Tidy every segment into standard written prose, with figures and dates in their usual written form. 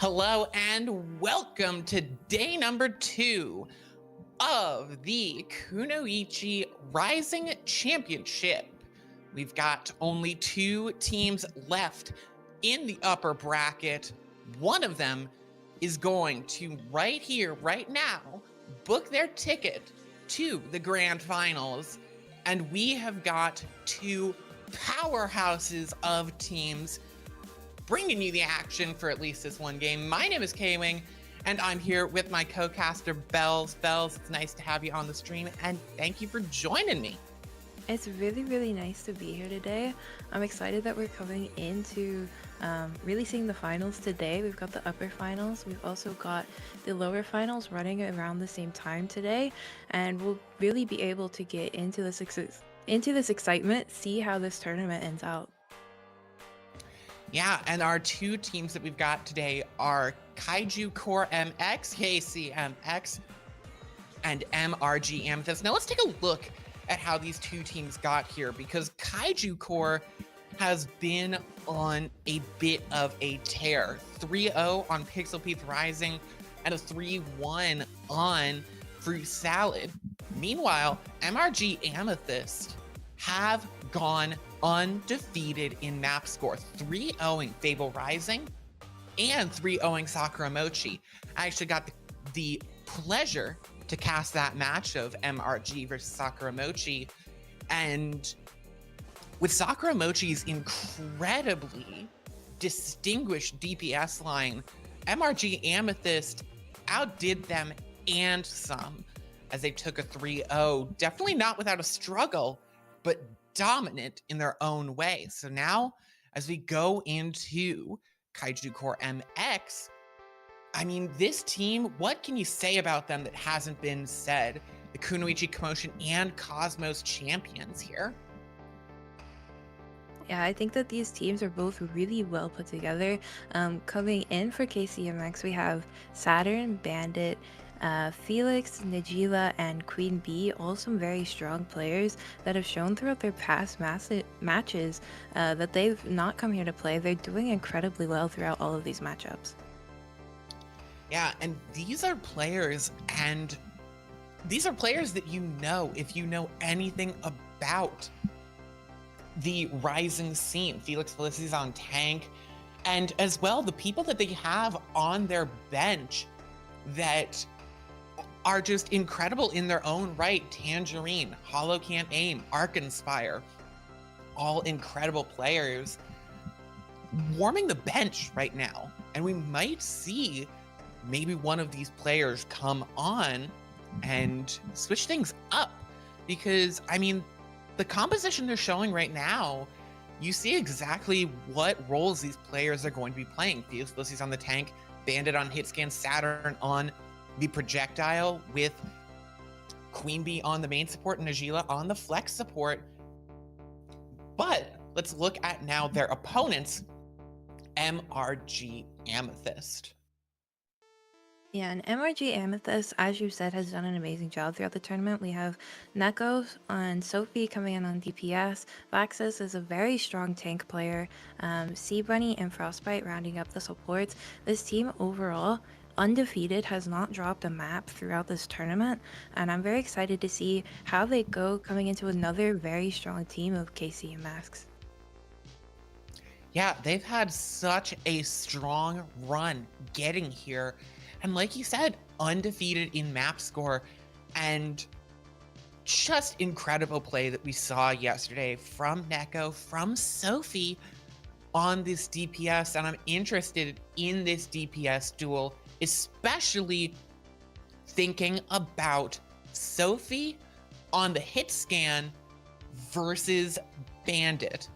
Hello and welcome to day number 2 of the Kunoichi Rising Championship. We've got only 2 teams left in the upper bracket. One of them is going to right here, right now, book their ticket to the grand finals. And we have got 2 powerhouses of teams bringing you the action for at least this one game. My name is K-Wing, and I'm here with my co-caster, Bells. Bells, it's nice to have you on the stream, and thank you for joining me. It's really nice to be here today. I'm excited that we're coming into really seeing the finals today. We've got the upper finals. We've also got the lower finals running around the same time today, and we'll really be able to get into this excitement, see how this tournament ends out. Yeah, and our 2 teams that we've got today are Kaiju Core MX, KCMX, and MRG Amethyst. Now let's take a look at how these 2 teams got here, because Kaiju Core has been on a bit of a tear. 3-0 on Pixel Pete's Rising and a 3-1 on Fruit Salad. Meanwhile, MRG Amethyst have gone undefeated in map score, 3-0ing Fable Rising and 3-0ing Sakura Mochi. I actually got the pleasure to cast that match of MRG versus Sakura Mochi, and with Sakura Mochi's incredibly distinguished DPS line, MRG Amethyst outdid them and some as they took a 3-0, definitely not without a struggle, but dominant in their own way. So now, as we go into Kaiju Core MX, I mean, this team, what can you say about them that hasn't been said? The Kunoichi Commotion and Cosmos champions here. Yeah, I think that these teams are both really well put together. Coming in for KCMX, we have Saturn, Bandit, Felix, Najila, and Queen Bee, all some very strong players that have shown throughout their past matches that they've not come here to play. They're doing incredibly well throughout all of these matchups. Yeah, and these are players that you know if you know anything about the Rising scene. Felix Felicity's on tank, and as well the people that they have on their bench that are just incredible in their own right. Tangerine, Hollow Can't Aim, Arkinspire, all incredible players warming the bench right now. And we might see maybe one of these players come on and switch things up, because I mean, the composition they're showing right now, you see exactly what roles these players are going to be playing. Felix Felicity's on the tank, Bandit on hit scan, Saturn on the projectile, with Queen Bee on the main support and Najila on the flex support. But let's look at now their opponents, MRG Amethyst. Yeah, and MRG Amethyst, as you said, has done an amazing job throughout the tournament. We have Neko and Sophie coming in on DPS. Vaxis is a very strong tank player. Sea Bunny and Frostbite rounding up the supports. This team overall, undefeated, has not dropped a map throughout this tournament, and I'm very excited to see how they go coming into another very strong team of KC and Masks. Yeah, they've had such a strong run getting here. And like you said, undefeated in map score, and just incredible play that we saw yesterday from Neko, from Sophie on this DPS. And I'm interested in this DPS duel, especially thinking about Sophie on the hit scan versus Bandit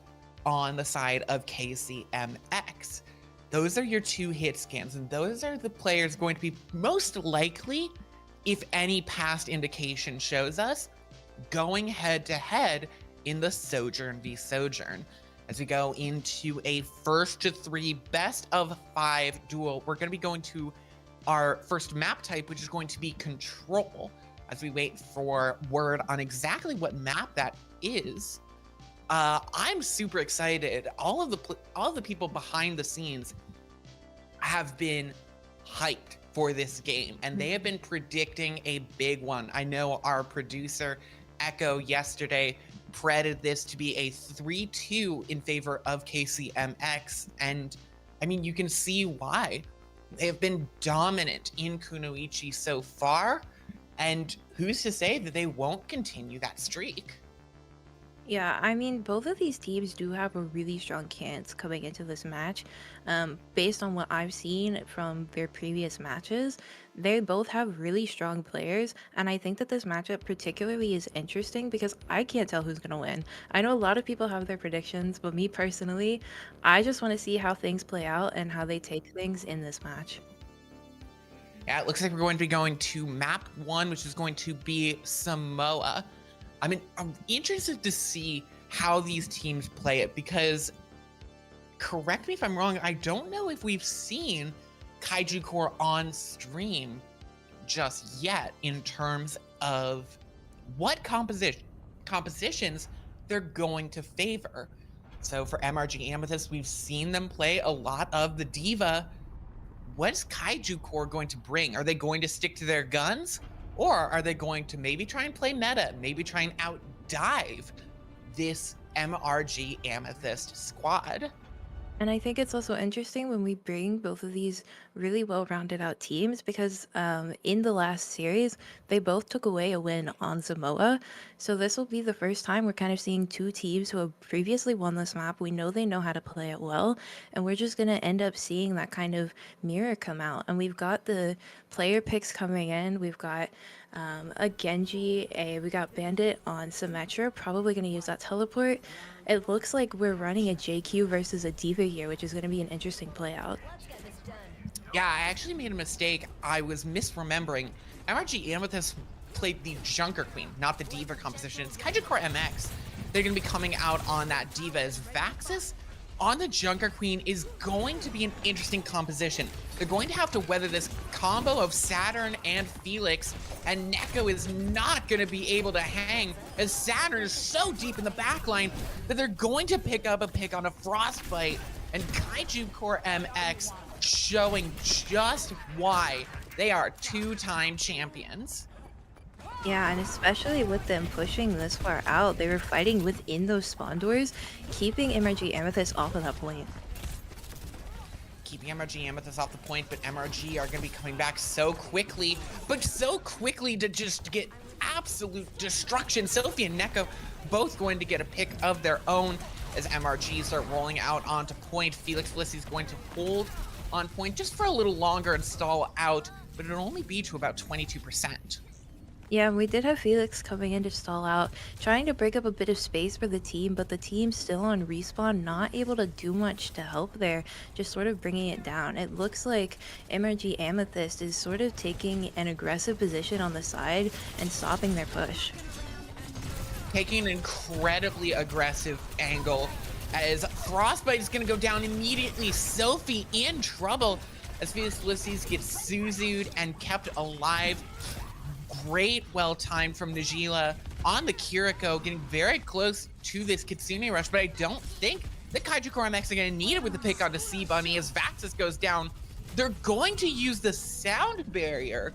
on the side of KCMX. Those are your 2 hit scans, and those are the players going to be most likely, if any past indication shows us, going head to head in the Sojourn v Sojourn. As we go into a 1st to 3 best of 5 duel, we're going to be going to our first map type, which is going to be Control, as we wait for word on exactly what map that is. I'm super excited. All of the people behind the scenes have been hyped for this game, and they have been predicting a big one. I know our producer, Echo, yesterday predicted this to be a 3-2 in favor of KCMX, and I mean, you can see why. They have been dominant in Kunoichi so far, and who's to say that they won't continue that streak? Yeah, I mean, both of these teams do have a really strong chance coming into this match. Based on what I've seen from their previous matches, they both have really strong players, and I think that this matchup particularly is interesting because I can't tell who's gonna win. I know a lot of people have their predictions, but me personally, I just want to see how things play out and how they take things in this match. Yeah, it looks like we're going to be going to map 1, which is going to be Samoa. I mean, I'm interested to see how these teams play it because, correct me if I'm wrong, I don't know if we've seen Kaiju Core on stream just yet in terms of what compositions they're going to favor. So for MRG Amethyst, we've seen them play a lot of the Diva. What's Kaiju Core going to bring? Are they going to stick to their guns? Or are they going to maybe try and play meta, maybe try and outdive this MRG Amethyst squad? And I think it's also interesting when we bring both of these really well-rounded out teams because in the last series, they both took away a win on Samoa. So this will be the first time we're kind of seeing two teams who have previously won this map. We know they know how to play it well, and we're just going to end up seeing that kind of mirror come out. And we've got the player picks coming in. We've got a Genji, we got Bandit on Symmetra, probably going to use that teleport. It looks like we're running a JQ versus a Diva here, which is going to be an interesting play out. Yeah, I actually made a mistake. I was misremembering. MRG Amethyst played the Junker Queen, not the Diva composition. It's Kaiju Core MX. They're going to be coming out on that Diva as Vaxis. On the Junker Queen is going to be an interesting composition. They're going to have to weather this combo of Saturn and Felix, and Neko is not going to be able to hang as Saturn is so deep in the backline that they're going to pick up a pick on a Frostbite, and Kaiju Core MX showing just why they are two-time champions. Yeah, and especially with them pushing this far out, they were fighting within those spawn doors, keeping MRG Amethyst off of that point. Keeping MRG Amethyst off the point, but MRG are going to be coming back so quickly, but so quickly to just get absolute destruction. Sophie and Neko both going to get a pick of their own as MRG start rolling out onto point. Felix Felicity is going to hold on point just for a little longer and stall out, but it'll only be to about 22%. Yeah, we did have Felix coming in to stall out, trying to break up a bit of space for the team, but the team still on respawn, not able to do much to help there, just sort of bringing it down. It looks like MRG Amethyst is sort of taking an aggressive position on the side and stopping their push. Taking an incredibly aggressive angle as Frostbite is going to go down immediately. Sophie in trouble as Felix Felicity gets Suzu'd and kept alive. Great well-timed from Najila on the Kiriko, getting very close to this Kitsune rush, but I don't think the Kaiju Core MX are going to need it with the pick onto Sea Bunny as Vaxis goes down. They're going to use the sound barrier.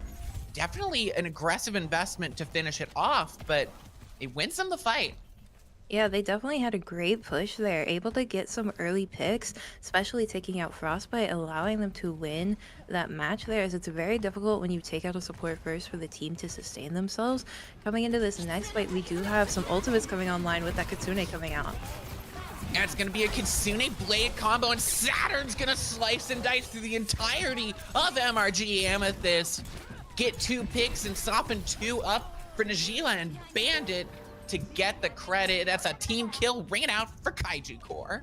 Definitely an aggressive investment to finish it off, but it wins them the fight. Yeah, they definitely had a great push there, able to get some early picks, especially taking out Frostbite, allowing them to win that match there, as it's very difficult when you take out a support first for the team to sustain themselves. Coming into this next fight, we do have some ultimates coming online with that Kitsune coming out. And it's going to be a Kitsune Blade combo, and Saturn's going to slice and dice through the entirety of MRG Amethyst. Get 2 picks and stopping 2 up for Najila and Bandit to get the credit. That's a team kill. Ring it out for Kaiju Core.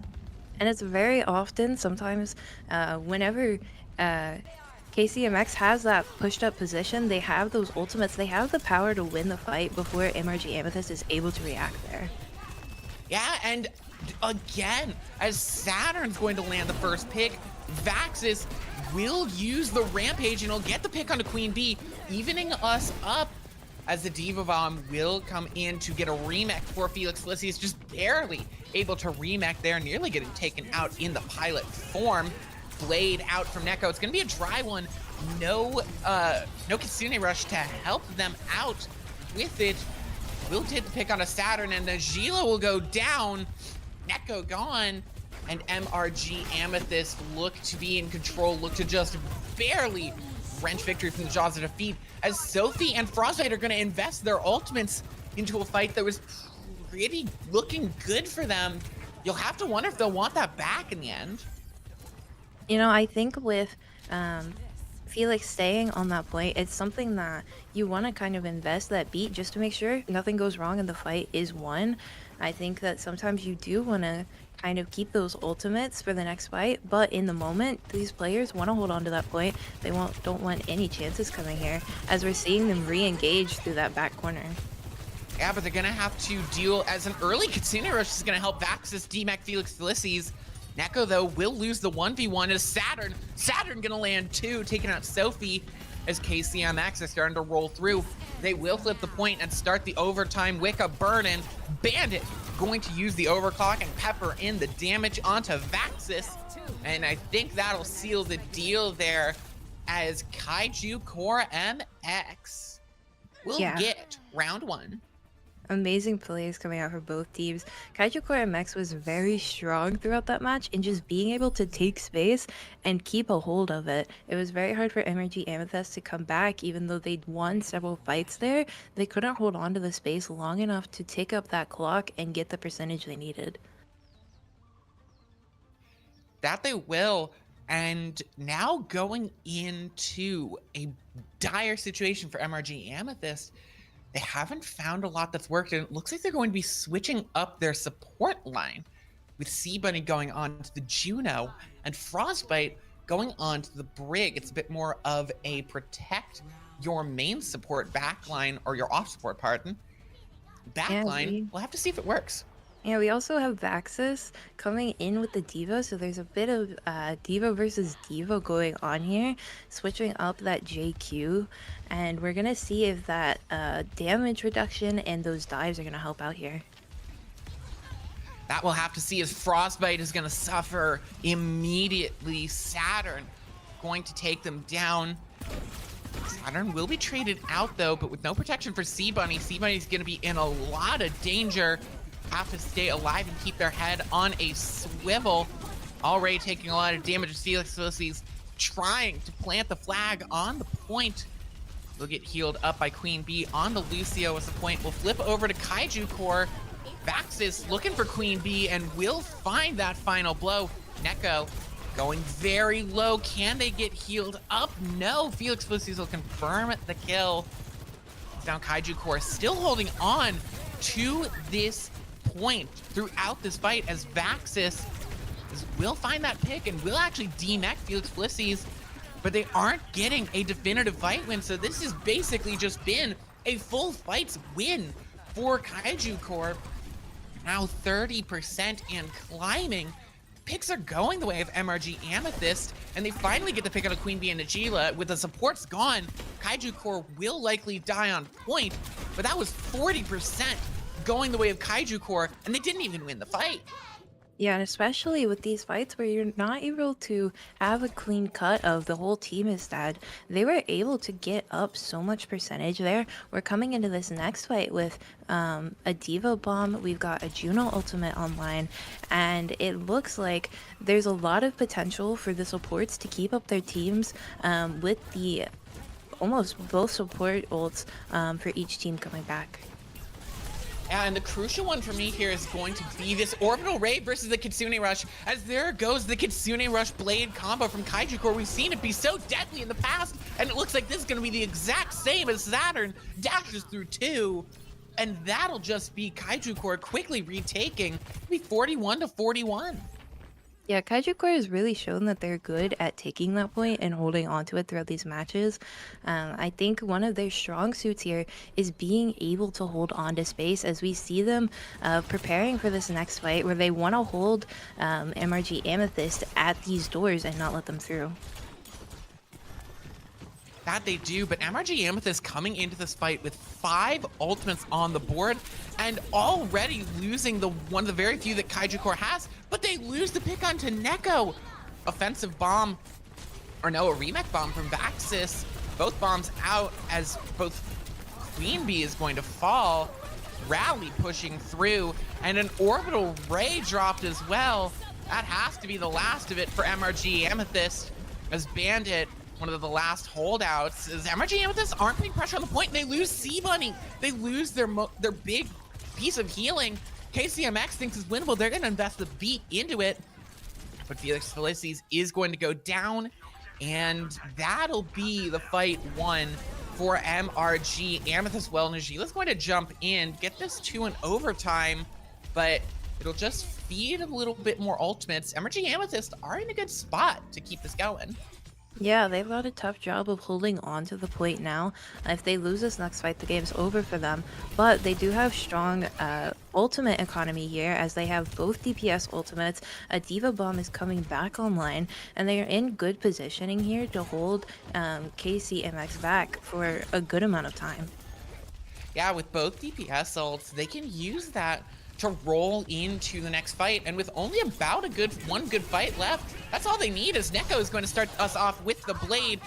And it's very often, sometimes, whenever KCMX has that pushed up position, they have those ultimates. They have the power to win the fight before MRG Amethyst is able to react there. Yeah, and again, as Saturn's going to land the first pick, Vaxis will use the Rampage and he'll get the pick on the Queen Bee, evening us up as the Diva Bomb will come in to get a remake for Felix Felicity. Is just barely able to remake there, nearly getting taken out in the pilot form. blade out from Neko. It's gonna be a dry one. No Kitsune Rush to help them out with it. Will take the pick on a Saturn, and the Gila will go down. Neko gone, and MRG Amethyst look to be in control, look to just barely wrench victory from the jaws of defeat, as Sophie and Frostbite are going to invest their ultimates into a fight that was pretty looking good for them. You'll have to wonder if they'll want that back in the end. You know, I think with Felix staying on that point, it's something that you want to kind of invest that beat just to make sure nothing goes wrong and the fight is won. I think that sometimes you do want to kind of keep those ultimates for the next fight, but in the moment, these players want to hold on to that point. They don't want any chances coming here, as we're seeing them re-engage through that back corner. Yeah, but they're gonna have to deal as an early Kitsune Rush is gonna help Vaxis, DMAC, Felix, Felices. Neko, though, will lose the 1v1 as Saturn gonna land 2, taking out Sophie as KCMX is starting to roll through. They will flip the point and start the overtime. Wicca burning. Bandit going to use the overclock and pepper in the damage onto Vaxis. And I think that'll seal the deal there, as Kaiju Core MX will get round 1. Amazing plays coming out for both teams. Kaiju Core MX was very strong throughout that match in just being able to take space and keep a hold of it. It was very hard for MRG Amethyst to come back, even though they'd won several fights there. They couldn't hold on to the space long enough to take up that clock and get the percentage they needed. That they will. And now going into a dire situation for MRG Amethyst, they haven't found a lot that's worked, and it looks like they're going to be switching up their support line, with Seabunny going on to the Juno and Frostbite going on to the Brig. It's a bit more of a protect your main support backline, or your off support, pardon. Backline, we'll have to see if it works. Yeah, we also have Vaxis coming in with the Diva, so there's a bit of Diva versus Diva going on here, switching up that JQ, and we're going to see if that damage reduction and those dives are going to help out here. That we'll have to see, as Frostbite is going to suffer immediately. Saturn going to take them down. Saturn will be traded out, though, but with no protection for Seabunny. Seabunny's going to be in a lot of danger. Have to stay alive and keep their head on a swivel. Already taking a lot of damage. Felix Felices trying to plant the flag on the point. Will get healed up by Queen Bee on the Lucio as the point will flip over to Kaiju Core. Vaxis looking for Queen Bee and will find that final blow. Neko going very low. Can they get healed up? No. Felix Felices will confirm the kill. Now Kaiju Core still holding on to this point throughout this fight, as Vaxis will find that pick and will actually DMAC Felix Felices, but they aren't getting a definitive fight win, so this has basically just been a full fights win for Kaiju Core. Now 30% and climbing. Picks are going the way of MRG Amethyst, and they finally get the pick on a Queen Bee and Najila. With the supports gone, Kaiju Core will likely die on point, but that was 40% going the way of Kaiju Core, and they didn't even win the fight. Yeah, and especially with these fights where you're not able to have a clean cut of the whole team is dead, they were able to get up so much percentage there. We're coming into this next fight with a Diva Bomb. We've got a Juno Ultimate online, and it looks like there's a lot of potential for the supports to keep up their teams with the almost both support ults for each team coming back. And the crucial one for me here is going to be this Orbital Ray versus the Kitsune Rush, as there goes the Kitsune Rush Blade combo from Kaiju Core. We've seen it be so deadly in the past, and it looks like this is going to be the exact same as Saturn dashes through 2, and that'll just be Kaiju Core quickly retaking, be 41-41. Yeah, Kaiju Core has really shown that they're good at taking that point and holding on to it throughout these matches. I think one of their strong suits here is being able to hold on to space, as we see them preparing for this next fight where they want to hold MRG Amethyst at these doors and not let them through. That they do, but MRG Amethyst coming into this fight with 5 ultimates on the board and already losing one of the very few that Kaiju Core has, but they lose the pick onto Neko. offensive bomb, or no, a remake bomb from Vaxis. Both bombs out as both Queen Bee is going to fall. Rally pushing through, and an orbital ray dropped as well. That has to be the last of it for MRG Amethyst, as Bandit, one of the last holdouts, as MRG Amethyst aren't putting pressure on the point, and they lose C-Bunny. They lose their big piece of healing. KCMX thinks it's winnable. They're going to invest the beat into it, but Felix Felices is going to go down, and that'll be the fight won for MRG Amethyst. Well, Najila's going to jump in, get this to an overtime, but it'll just feed a little bit more ultimates. MRG Amethyst are in a good spot to keep this going. Yeah, they've got a tough job of holding on to the point now. If they lose this next fight, the game's over for them. But they do have strong ultimate economy here, as they have both DPS ultimates. A Diva Bomb is coming back online, and they are in good positioning here to hold KCMX back for a good amount of time. Yeah, with both DPS ults, they can use that to roll into the next fight, and with only about one good fight left, that's all they need. As Neko is going to start us off with the blade.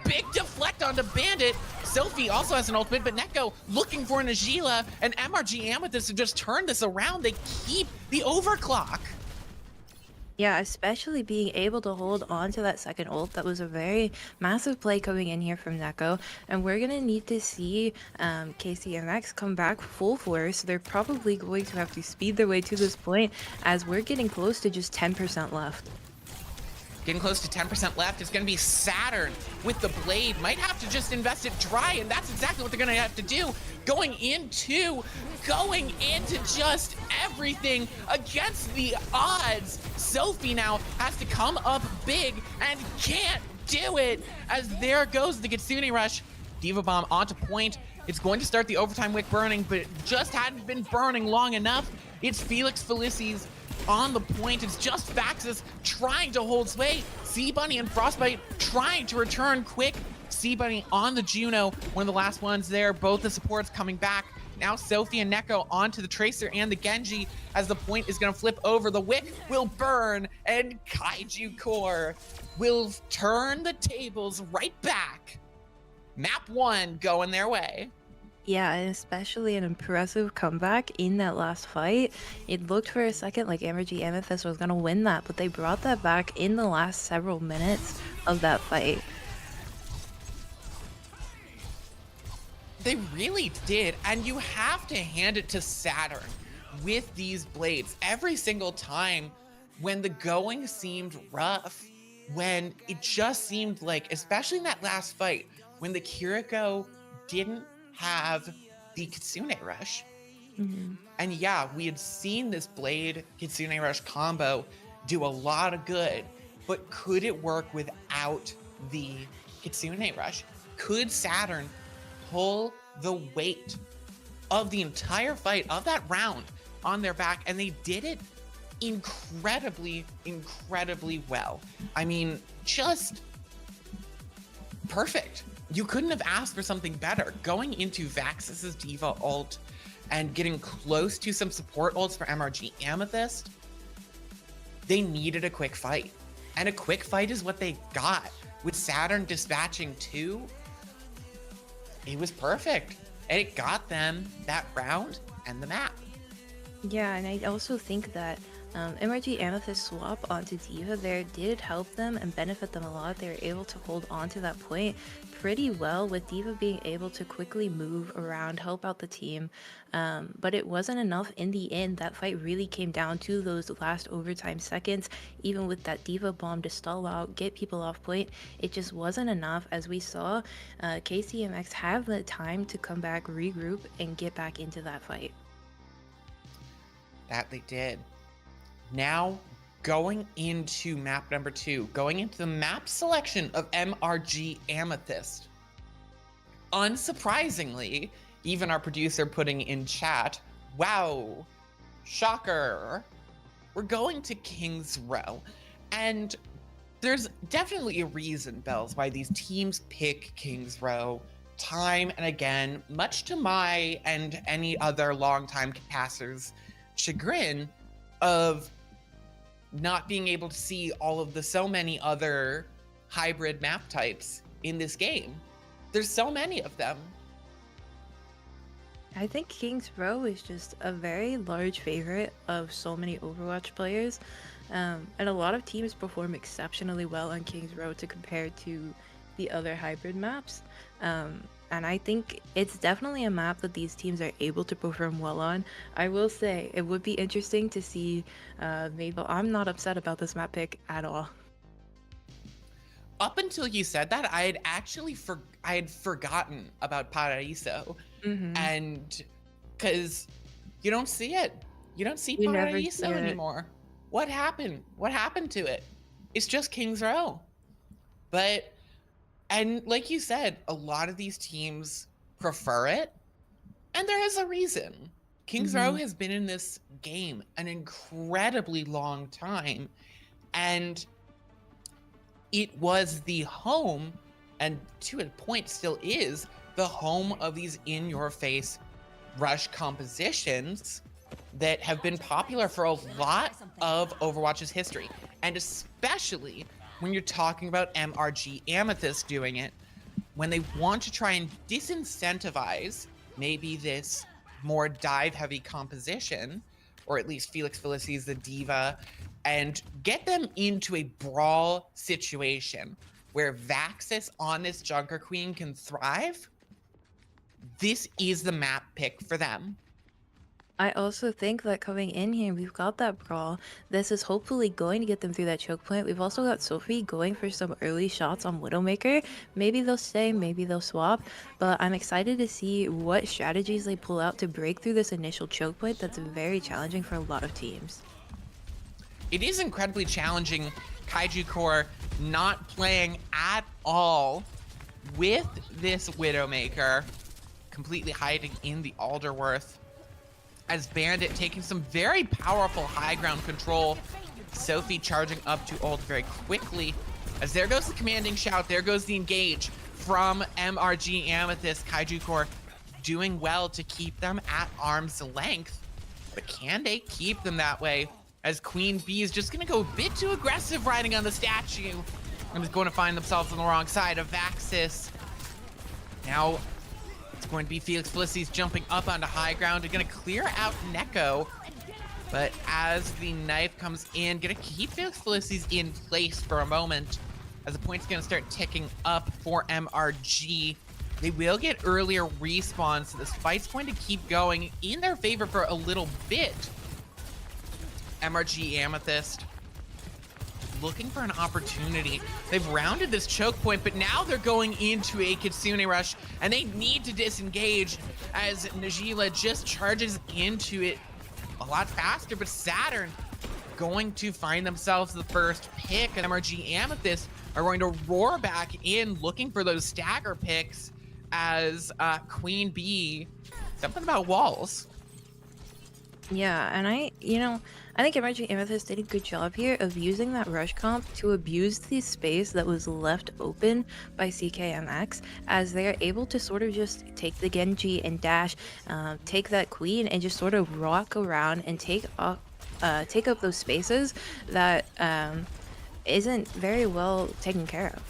Big deflect onto Bandit. Sophie also has an ultimate, but Neko looking for Najila, and MRG Amethyst have just turned this around. They keep the overclock. Yeah, especially being able to hold on to that second ult. That was a very massive play coming in here from Neko, and we're going to need to see KCMX come back full force. They're probably going to have to speed their way to this point, as we're getting close to just 10% left. Getting close to 10% left is going to be Saturn with the blade. Might have to just invest it dry, and that's exactly what they're going to have to do. Going into just everything against the odds. Sophie now has to come up big and can't do it, as there goes the Kitsune Rush. Diva Bomb onto point. It's going to start the overtime wick burning, but it just hadn't been burning long enough. It's Felix Felices on the point. It's just Vaxis trying to hold sway. C-Bunny and Frostbite trying to return quick. C-Bunny on the Juno, one of the last ones there. Both the supports coming back. Now Sophie and Neko onto the Tracer and the Genji, as the point is going to flip over. The wick will burn, and Kaiju Core will turn the tables right back. Map 1 going their way. Yeah, and especially an impressive comeback in that last fight. It looked for a second like MRG Amethyst was going to win that, but they brought that back in the last several minutes of that fight. They really did, and you have to hand it to Saturn with these blades. Every single time when the going seemed rough, when it just seemed like, especially in that last fight, when the Kiriko didn't have the Kitsune Rush. Mm-hmm. And yeah, we had seen this blade Kitsune Rush combo do a lot of good, but could it work without the Kitsune Rush? Could Saturn pull the weight of the entire fight, of that round, on their back? And they did it incredibly well. I mean, just perfect. You couldn't have asked for something better. Going into Vaxis' Diva ult and getting close to some support ults for MRG Amethyst, they needed a quick fight. And a quick fight is what they got. With Saturn dispatching 2, it was perfect. And it got them that round and the map. Yeah, and I also think that MRG Amethyst swap onto Diva there did help them and benefit them a lot. They were able to hold on to that point pretty well, with Diva being able to quickly move around, help out the team. But it wasn't enough in the end. That fight really came down to those last overtime seconds. Even with that Diva Bomb to stall out, get people off point, it just wasn't enough, as we saw KCMX have the time to come back, regroup, and get back into that fight. That they did. Now, going into map number 2, going into the map selection of MRG Amethyst. Unsurprisingly, even our producer putting in chat, wow, shocker, we're going to King's Row. And there's definitely a reason, Bells, why these teams pick King's Row time and again, much to my and any other longtime casters' chagrin. Of not being able to see all of the so many other hybrid map types in this game. There's so many of them. I think King's Row is just a very large favorite of so many Overwatch players, and a lot of teams perform exceptionally well on King's Row to compare to the other hybrid maps. And I think it's definitely a map that these teams are able to perform well on. I will say it would be interesting to see Mabel. I'm not upset about this map pick at all. Up until you said that, I had forgotten about Paraíso. And because you don't see it. You don't see You never Paraíso see it. anymore. What happened? What happened to it? It's just King's Row. And like you said, a lot of these teams prefer it, and there is a reason. King's Row has been in this game an incredibly long time, and it was the home, and to a point still is, the home of these in-your-face rush compositions that have been popular for a lot of Overwatch's history. And especially when you're talking about MRG Amethyst doing it, when they want to try and disincentivize maybe this more dive-heavy composition, or at least Felix Felicis the diva, and get them into a brawl situation where Vaxis on this Junker Queen can thrive, this is the map pick for them. I also think that coming in here, we've got that brawl. This is hopefully going to get them through that choke point. We've also got Sophie going for some early shots on Widowmaker. Maybe they'll stay, maybe they'll swap, but I'm excited to see what strategies they pull out to break through this initial choke point that's very challenging for a lot of teams. It is incredibly challenging. Kaiju Core not playing at all with this Widowmaker, completely hiding in the Alderworth. As Bandit taking some very powerful high ground control. Sophie charging up to ult very quickly. As there goes the commanding shout, there goes the engage from MRG Amethyst. Kaiju Core doing well to keep them at arm's length. But can they keep them that way? As Queen Bee is just gonna go a bit too aggressive riding on the statue. And is going to find themselves on the wrong side of Vaxis. Now, it's going to be Felix Felicis jumping up onto high ground and going to clear out Neko. But as the knife comes in, going to keep Felix Felicis in place for a moment. As the point's going to start ticking up for MRG. They will get earlier respawns, so this fight's going to keep going in their favor for a little bit. MRG Amethyst looking for an opportunity. They've rounded this choke point, but now they're going into a Kitsune rush, and they need to disengage as Najila just charges into it a lot faster. But Saturn going to find themselves the first pick, and MRG Amethyst are going to roar back in looking for those stagger picks as Queen Bee, something about walls. Yeah, and I think Emerging Amethyst did a good job here of using that rush comp to abuse the space that was left open by CKMX, as they are able to sort of just take the Genji and dash, take that queen and just sort of rock around and take up those spaces that isn't very well taken care of.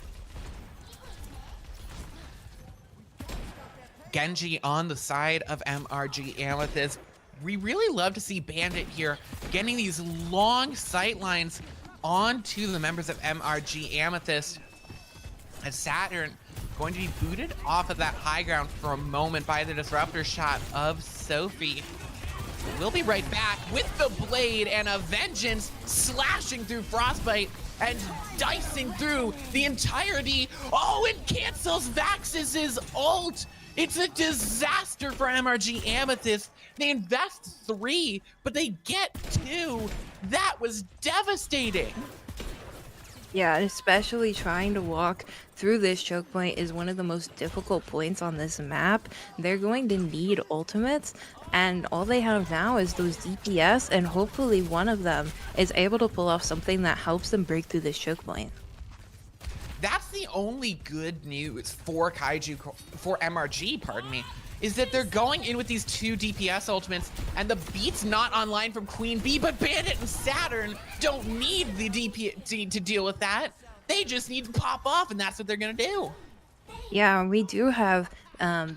Genji on the side of MRG Amethyst. We really love to see Bandit here getting these long sight lines onto the members of MRG Amethyst. As Saturn going to be booted off of that high ground for a moment by the disruptor shot of Sophie. We'll be right back with the blade and a vengeance slashing through Frostbite and dicing through the entirety. Oh, it cancels Vaxis' ult. It's a disaster for MRG Amethyst. They invest 3, but they get 2. That was devastating. Yeah, especially trying to walk through this choke point is one of the most difficult points on this map. They're going to need ultimates, and all they have now is those DPS, and hopefully one of them is able to pull off something that helps them break through this choke point. That's the only good news for MRG, pardon me, is that they're going in with these 2 DPS ultimates, and the beat's not online from Queen Bee, but Bandit and Saturn don't need the DP to deal with that. They just need to pop off, and that's what they're gonna do. Yeah, we do have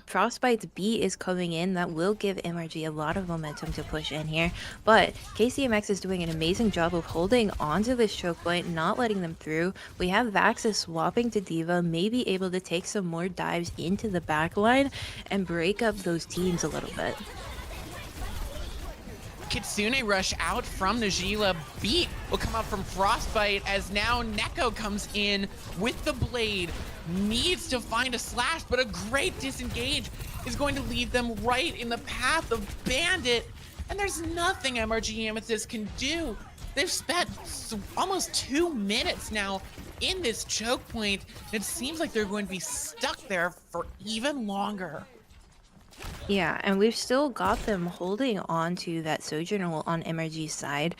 Frostbite's B is coming in that will give MRG a lot of momentum to push in here. But KCMX is doing an amazing job of holding onto this choke point, not letting them through. We have Vaxis swapping to Diva, maybe able to take some more dives into the back line and break up those teams a little bit. Kitsune rush out from Najila. Beat will come out from Frostbite as now Neko comes in with the blade. Needs to find a slash, but a great disengage is going to leave them right in the path of Bandit. And there's nothing MRG Amethyst can do. They've spent almost 2 minutes now in this choke point. It seems like they're going to be stuck there for even longer. Yeah, and we've still got them holding on to that Sojourner on MRG's side.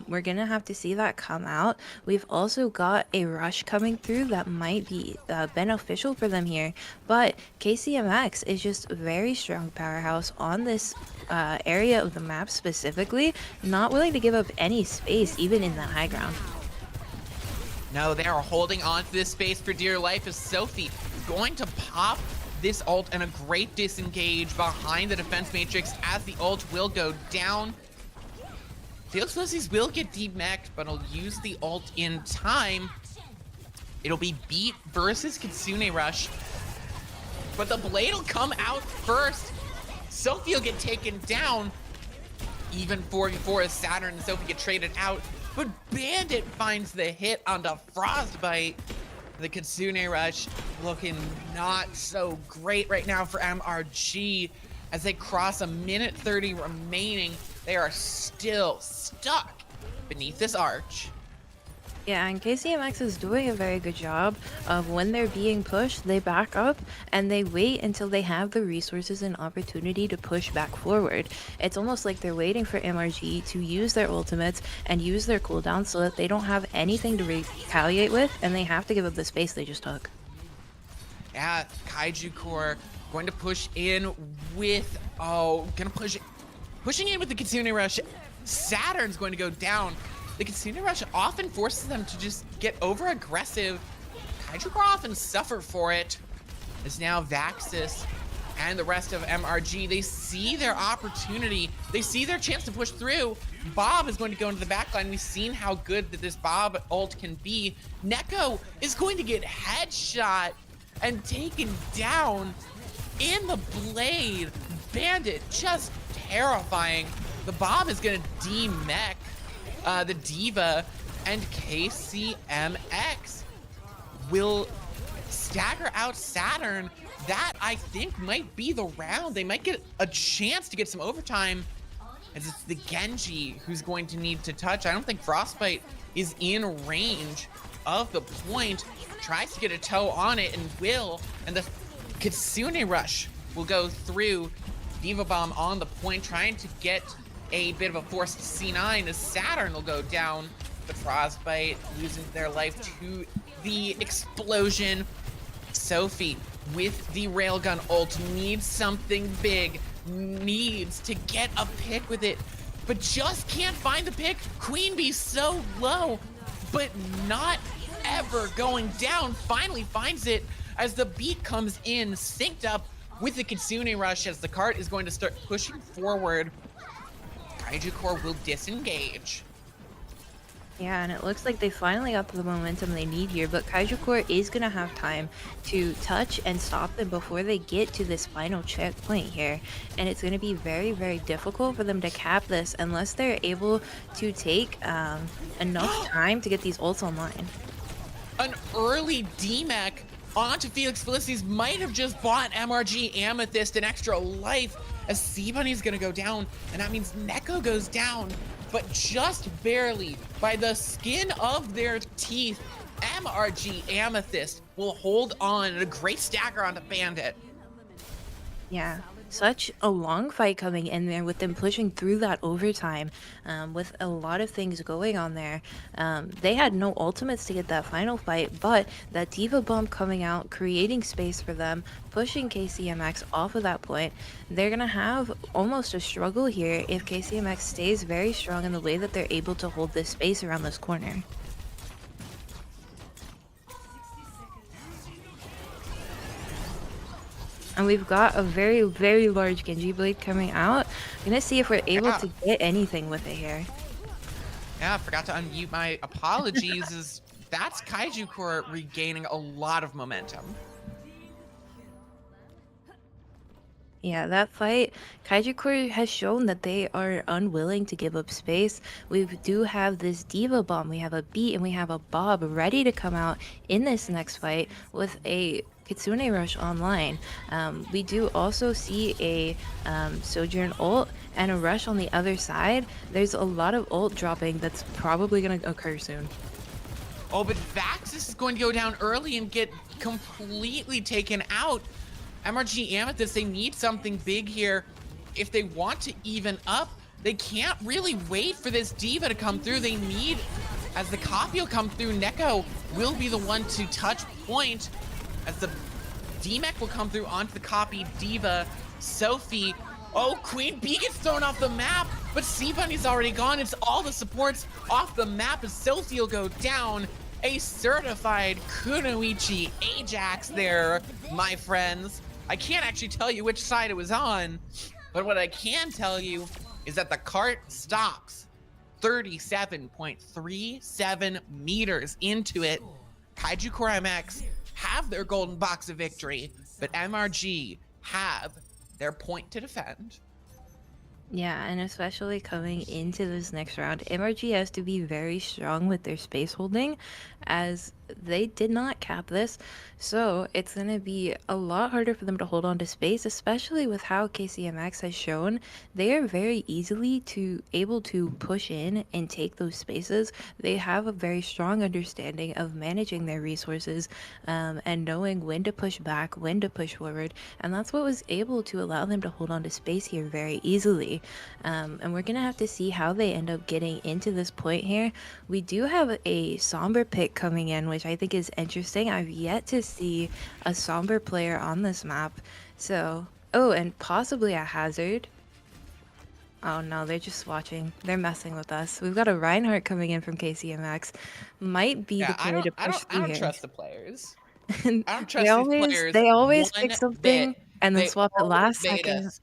We're gonna have to see that come out. We've also got a rush coming through that might be beneficial for them here, but KCMX is just a very strong powerhouse on this area of the map specifically, not willing to give up any space even in that high ground. No, they are holding on to this space for dear life as Sophie is going to pop this ult and a great disengage behind the defense matrix as the ult will go down. Felix Felices will get demeched, but he'll use the ult in time. It'll be Beat versus Kitsune Rush, but the blade will come out first. Sophie will get taken down. Even 4v4 as Saturn and Sophie get traded out, but Bandit finds the hit onto Frostbite. The Kitsune Rush looking not so great right now for MRG as they cross a minute 30 remaining. They are still stuck beneath this arch. Yeah, and KCMX is doing a very good job of when they're being pushed, they back up and they wait until they have the resources and opportunity to push back forward. It's almost like they're waiting for MRG to use their ultimates and use their cooldowns so that they don't have anything to retaliate with and they have to give up the space they just took. Yeah, Kaiju Core going to push in with, pushing in with the Kitsune Rush. Saturn's going to go down. The Kitsune Rush often forces them to just get over aggressive. Kaiju Core often suffer for it. As now Vaxis and the rest of MRG, they see their opportunity. They see their chance to push through. Bob is going to go into the backline. We've seen how good that this Bob ult can be. Neko is going to get headshot and taken down in the blade. Bandit just terrifying. The Bob is going to demech the Diva, and KCMX will stagger out Saturn. That, I think, might be the round. They might get a chance to get some overtime, as it's the Genji who's going to need to touch. I don't think Frostbite is in range of the point. Tries to get a toe on it and will, and the Kitsune Rush will go through. Diva Bomb on the point, trying to get a bit of a forced C9 as Saturn will go down. The Frostbite losing their life to the explosion. Sophie with the railgun ult needs something big, needs to get a pick with it, but just can't find the pick. Queen Bee so low, but not ever going down. Finally finds it as the beat comes in, synced up with the Kitsune Rush as the cart is going to start pushing forward. Kaiju Core will disengage. Yeah, and it looks like they finally got the momentum they need here, but Kaiju Core is going to have time to touch and stop them before they get to this final checkpoint here. And it's going to be very, very difficult for them to cap this unless they're able to take enough time to get these ults online. An early DMAC onto Felix Felices might have just bought MRG Amethyst an extra life, as C-Bunny's gonna go down, and that means Neko goes down, but just barely by the skin of their teeth. MRG Amethyst will hold on, and a great stagger onto Bandit. Yeah, such a long fight coming in there with them pushing through that overtime, with a lot of things going on there. They had no ultimates to get that final fight, but that Diva bump coming out, creating space for them, pushing KCMX off of that point. They're gonna have almost a struggle here if KCMX stays very strong in the way that they're able to hold this space around this corner. And we've got a very, very large Genji blade coming out. Gonna see if we're able Yeah, to get anything with it here. yeah, forgot to unmute my apologies. Is That's Kaiju Core regaining a lot of momentum. Yeah, that fight, Kaiju Core has shown that they are unwilling to give up space. We do have this Diva Bomb, we have a Beat, and we have a Bob ready to come out in this next fight with a Kitsune Rush online. We do also see a Sojourn ult and a Rush on the other side. There's a lot of ult dropping that's probably going to occur soon. Oh, but Vaxis is going to go down early and get completely taken out. MRG Amethyst, they need something big here. If they want to even up, they can't really wait for this Diva to come through. They need, as the copy will come through, Neko will be the one to touch point. As the DMEC will come through onto the copy Diva, Sophie. Oh, Queen Bee gets thrown off the map, but Sea Bunny's already gone. It's all the supports off the map as Sophie will go down. A certified Kunoichi Ajax there, my friends. I can't actually tell you which side it was on, but what I can tell you is that the cart stops 37.37 meters into it. Kaiju Core MX have their golden box of victory, but MRG have their point to defend. Yeah, and especially coming into this next round, MRG has to be very strong with their space holding as they did not cap this. So it's going to be a lot harder for them to hold on to space, especially with how KCMX has shown they are very easily able to push in and take those spaces. They have a very strong understanding of managing their resources and knowing when to push back, when to push forward. And that's what was able to allow them to hold on to space here very easily. And we're going to have to see how they end up getting into this point here. We do have a Somber pick coming in, which I think is interesting. I've yet to see a Somber player on this map. So, oh, and possibly a Hazard. Oh no, they're just watching. They're messing with us. We've got a Reinhardt coming in from KCMX. Might be the Yeah, player to push I through don't here. trust the players. And I don't they trust these always players they always one pick bit. something and then They swap it always last bait second. us.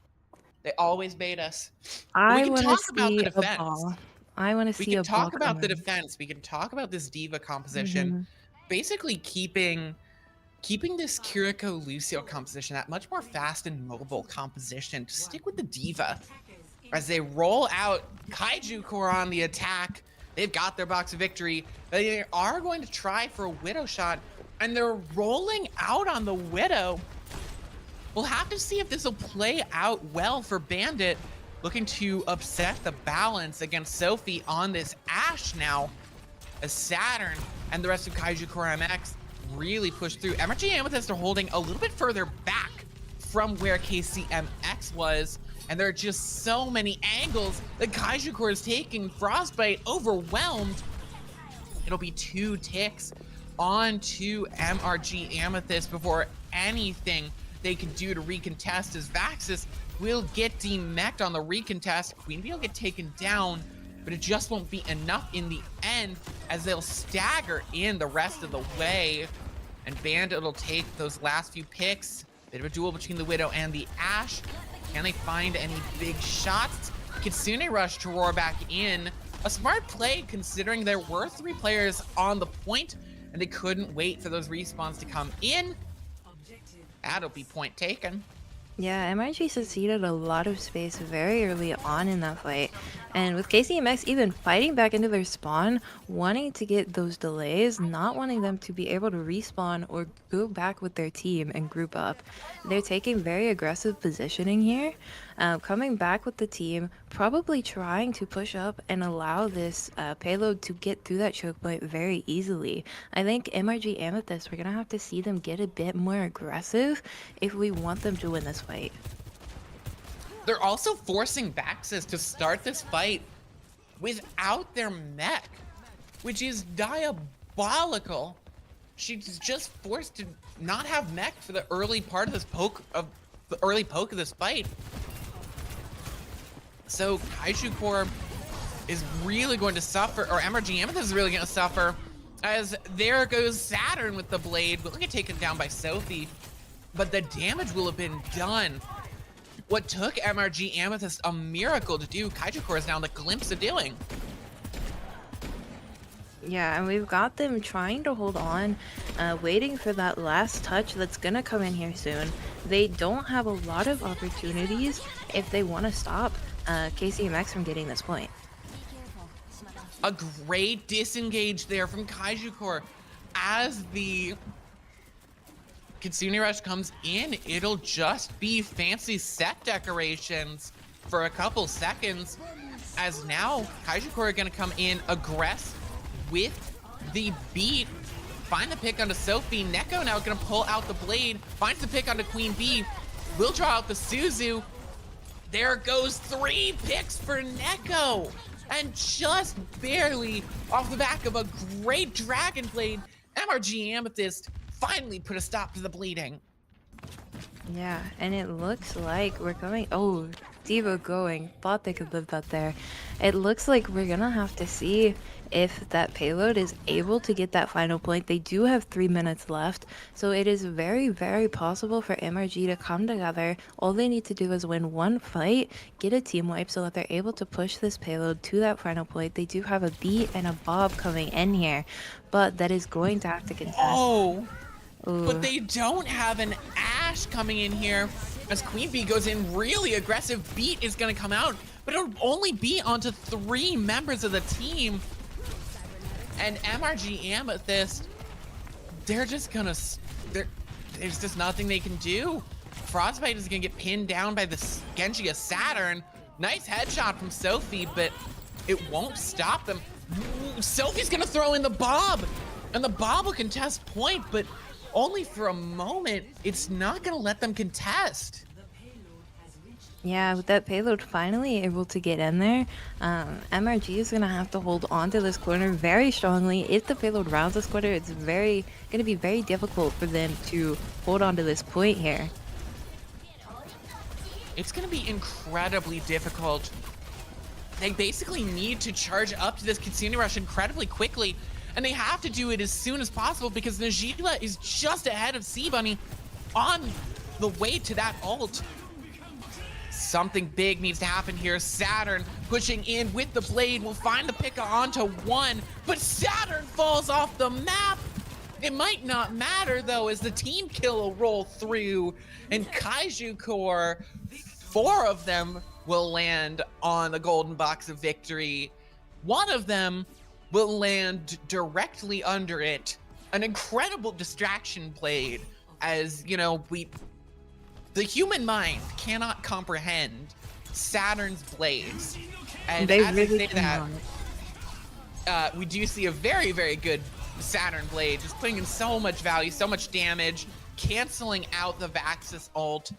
They always bait us. But we I can want to talk about the see a defense. ball. I want to We see can a ball talk come about the in. defense. We can talk about this Diva composition. Hmm. Basically keeping this Kiriko Lucio composition, that much more fast and mobile composition, to stick with the Diva. As they roll out Kaiju Core on the attack, they've got their box of victory. They are going to try for a Widow shot, and they're rolling out on the Widow. We'll have to see if this will play out well for Bandit, looking to upset the balance against Sophie on this Ashe now, as Saturn and the rest of Kaiju Core MX really push through. MRG Amethyst are holding a little bit further back from where KCMX was, and there are just so many angles that Kaiju Core is taking. Frostbite overwhelmed. It'll be 2 ticks onto MRG Amethyst before anything they can do to recontest, as Vaxis will get demeched on the recontest. Queen Bee will get taken down, but it just won't be enough in the end as they'll stagger in the rest of the way. And Bandit will take those last few picks. Bit of a duel between the Widow and the Ashe. Can they find any big shots? Kitsune Rush to roar back in. A smart play considering there were 3 players on the point and they couldn't wait for those respawns to come in. That'll be point taken. Yeah, MRG succeeded a lot of space very early on in that fight. And with KCMX even fighting back into their spawn, wanting to get those delays, not wanting them to be able to respawn or go back with their team and group up. They're taking very aggressive positioning here, coming back with the team, probably trying to push up and allow this payload to get through that choke point very easily. I think MRG Amethyst, we're going to have to see them get a bit more aggressive if we want them to win this fight. They're also forcing Vaxis to start this fight without their mech, which is diabolical. She's just forced to not have mech for the early part of this poke of this fight. So Kaiju Core is really going to suffer, or MRG Amethyst is really going to suffer, as there goes Saturn with the blade. Will get taken down by Sophie, but the damage will have been done. What took MRG Amethyst a miracle to do, Kaiju Core is now the glimpse of doing. Yeah, and we've got them trying to hold on, waiting for that last touch that's gonna come in here soon. They don't have a lot of opportunities if they want to stop KCMX from getting this point. A great disengage there from Kaiju Core. As the Kitsune Rush comes in, it'll just be fancy set decorations for a couple seconds, as now Kaiju Core are gonna come in aggressive with the beat. Find the pick onto Sophie. Neko now gonna pull out the blade, finds the pick onto Queen Bee, will draw out the Suzu. There goes 3 picks for Neko, and just barely off the back of a great Dragon Blade, MRG Amethyst finally put a stop to the bleeding. Yeah, and it looks like we're coming. Oh, Devo going. Thought they could live that there. It looks like we're gonna have to see if that payload is able to get that final point. They do have 3 minutes left, so it is very, very possible for MRG to come together. All they need to do is win one fight, get a team wipe so that they're able to push this payload to that final point. They do have a Beat and a Bob coming in here, but that is going to have to contest. Oh, Ooh. but they don't have an Ashe coming in here. As Queen Bee goes in really aggressive, Beat is gonna come out, but it'll only be onto 3 members of the team. And MRG Amethyst, they're just gonna, there's just nothing they can do. Frostbite is gonna get pinned down by the Genji of Saturn. Nice headshot from Sophie, but it won't stop them. Sophie's gonna throw in the Bob, and the Bob will contest point, but only for a moment. It's not gonna let them contest. Yeah, with that payload finally able to get in there, MRG is going to have to hold on to this corner very strongly. If the payload rounds this corner, it's going to be very difficult for them to hold on to this point here. It's going to be incredibly difficult. They basically need to charge up to this Kitsune Rush incredibly quickly, and they have to do it as soon as possible because Najila is just ahead of C-Bunny on the way to that ult. Something big needs to happen here. Saturn pushing in with the blade will find the pick onto 1, but Saturn falls off the map. It might not matter though, as the team kill will roll through, and Kaiju Core, 4 of them will land on the golden box of victory. 1 of them will land directly under it. An incredible distraction blade, as you know, the human mind cannot comprehend Saturn's blades. And They as really I say cannot. that, we do see a very, very good Saturn blade, just putting in so much value, so much damage, canceling out the Vaxis ult.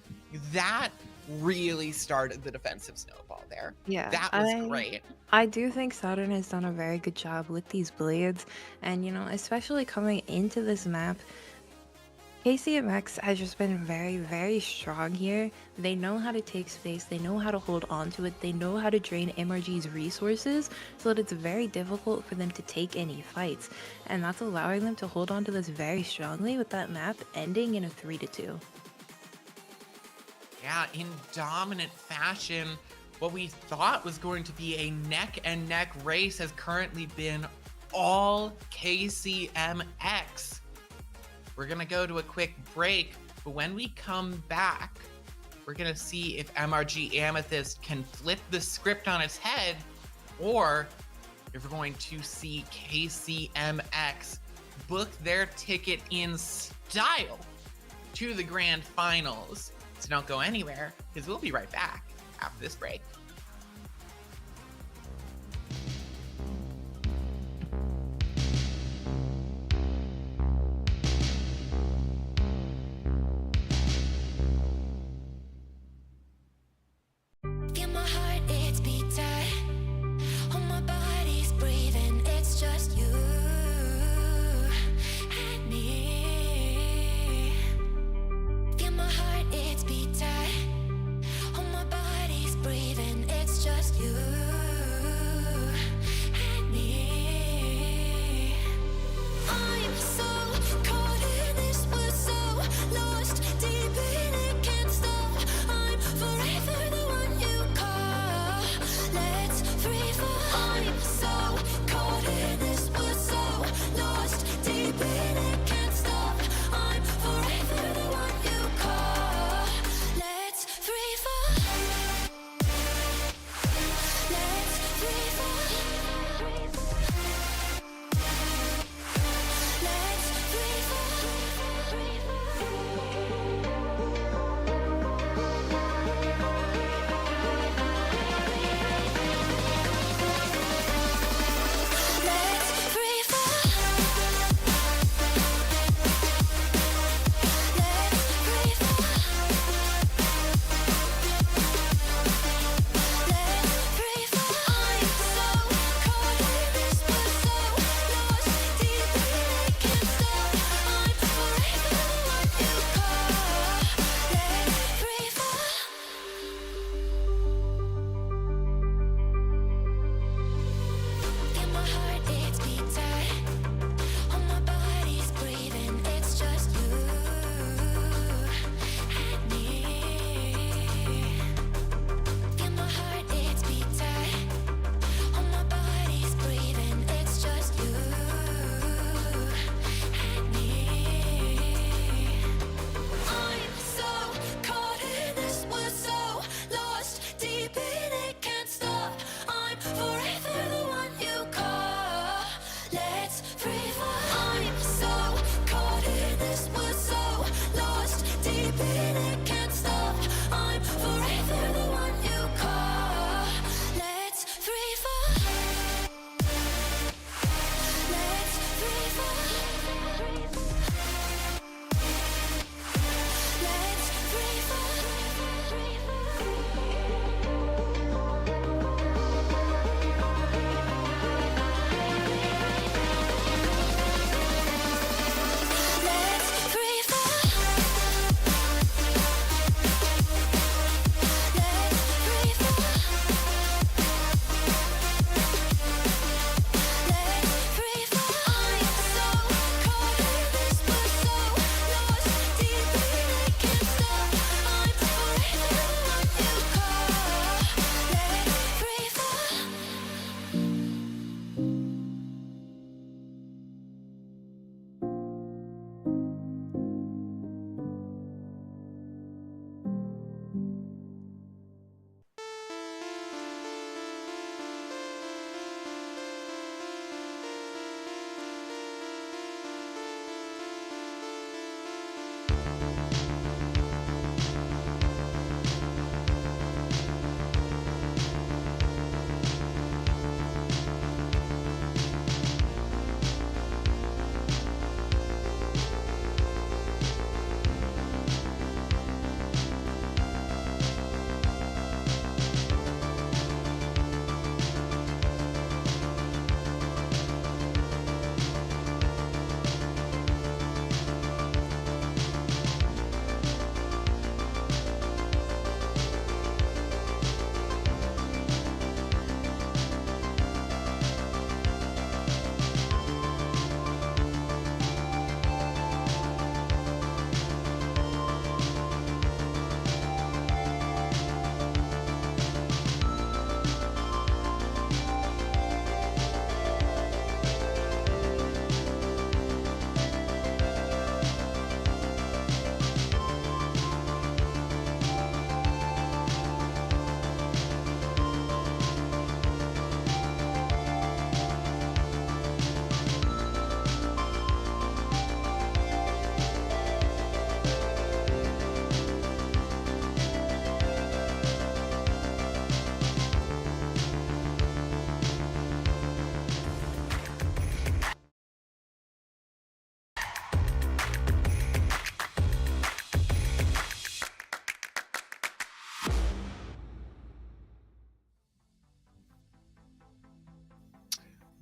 That really started the defensive snowball there. Yeah, That was great. I do think Saturn has done a very good job with these blades, and you know, especially coming into this map, KCMX has just been very, very strong here. They know how to take space, they know how to hold on to it, they know how to drain MRG's resources so that it's very difficult for them to take any fights. And that's allowing them to hold on to this very strongly, with that map ending in a 3-2. Yeah, in dominant fashion, what we thought was going to be a neck-and-neck race has currently been all KCMX. We're gonna go to a quick break, but when we come back, we're gonna see if MRG Amethyst can flip the script on its head, or if we're going to see KCMX book their ticket in style to the grand finals. So don't go anywhere, because we'll be right back after this break.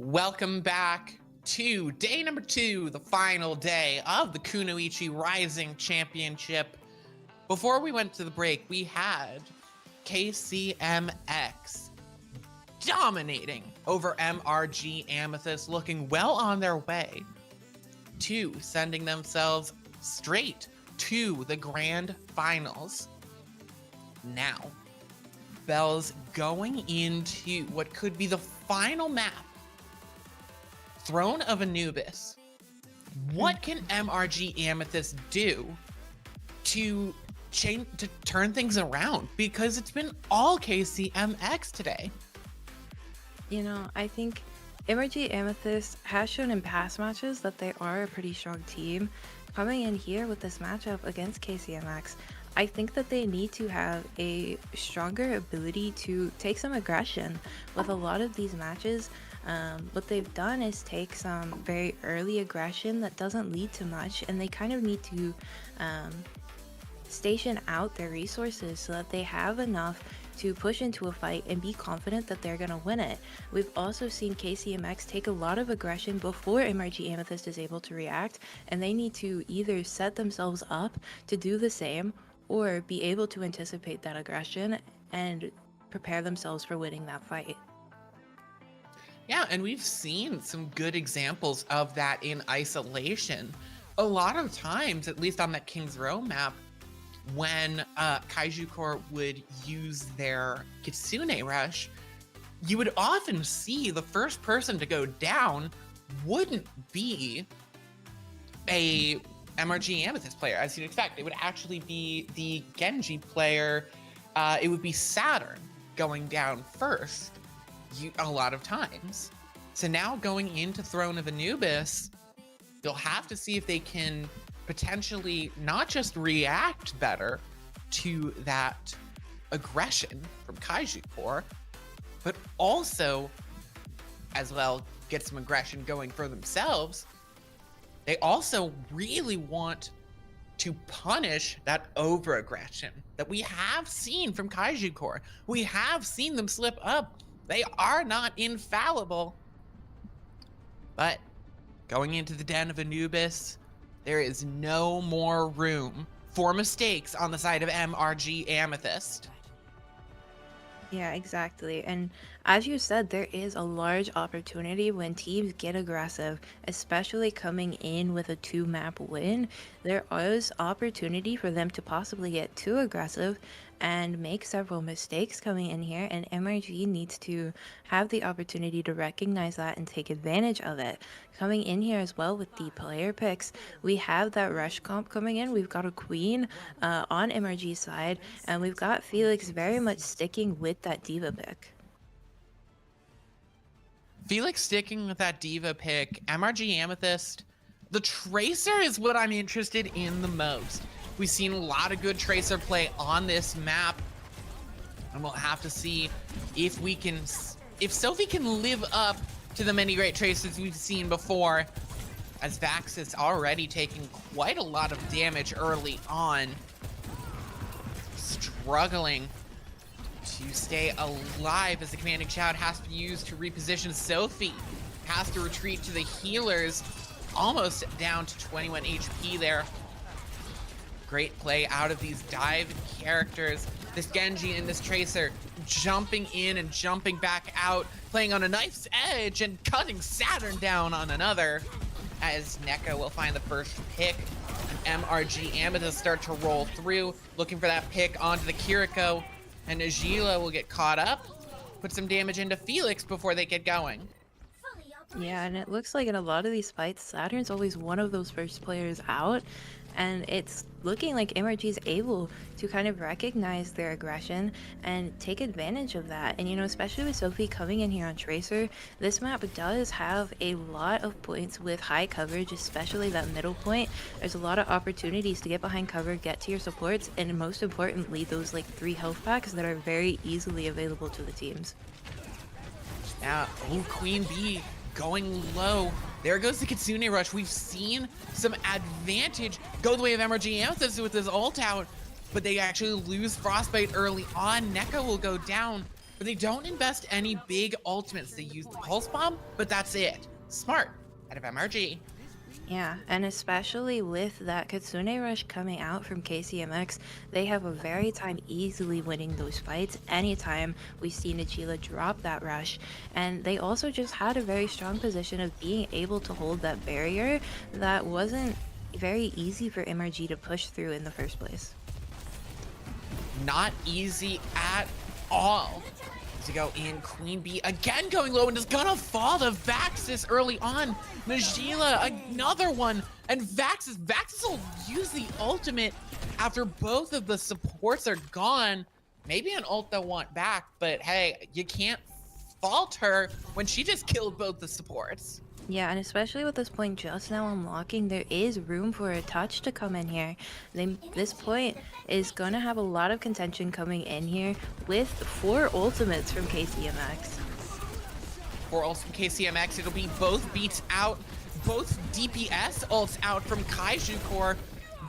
Welcome back to day number 2, the final day of the Kunoichi Rising Championship. Before we went to the break, we had KCMX dominating over MRG Amethyst, looking well on their way to sending themselves straight to the grand finals. Now, Bell's going into what could be the final map, Throne of Anubis. What can MRG Amethyst do to turn things around? Because it's been all KCMX today. You know, I think MRG Amethyst has shown in past matches that they are a pretty strong team. Coming in here with this matchup against KCMX, I think that they need to have a stronger ability to take some aggression with a lot of these matches. What they've done is take some very early aggression that doesn't lead to much, and they kind of need to station out their resources so that they have enough to push into a fight and be confident that they're going to win it. We've also seen KCMX take a lot of aggression before MRG Amethyst is able to react, and they need to either set themselves up to do the same or be able to anticipate that aggression and prepare themselves for winning that fight. Yeah, and we've seen some good examples of that in isolation. A lot of times, at least on that King's Row map, when Kaiju Corps would use their Kitsune Rush, you would often see the first person to go down wouldn't be a MRG Amethyst player, as you'd expect. It would actually be the Genji player. It would be Saturn going down first a lot of times. So now going into Throne of Anubis, you'll have to see if they can potentially not just react better to that aggression from Kaiju Corps, but also as well get some aggression going for themselves. They also really want to punish that over-aggression that we have seen from Kaiju Corps. We have seen them slip up. They are not infallible. But going into the Den of Anubis, there is no more room for mistakes on the side of MRG Amethyst. Yeah, exactly. And as you said, there is a large opportunity when teams get aggressive, especially coming in with a 2-map win. There is opportunity for them to possibly get too aggressive and make several mistakes coming in here, and MRG needs to have the opportunity to recognize that and take advantage of it. Coming in here as well with the player picks, we have that rush comp coming in. We've got a Queen on MRG's side, and we've got Felix very much sticking with that Diva pick. Felix sticking with that Diva pick. MRG Amethyst, the Tracer is what I'm interested in the most. We've seen a lot of good Tracer play on this map, and we'll have to see if Sophie can live up to the many great Tracers we've seen before, as Vax is already taking quite a lot of damage early on, struggling to stay alive as the commanding shout has to be used to reposition. Sophie has to retreat to the healers, almost down to 21 HP there. Great play out of these dive characters. This Genji and this Tracer jumping in and jumping back out, playing on a knife's edge and cutting Saturn down on another, as Neko will find the first pick. And MRG Amethyst start to roll through, looking for that pick onto the Kiriko, and Najila will get caught up, put some damage into Felix before they get going. Yeah, and it looks like in a lot of these fights, Saturn's always one of those first players out, and it's looking like MRG is able to kind of recognize their aggression and take advantage of that. And you know, especially with Sophie coming in here on Tracer, this map does have a lot of points with high coverage, especially that middle point. There's a lot of opportunities to get behind cover, get to your supports, and most importantly, those like 3 health packs that are very easily available to the teams. Now, Queen Bee going low. There goes the Kitsune Rush. We've seen some advantage go the way of MRG Amethyst with this ult out, but they actually lose Frostbite early on. Neko will go down. but they don't invest any big ultimates. They use the Pulse Bomb, but that's it. Smart out of MRG. Yeah, and especially with that Kitsune Rush coming out from KCMX, they have a very time easily winning those fights anytime we see Nichila drop that rush. And they also just had a very strong position of being able to hold that barrier that wasn't very easy for MRG to push through in the first place. Not easy at all. To go in, Queen Bee again going low and is gonna fall to Vaxis early on. Najila, another one, and Vaxis will use the ultimate after both of the supports are gone. Maybe an ult they'll want back, but hey, you can't fault her when she just killed both the supports. Yeah, and especially with this point just now unlocking, there is room for a touch to come in here. This point is going to have a lot of contention coming in here with 4 ultimates from KCMX. 4 ults from KCMX, it'll be both beats out, both DPS ults out from Kaiju Core.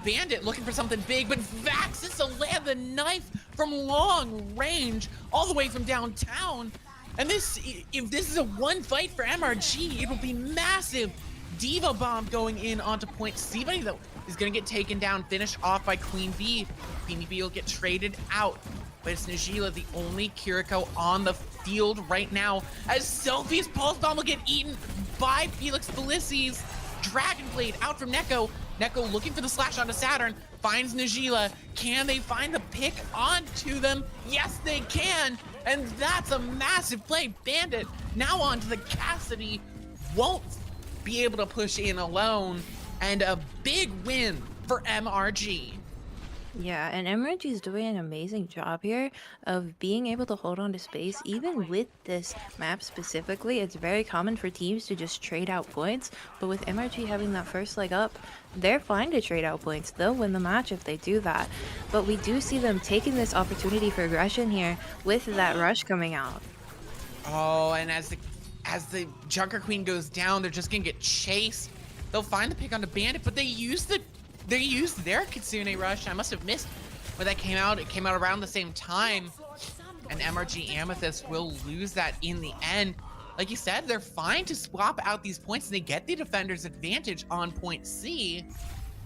Bandit looking for something big, but Vaxis will land the knife from long range, all the way from downtown. And if this is a one fight for MRG, it'll be massive. Diva Bomb going in onto point C, but though is gonna get taken down, finished off by Queen Bee. Queen Bee will get traded out, but it's Najila, the only Kiriko on the field right now, as Sophie's Pulse Bomb will get eaten by Felix Felices. Dragon Blade out from Neko. Neko looking for the slash onto Saturn, finds Najila. Can they find the pick onto them? Yes, they can. And that's a massive play. Bandit now onto the Cassidy. Won't be able to push in alone. And a big win for MRG. Yeah, and MRG is doing an amazing job here of being able to hold on to space. Even with this map specifically, it's very common for teams to just trade out points, but with MRG having that first leg up, they're fine to trade out points. They'll win the match if they do that. But we do see them taking this opportunity for aggression here with that rush coming out. Oh, and as the Junker Queen goes down, they're just gonna get chased. They'll find the pick on the Bandit, but they used their Kitsune Rush. I must have missed when that came out. It came out around the same time. And MRG Amethyst will lose that in the end. Like you said, they're fine to swap out these points and they get the defender's advantage on point C.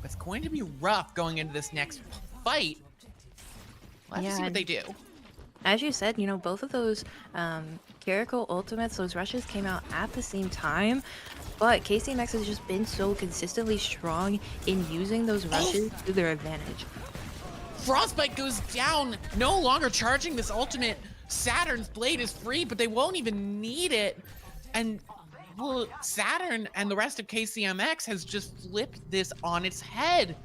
But it's going to be rough going into this next fight. We'll have to see what they do. As you said, you know, both of those Kiriko ultimates, those rushes came out at the same time. But KCMX has just been so consistently strong in using those rushes to their advantage. Frostbite goes down, no longer charging this ultimate. Saturn's blade is free, but they won't even need it. And well, Saturn and the rest of KCMX has just flipped this on its head.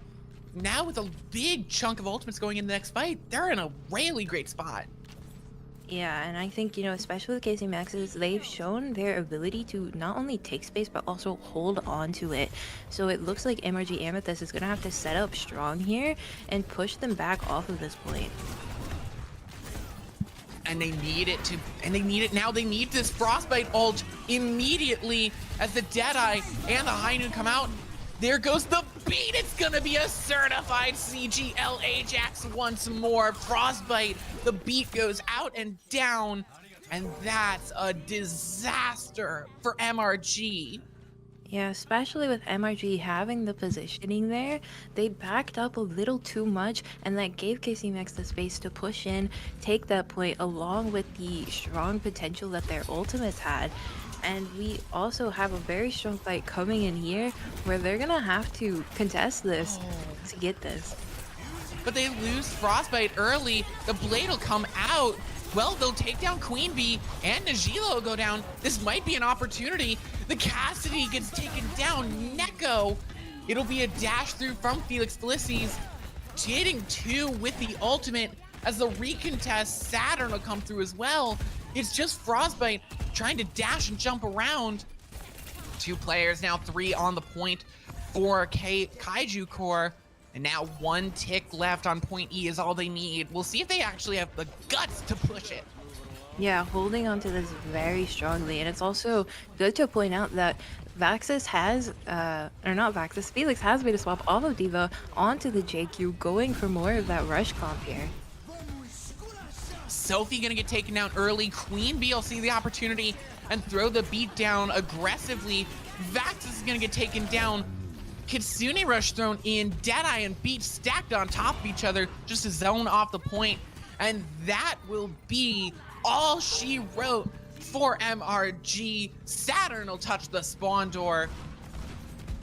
Now with a big chunk of ultimates going in the next fight, they're in a really great spot. Yeah, and I think, you know, especially with KCMX's, they've shown their ability to not only take space, but also hold on to it. So it looks like MRG Amethyst is going to have to set up strong here and push them back off of this point. And they need it now. They need this Frostbite ult immediately as the Deadeye and the High Noon come out. There goes the beat. It's gonna be a certified CGL Ajax once more. Frostbite, the beat goes out and down, and that's a disaster for MRG. Yeah, especially with MRG having the positioning there, they backed up a little too much, and that gave KCMX the space to push in, take that point, along with the strong potential that their ultimates had. And we also have a very strong fight coming in here where they're gonna have to contest this to get this. But they lose Frostbite early. The blade will come out. Well, they'll take down Queen Bee and Najila will go down. This might be an opportunity. The Cassidy gets taken down. Neko. It'll be a dash through from Felix Felices. Hitting 2 with the ultimate as the recontest. Saturn will come through as well. It's just Frostbite trying to dash and jump around. 2 players now, 3 on the point for Kaiju Core. And now 1 tick left on point E is all they need. We'll see if they actually have the guts to push it. Yeah, holding on to this very strongly. And it's also good to point out that Vaxis has, or not Vaxis, Felix has made a swap off of Diva onto the JQ, going for more of that rush comp here. Sophie gonna get taken down early. Queen Bee will see the opportunity and throw the beat down aggressively. Vaxis is gonna get taken down. Kitsune Rush thrown in. Deadeye and Beat stacked on top of each other just to zone off the point. And that will be all she wrote for MRG. Saturn will touch the spawn door,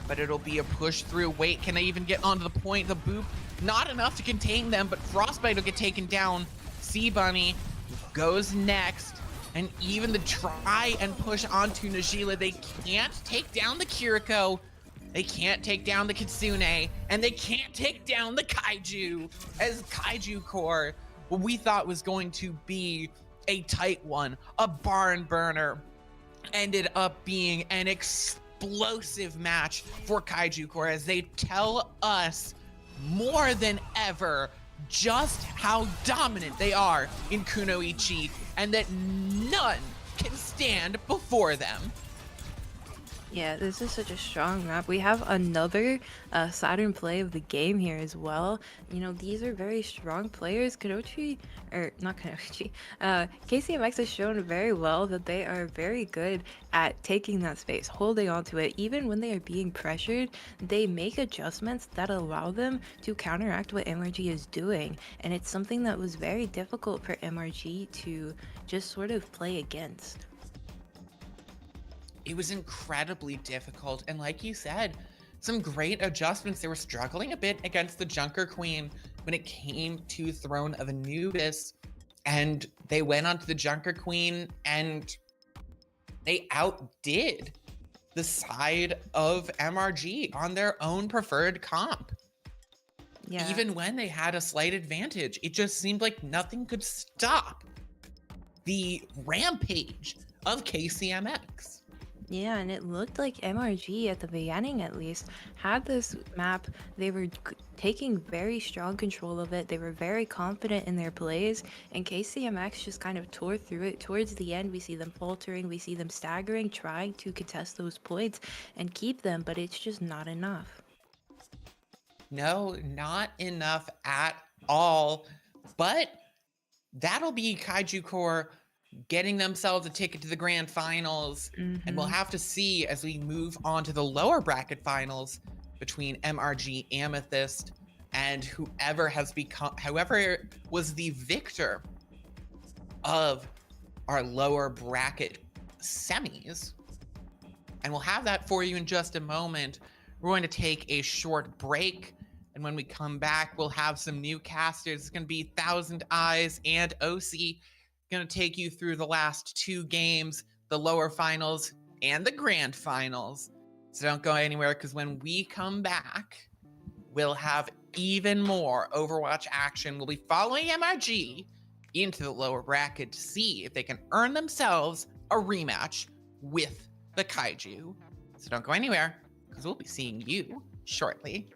but it'll be a push through. Wait, can they even get onto the point? The boop, not enough to contain them, but Frostbite will get taken down. Sea Bunny goes next. And even the try and push onto Najila, they can't take down the Kiriko. They can't take down the Kitsune, and they can't take down the Kaiju, as Kaiju Core, what we thought was going to be a tight one, a barn burner, ended up being an explosive match for Kaiju Core as they tell us more than ever just how dominant they are in Kunoichi and that none can stand before them. Yeah, this is such a strong map. We have another Saturn play of the game here as well. You know, these are very strong players. Kunoichi, or not Kunoichi, KCMX has shown very well that they are very good at taking that space, holding on to it. Even when they are being pressured, they make adjustments that allow them to counteract what MRG is doing. And it's something that was very difficult for MRG to just sort of play against. It was incredibly difficult, and like you said, some great adjustments. They were struggling a bit against the Junker Queen when it came to Throne of Anubis, and they went onto the Junker Queen and they outdid the side of MRG on their own preferred comp. Yeah. Even when they had a slight advantage, it just seemed like nothing could stop the rampage of KCMX. Yeah, and it looked like MRG at the beginning at least had this map. They were taking very strong control of it. They were very confident in their plays, and KCMX just kind of tore through it. Towards the end, we see them faltering, we see them staggering, trying to contest those points and keep them, but it's just not enough. No, not enough at all. But that'll be Kaiju Core getting themselves a ticket to the grand finals. And we'll have to see as we move on to the lower bracket finals between MRG Amethyst and whoever was the victor of our lower bracket semis. And we'll have that for you in just a moment. We're going to take a short break. And when we come back, we'll have some new casters. It's going to be Thousand Eyes and OC. Going to take you through the last two games, the lower finals and the grand finals. So don't go anywhere, because when we come back, we'll have even more Overwatch action. We'll be following MRG into the lower bracket to see if they can earn themselves a rematch with the Kaiju. So don't go anywhere, because we'll be seeing you shortly.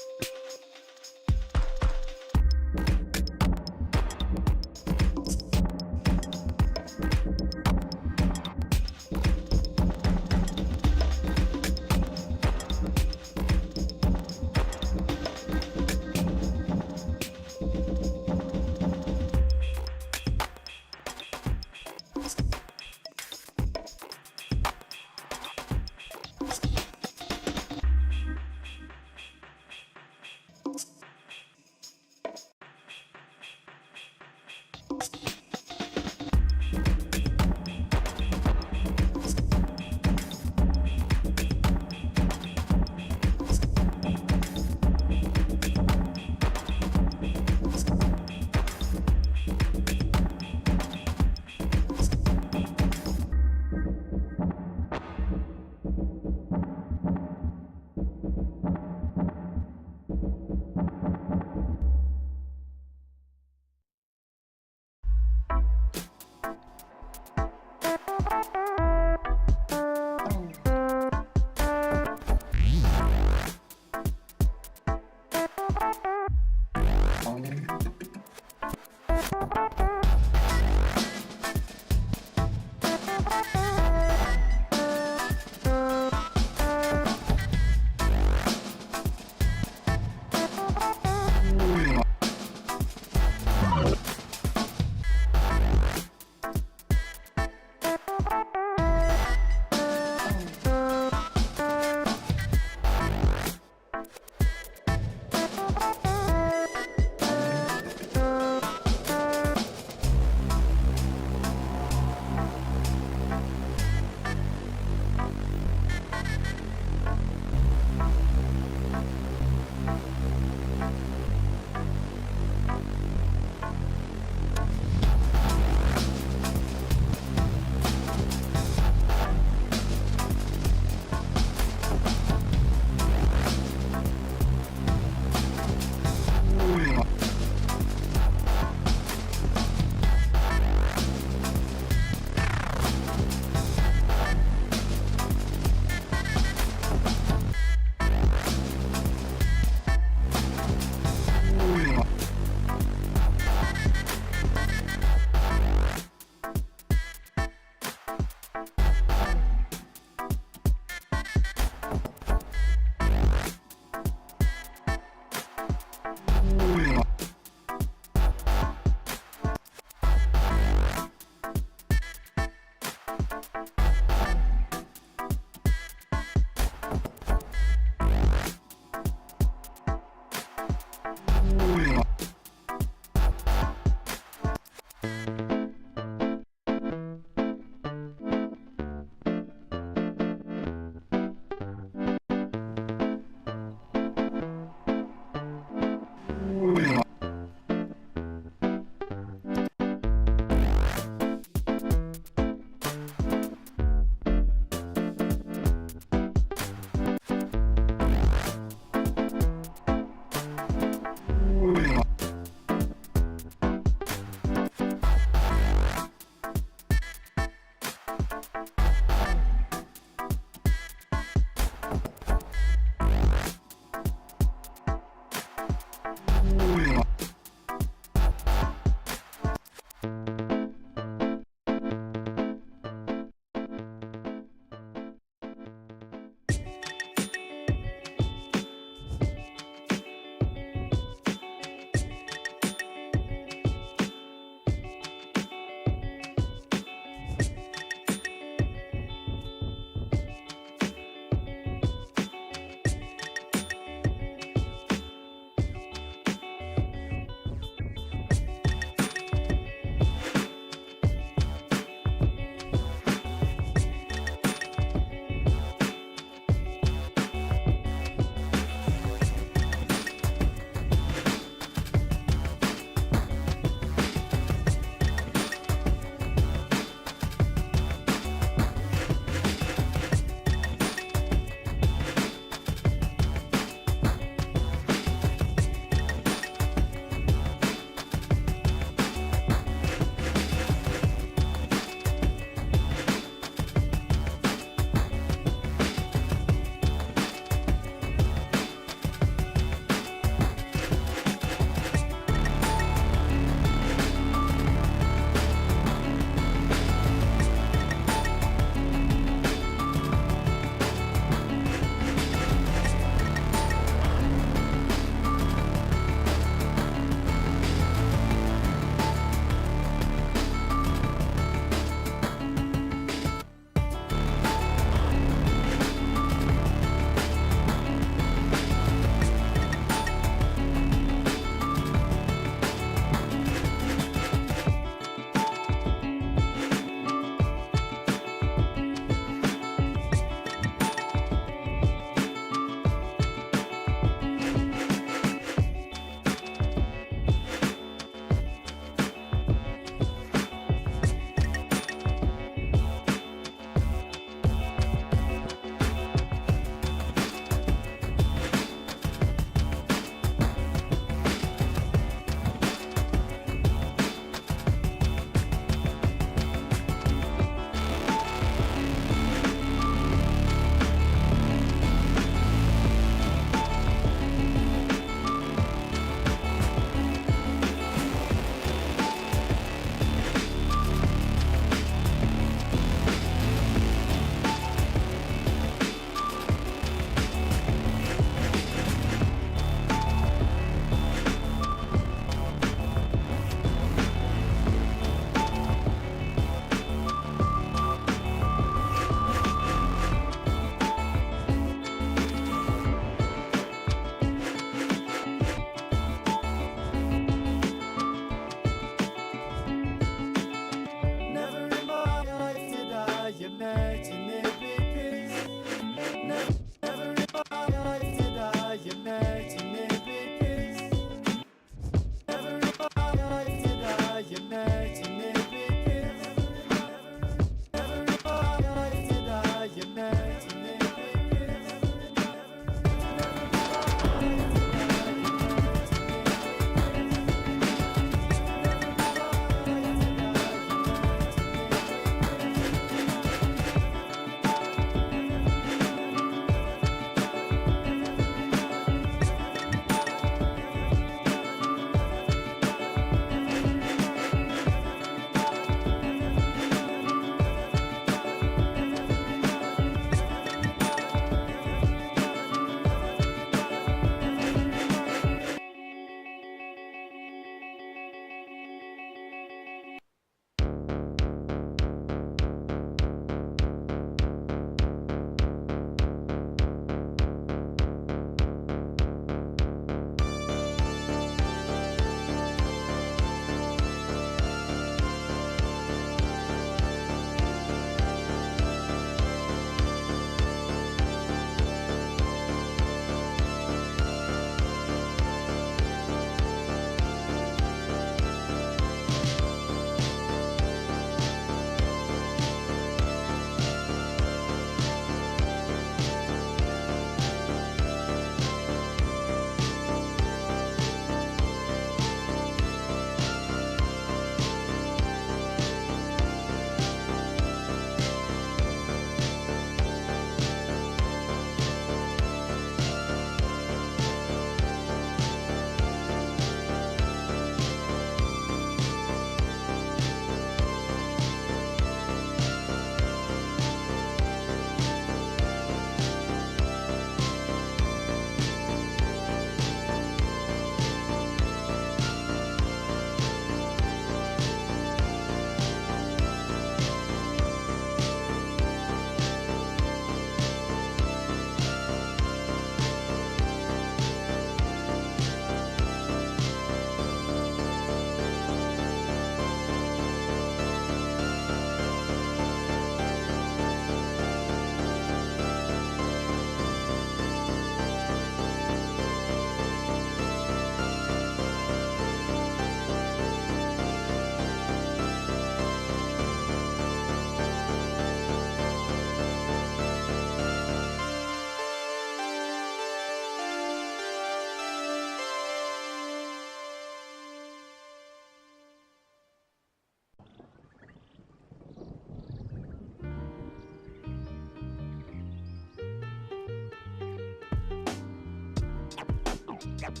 Got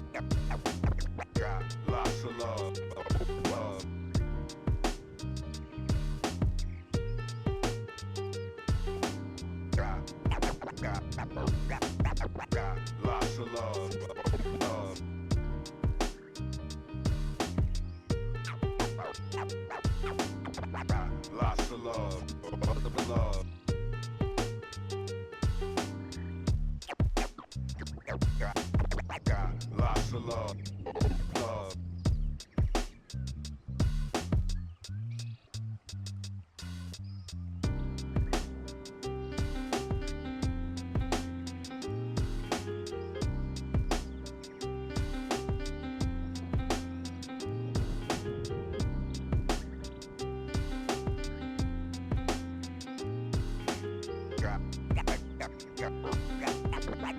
lots of love, love. Got lots of love, love. Got lots of love, love.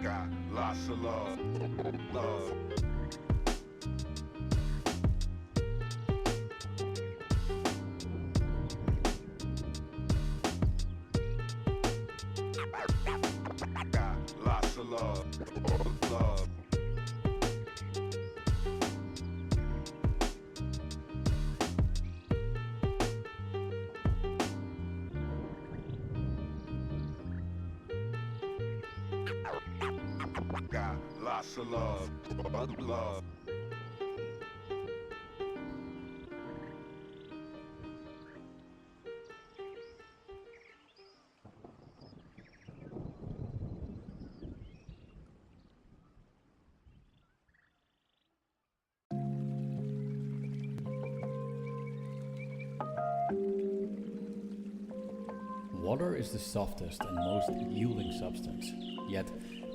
Got lots of love, love. Got lots of love, love. Got lots of love, love. Got lots of love, love. Water is the softest and most yielding substance, yet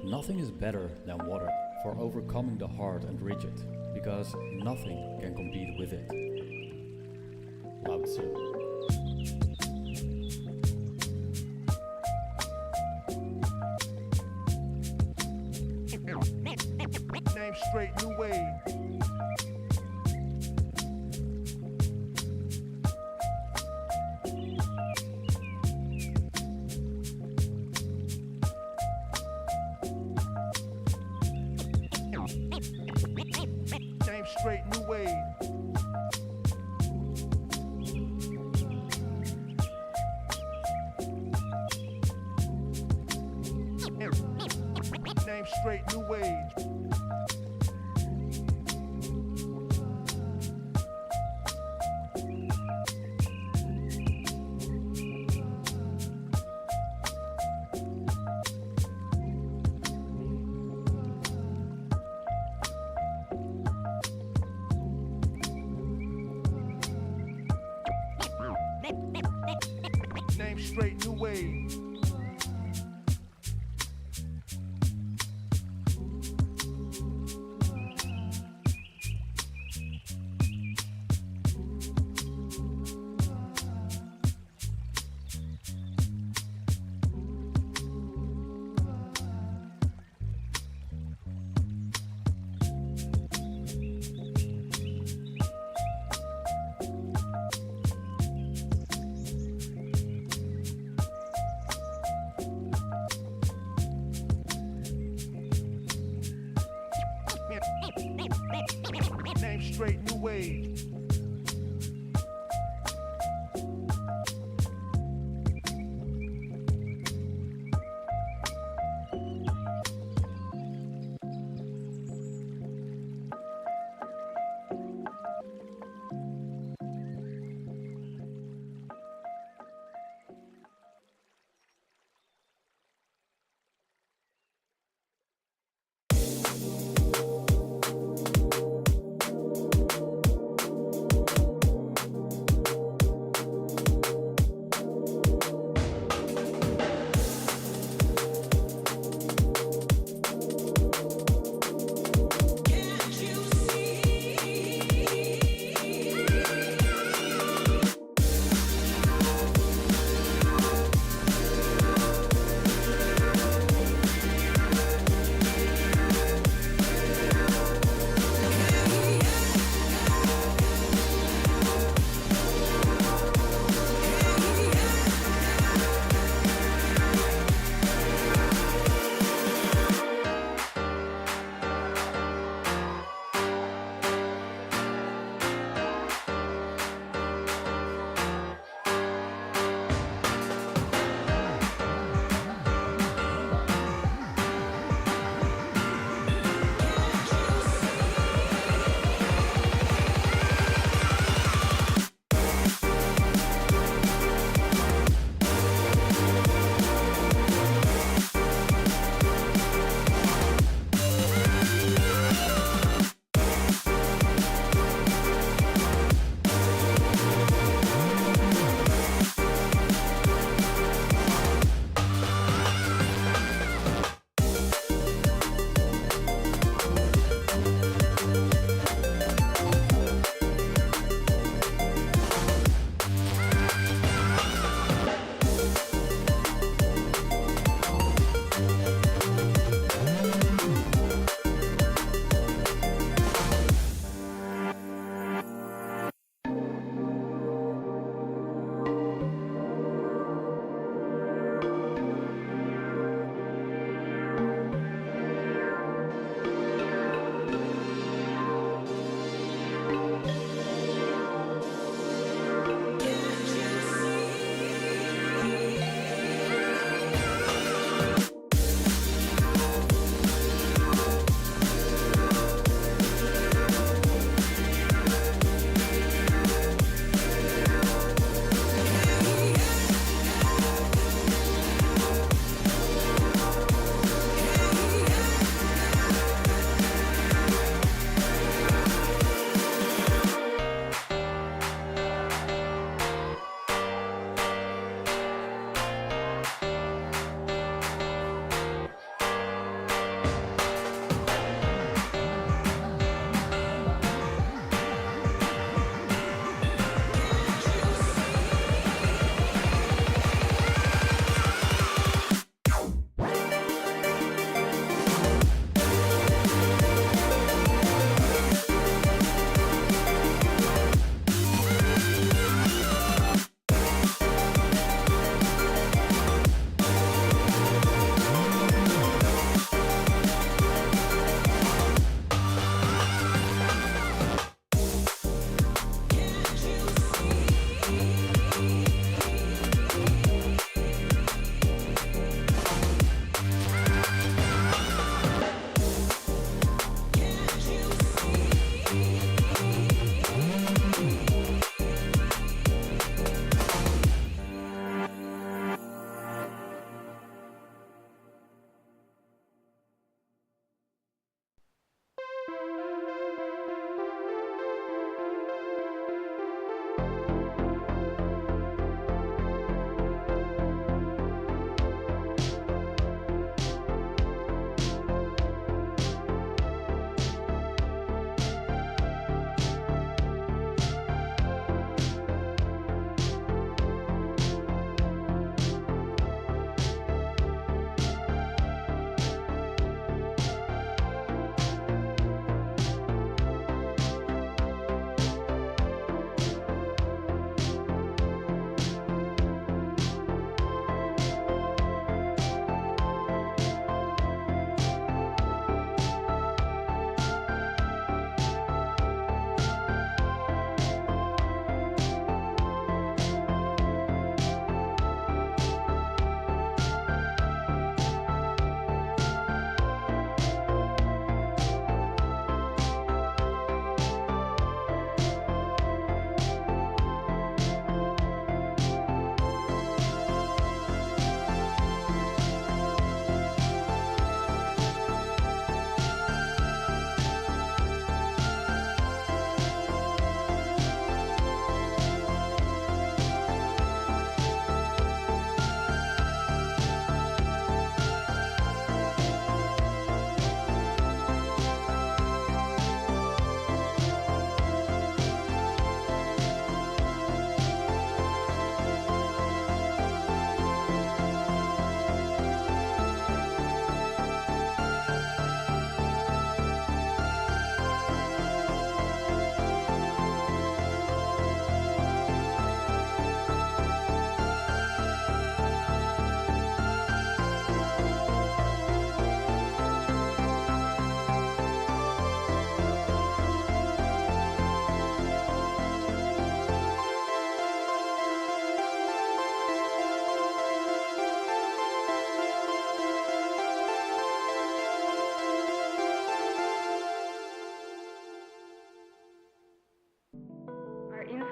nothing is better than water for overcoming the hard and rigid, because nothing can compete with it. Lao Tzu. Name straight, new wave. Name straight, new wave. Name straight, new wave. Name straight, new wave. Name straight, new wave.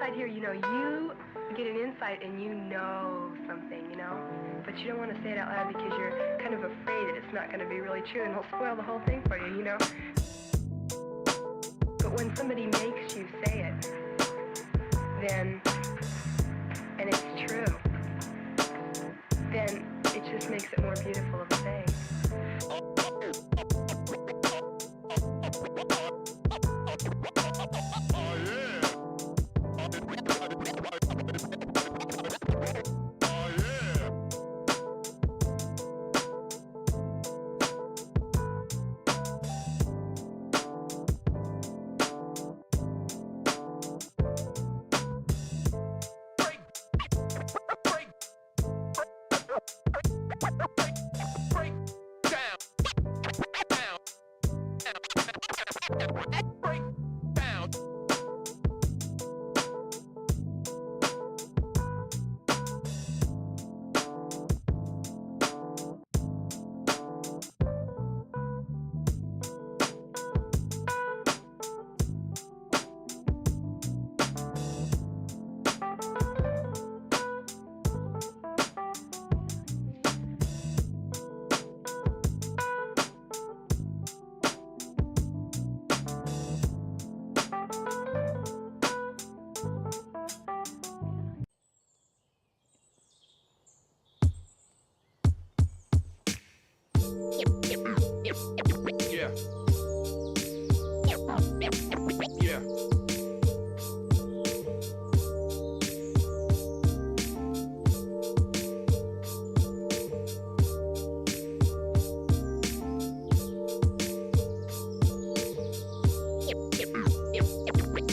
right here, you know, you get an insight and you know something, you know, but you don't want to say it out loud because you're kind of afraid that it's not going to be really true and it'll spoil the whole thing for you, you know. But when somebody makes you say it, then, and it's true, then it just makes it more beautiful of a thing. Yeah. Yeah.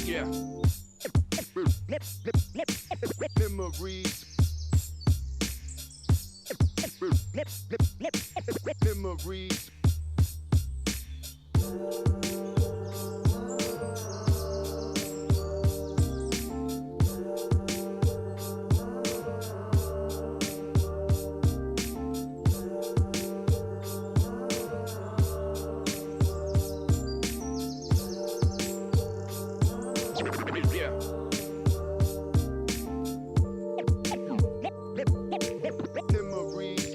Yeah. Memories. Memories. Yeah. Memories.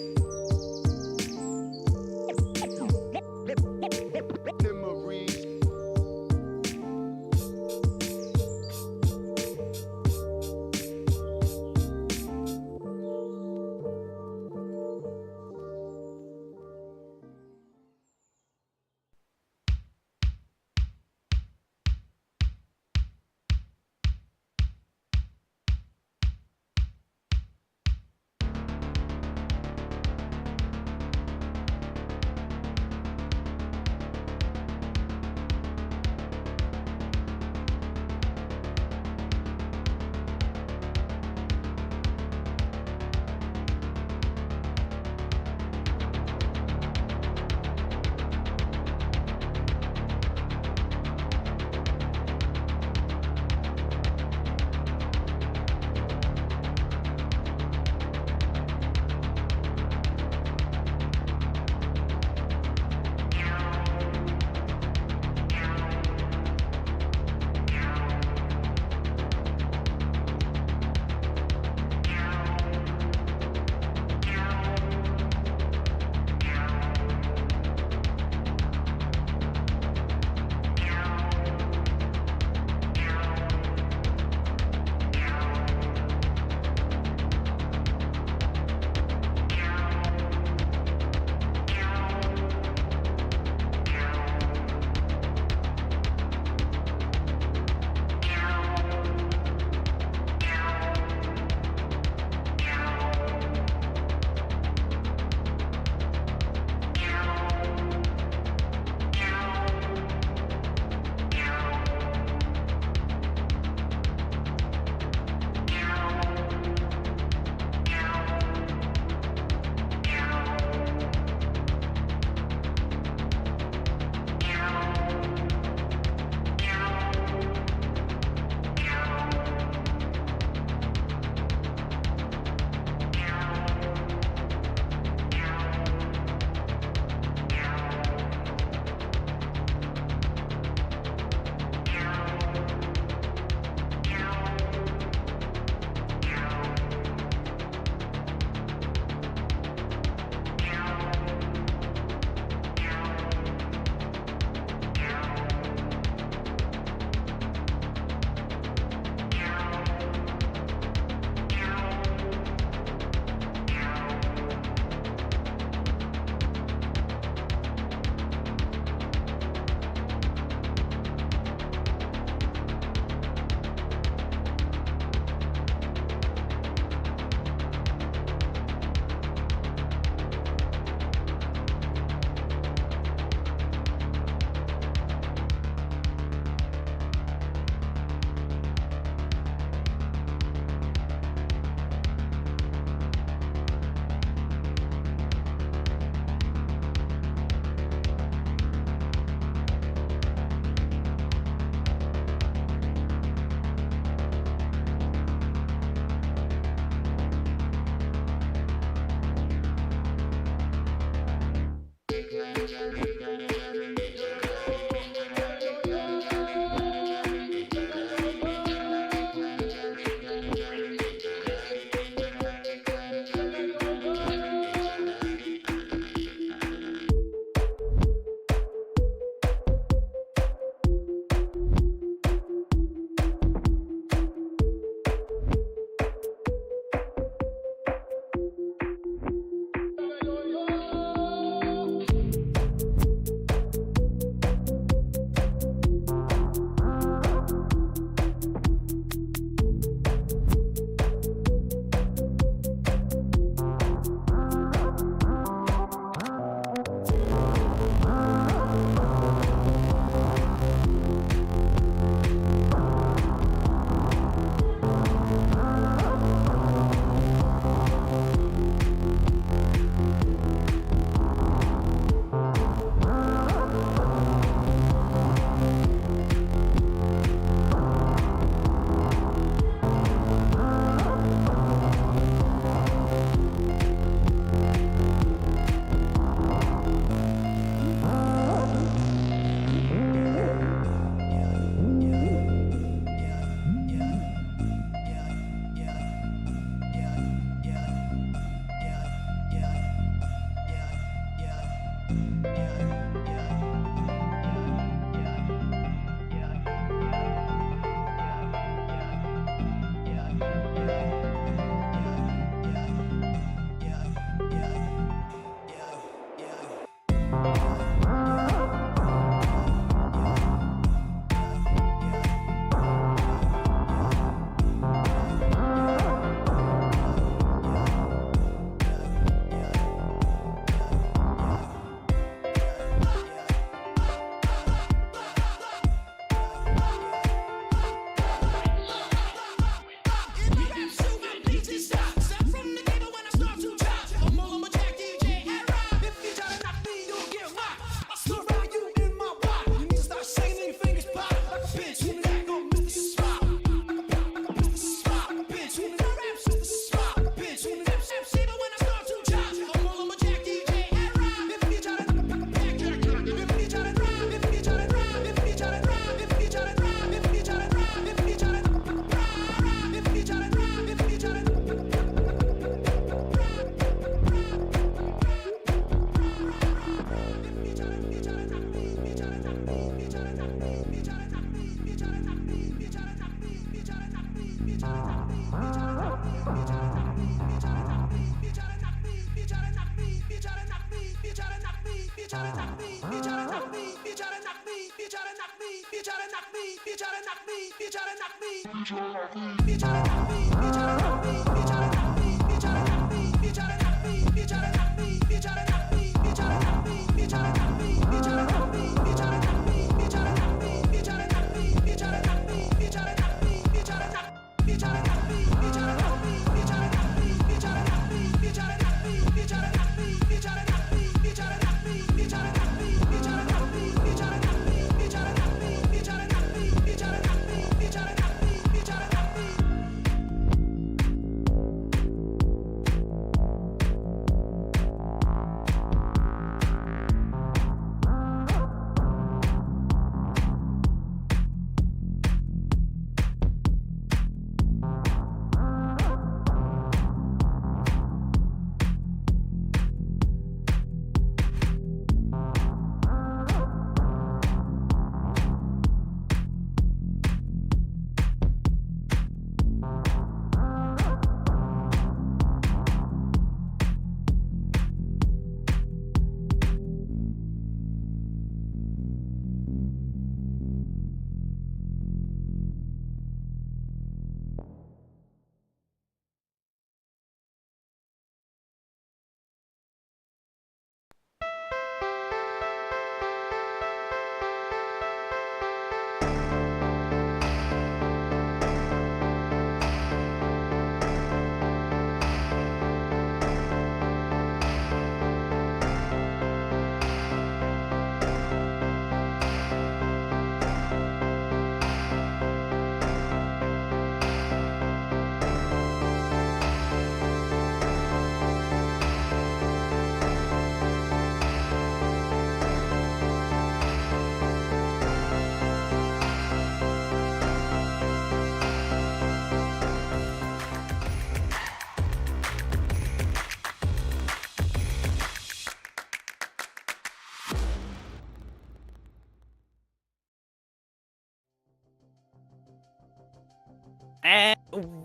And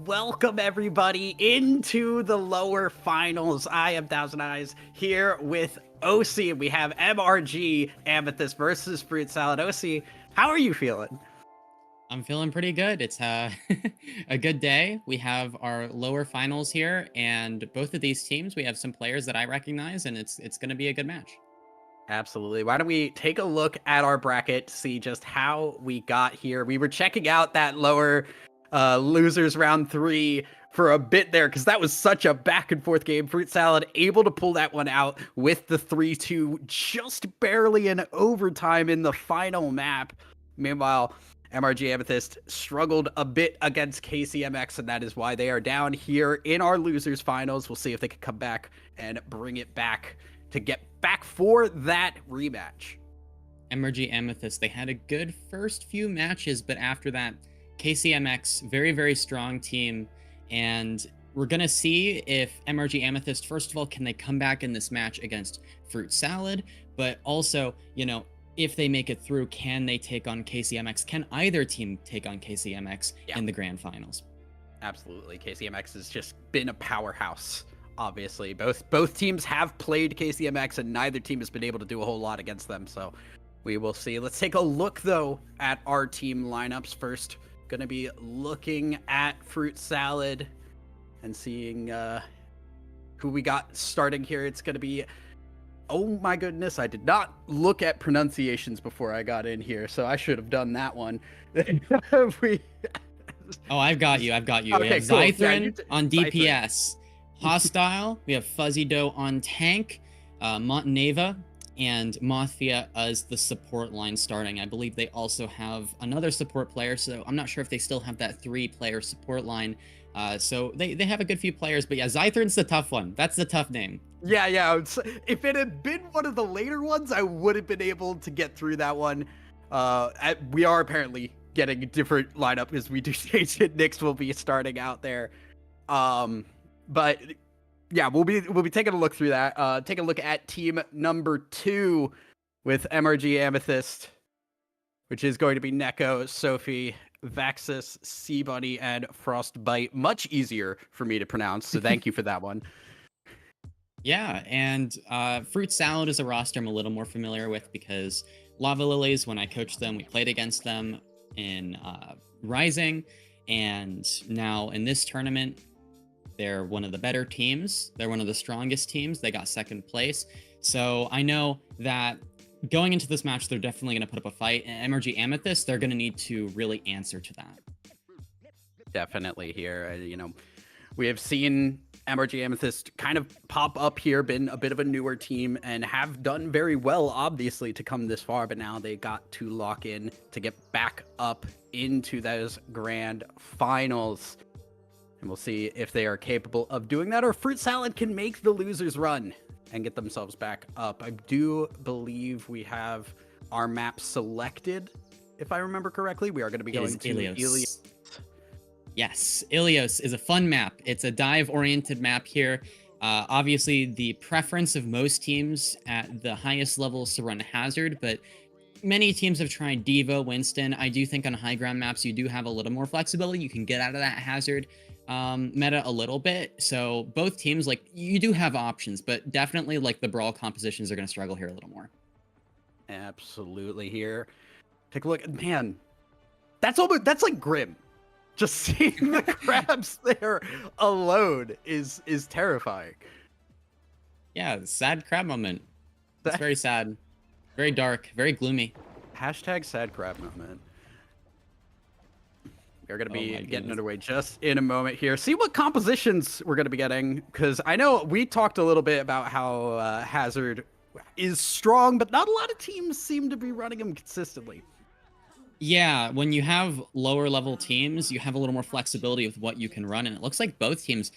welcome everybody into the lower finals. I am Thousand Eyes here with OC, and we have MRG Amethyst versus Fruit Salad. OC, how are you feeling? I'm feeling pretty good. It's a good day. We have our lower finals here, and both of these teams, we have some players that I recognize, and it's going to be a good match. Absolutely. Why don't we take a look at our bracket to see just how we got here? We were checking out that lower losers round 3 for a bit there because that was such a back and forth game. Fruit Salad able to pull that one out with the 3-2, just barely in overtime in the final map. Meanwhile, MRG Amethyst struggled a bit against KCMX, and that is why they are down here in our losers finals. We'll see if they can come back and bring it back to get back for that rematch. MRG Amethyst, they had a good first few matches, but after that, KCMX, very, very strong team. And we're going to see if MRG Amethyst, first of all, can they come back in this match against Fruit Salad? But also, you know, if they make it through, can they take on KCMX? Can either team take on KCMX in the grand finals? Absolutely. KCMX has just been a powerhouse. Obviously, both teams have played KCMX, and neither team has been able to do a whole lot against them. So we will see. Let's take a look, though, at our team lineups first. Going to be looking at Fruit Salad and seeing who we got starting here. It's going to be, oh my goodness, I did not look at pronunciations before I got in here, so I should have done that one. Oh, I've got you. Okay, we have cool. Zythrin on DPS. Zythrin. Hostile, we have Fuzzy Dough on tank, Monteneva and Mothia as the support line starting. I believe they also have another support player, so I'm not sure if they still have that 3-player support line. So they have a good few players, but yeah, Zythrin's the tough one. That's the tough name. Yeah. If it had been one of the later ones, I would have been able to get through that one. We are apparently getting a different lineup because we do change it. Nyx will be starting out there. But yeah, we'll be taking a look through that. Take a look at team number 2 with MRG Amethyst, which is going to be Neko, Sophie, Vaxis, Sea Bunny, and Frostbite. Much easier for me to pronounce, so thank you for that one. Yeah, and Fruit Salad is a roster I'm a little more familiar with because Lava Lilies, when I coached them, we played against them in Rising, and now in this tournament, they're one of the better teams. They're one of the strongest teams. They got second place. So I know that going into this match, they're definitely going to put up a fight. And MRG Amethyst, they're going to need to really answer to that. Definitely here. We have seen MRG Amethyst kind of pop up here, been a bit of a newer team, and have done very well, obviously, to come this far. But now they got to lock in to get back up into those grand finals. And we'll see if they are capable of doing that, or Fruit Salad can make the losers run and get themselves back up. I do believe we have our map selected, if I remember correctly. We are going to be going to Ilios. Yes, Ilios is a fun map. It's a dive-oriented map here. Obviously, the preference of most teams at the highest levels to run Hazard, but many teams have tried Devo, Winston. I do think on high ground maps, you do have a little more flexibility. You can get out of that Hazard meta a little bit. So both teams, like, you do have options, but definitely like the brawl compositions are going to struggle here a little more. Absolutely here. Take a look. Man, that's like grim. Just seeing the crabs there alone is terrifying. Yeah, sad crab moment. It's very sad. Very dark, very gloomy. Hashtag sad crab moment. We're going to be getting underway just in a moment here. See what compositions we're going to be getting, because I know we talked a little bit about how Hazard is strong, but not a lot of teams seem to be running him consistently. Yeah, when you have lower level teams, you have a little more flexibility with what you can run, and it looks like both teams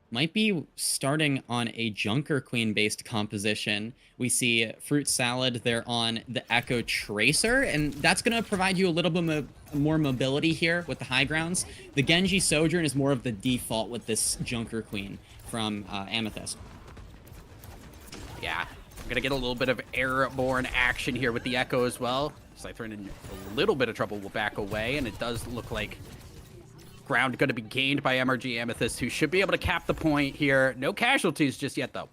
might be starting on a Junker Queen based composition. We see Fruit Salad, they're on the Echo Tracer, and that's going to provide you a little bit more mobility here with the high grounds. The Genji Sojourn is more of the default with this Junker Queen from Amethyst. Yeah, I'm going to get a little bit of airborne action here with the Echo as well. Scyther in a little bit of trouble will back away, and it does look like ground going to be gained by MRG Amethyst, who should be able to cap the point here. No casualties just yet, though.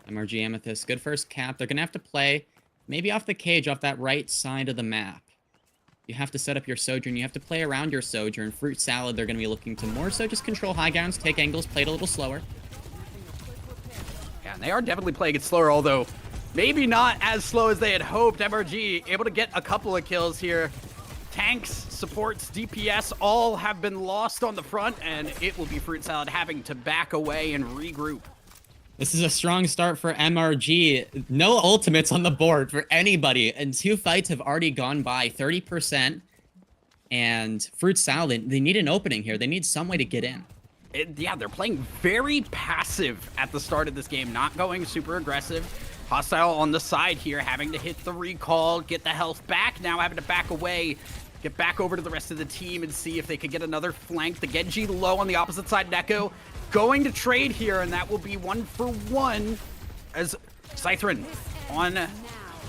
MRG Amethyst, good first cap. They're going to have to play maybe off the cage, off that right side of the map. You have to set up your Sojourn. You have to play around your Sojourn. Fruit Salad, they're going to be looking to more so just control high grounds, take angles, play it a little slower. Yeah, and they are definitely playing it slower, although maybe not as slow as they had hoped. MRG able to get a couple of kills here. Tanks, supports, DPS all have been lost on the front, and it will be Fruit Salad having to back away and regroup. This is a strong start for MRG. No ultimates on the board for anybody, and 2 fights have already gone by, 30%. And Fruit Salad, they need an opening here. They need some way to get in. Yeah, they're playing very passive at the start of this game, not going super aggressive. Hostile on the side here, having to hit the recall, get the health back, now having to back away, get back over to the rest of the team and see if they could get another flank. The Genji low on the opposite side, Neko going to trade here, and that will be 1-for-1 as Scythrin on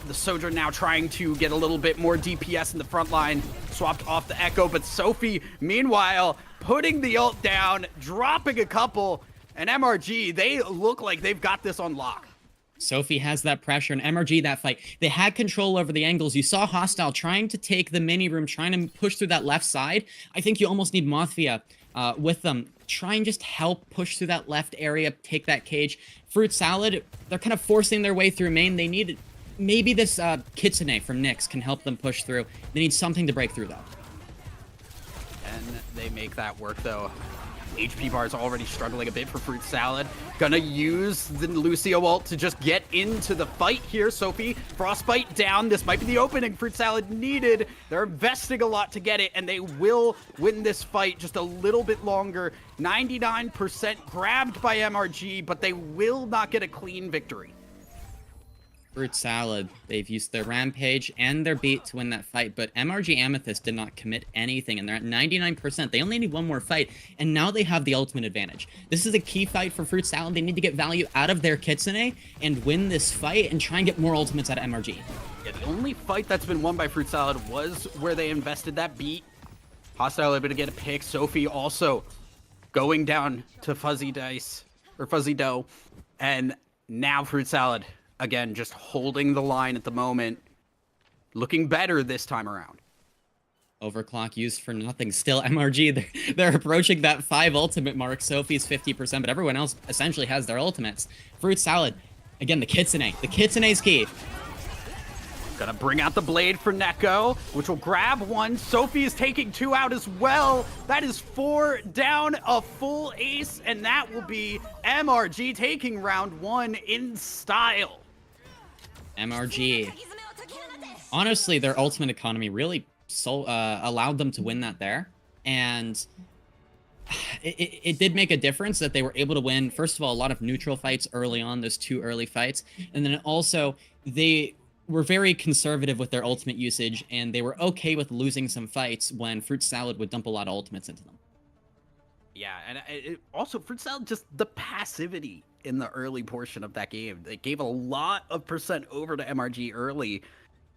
the Sojourn now trying to get a little bit more DPS in the front line. Swapped off the Echo, but Sophie, meanwhile, putting the ult down, dropping a couple, and MRG, they look like they've got this on lock. Sophie has that pressure, and MRG that fight. They had control over the angles. You saw Hostile trying to take the mini room, trying to push through that left side. I think you almost need Mothia with them. Try and just help push through that left area, take that cage. Fruit Salad, they're kind of forcing their way through main. They need, maybe this Kitsune from Nyx can help them push through. They need something to break through, though. And they make that work, though. HP bar is already struggling a bit for Fruit Salad. Gonna use the Lucio ult to just get into the fight here. Sophie, Frostbite down. This might be the opening Fruit Salad needed. They're investing a lot to get it, and they will win this fight just a little bit longer. 99% grabbed by MRG, but they will not get a clean victory. Fruit Salad, they've used their Rampage and their Beat to win that fight, but MRG Amethyst did not commit anything, and they're at 99%. They only need one more fight, and now they have the ultimate advantage. This is a key fight for Fruit Salad. They need to get value out of their Kitsune and win this fight and try and get more ultimates out of MRG. Yeah, the only fight that's been won by Fruit Salad was where they invested that Beat. Hostile able to get a pick. Sophie also going down to Fuzzy Dice, or Fuzzy Dough, and now Fruit Salad again, just holding the line at the moment. Looking better this time around. Overclock used for nothing. Still MRG, they're approaching that 5 ultimate mark. Sophie's 50%, but everyone else essentially has their ultimates. Fruit Salad, again, the Kitsune. The Kitsune's key. Gonna bring out the blade for Neko, which will grab one. Sophie is taking 2 out as well. That is 4 down, a full ace, and that will be MRG taking round 1 in style. MRG. Honestly, their ultimate economy really allowed them to win that there. And it did make a difference that they were able to win, first of all, a lot of neutral fights early on, those 2 early fights. And then also, they were very conservative with their ultimate usage, and they were okay with losing some fights when Fruit Salad would dump a lot of ultimates into them. Yeah, and also Fruit Salad, just the passivity in the early portion of that game. They gave a lot of percent over to MRG early.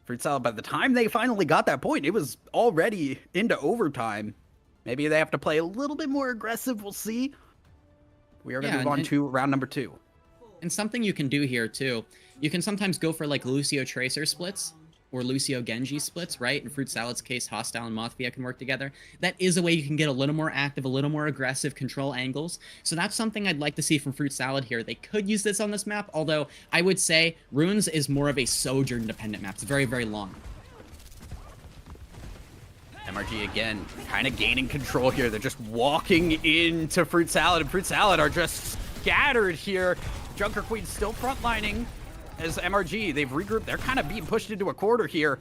Fruit Salad, by the time they finally got that point, it was already into overtime. Maybe they have to play a little bit more aggressive, we'll see. We are going to move on to round number 2. And something you can do here, too, you can sometimes go for, like, Lucio Tracer splits or Lucio Genji splits, right? In Fruit Salad's case, Hostile and Mothvia can work together. That is a way you can get a little more active, a little more aggressive, control angles. So that's something I'd like to see from Fruit Salad here. They could use this on this map, although I would say Runes is more of a Sojourn-dependent map. It's very, very long. MRG, again, kind of gaining control here. They're just walking into Fruit Salad, and Fruit Salad are just scattered here. Junker Queen still frontlining as MRG. They've regrouped. They're kind of being pushed into a quarter here.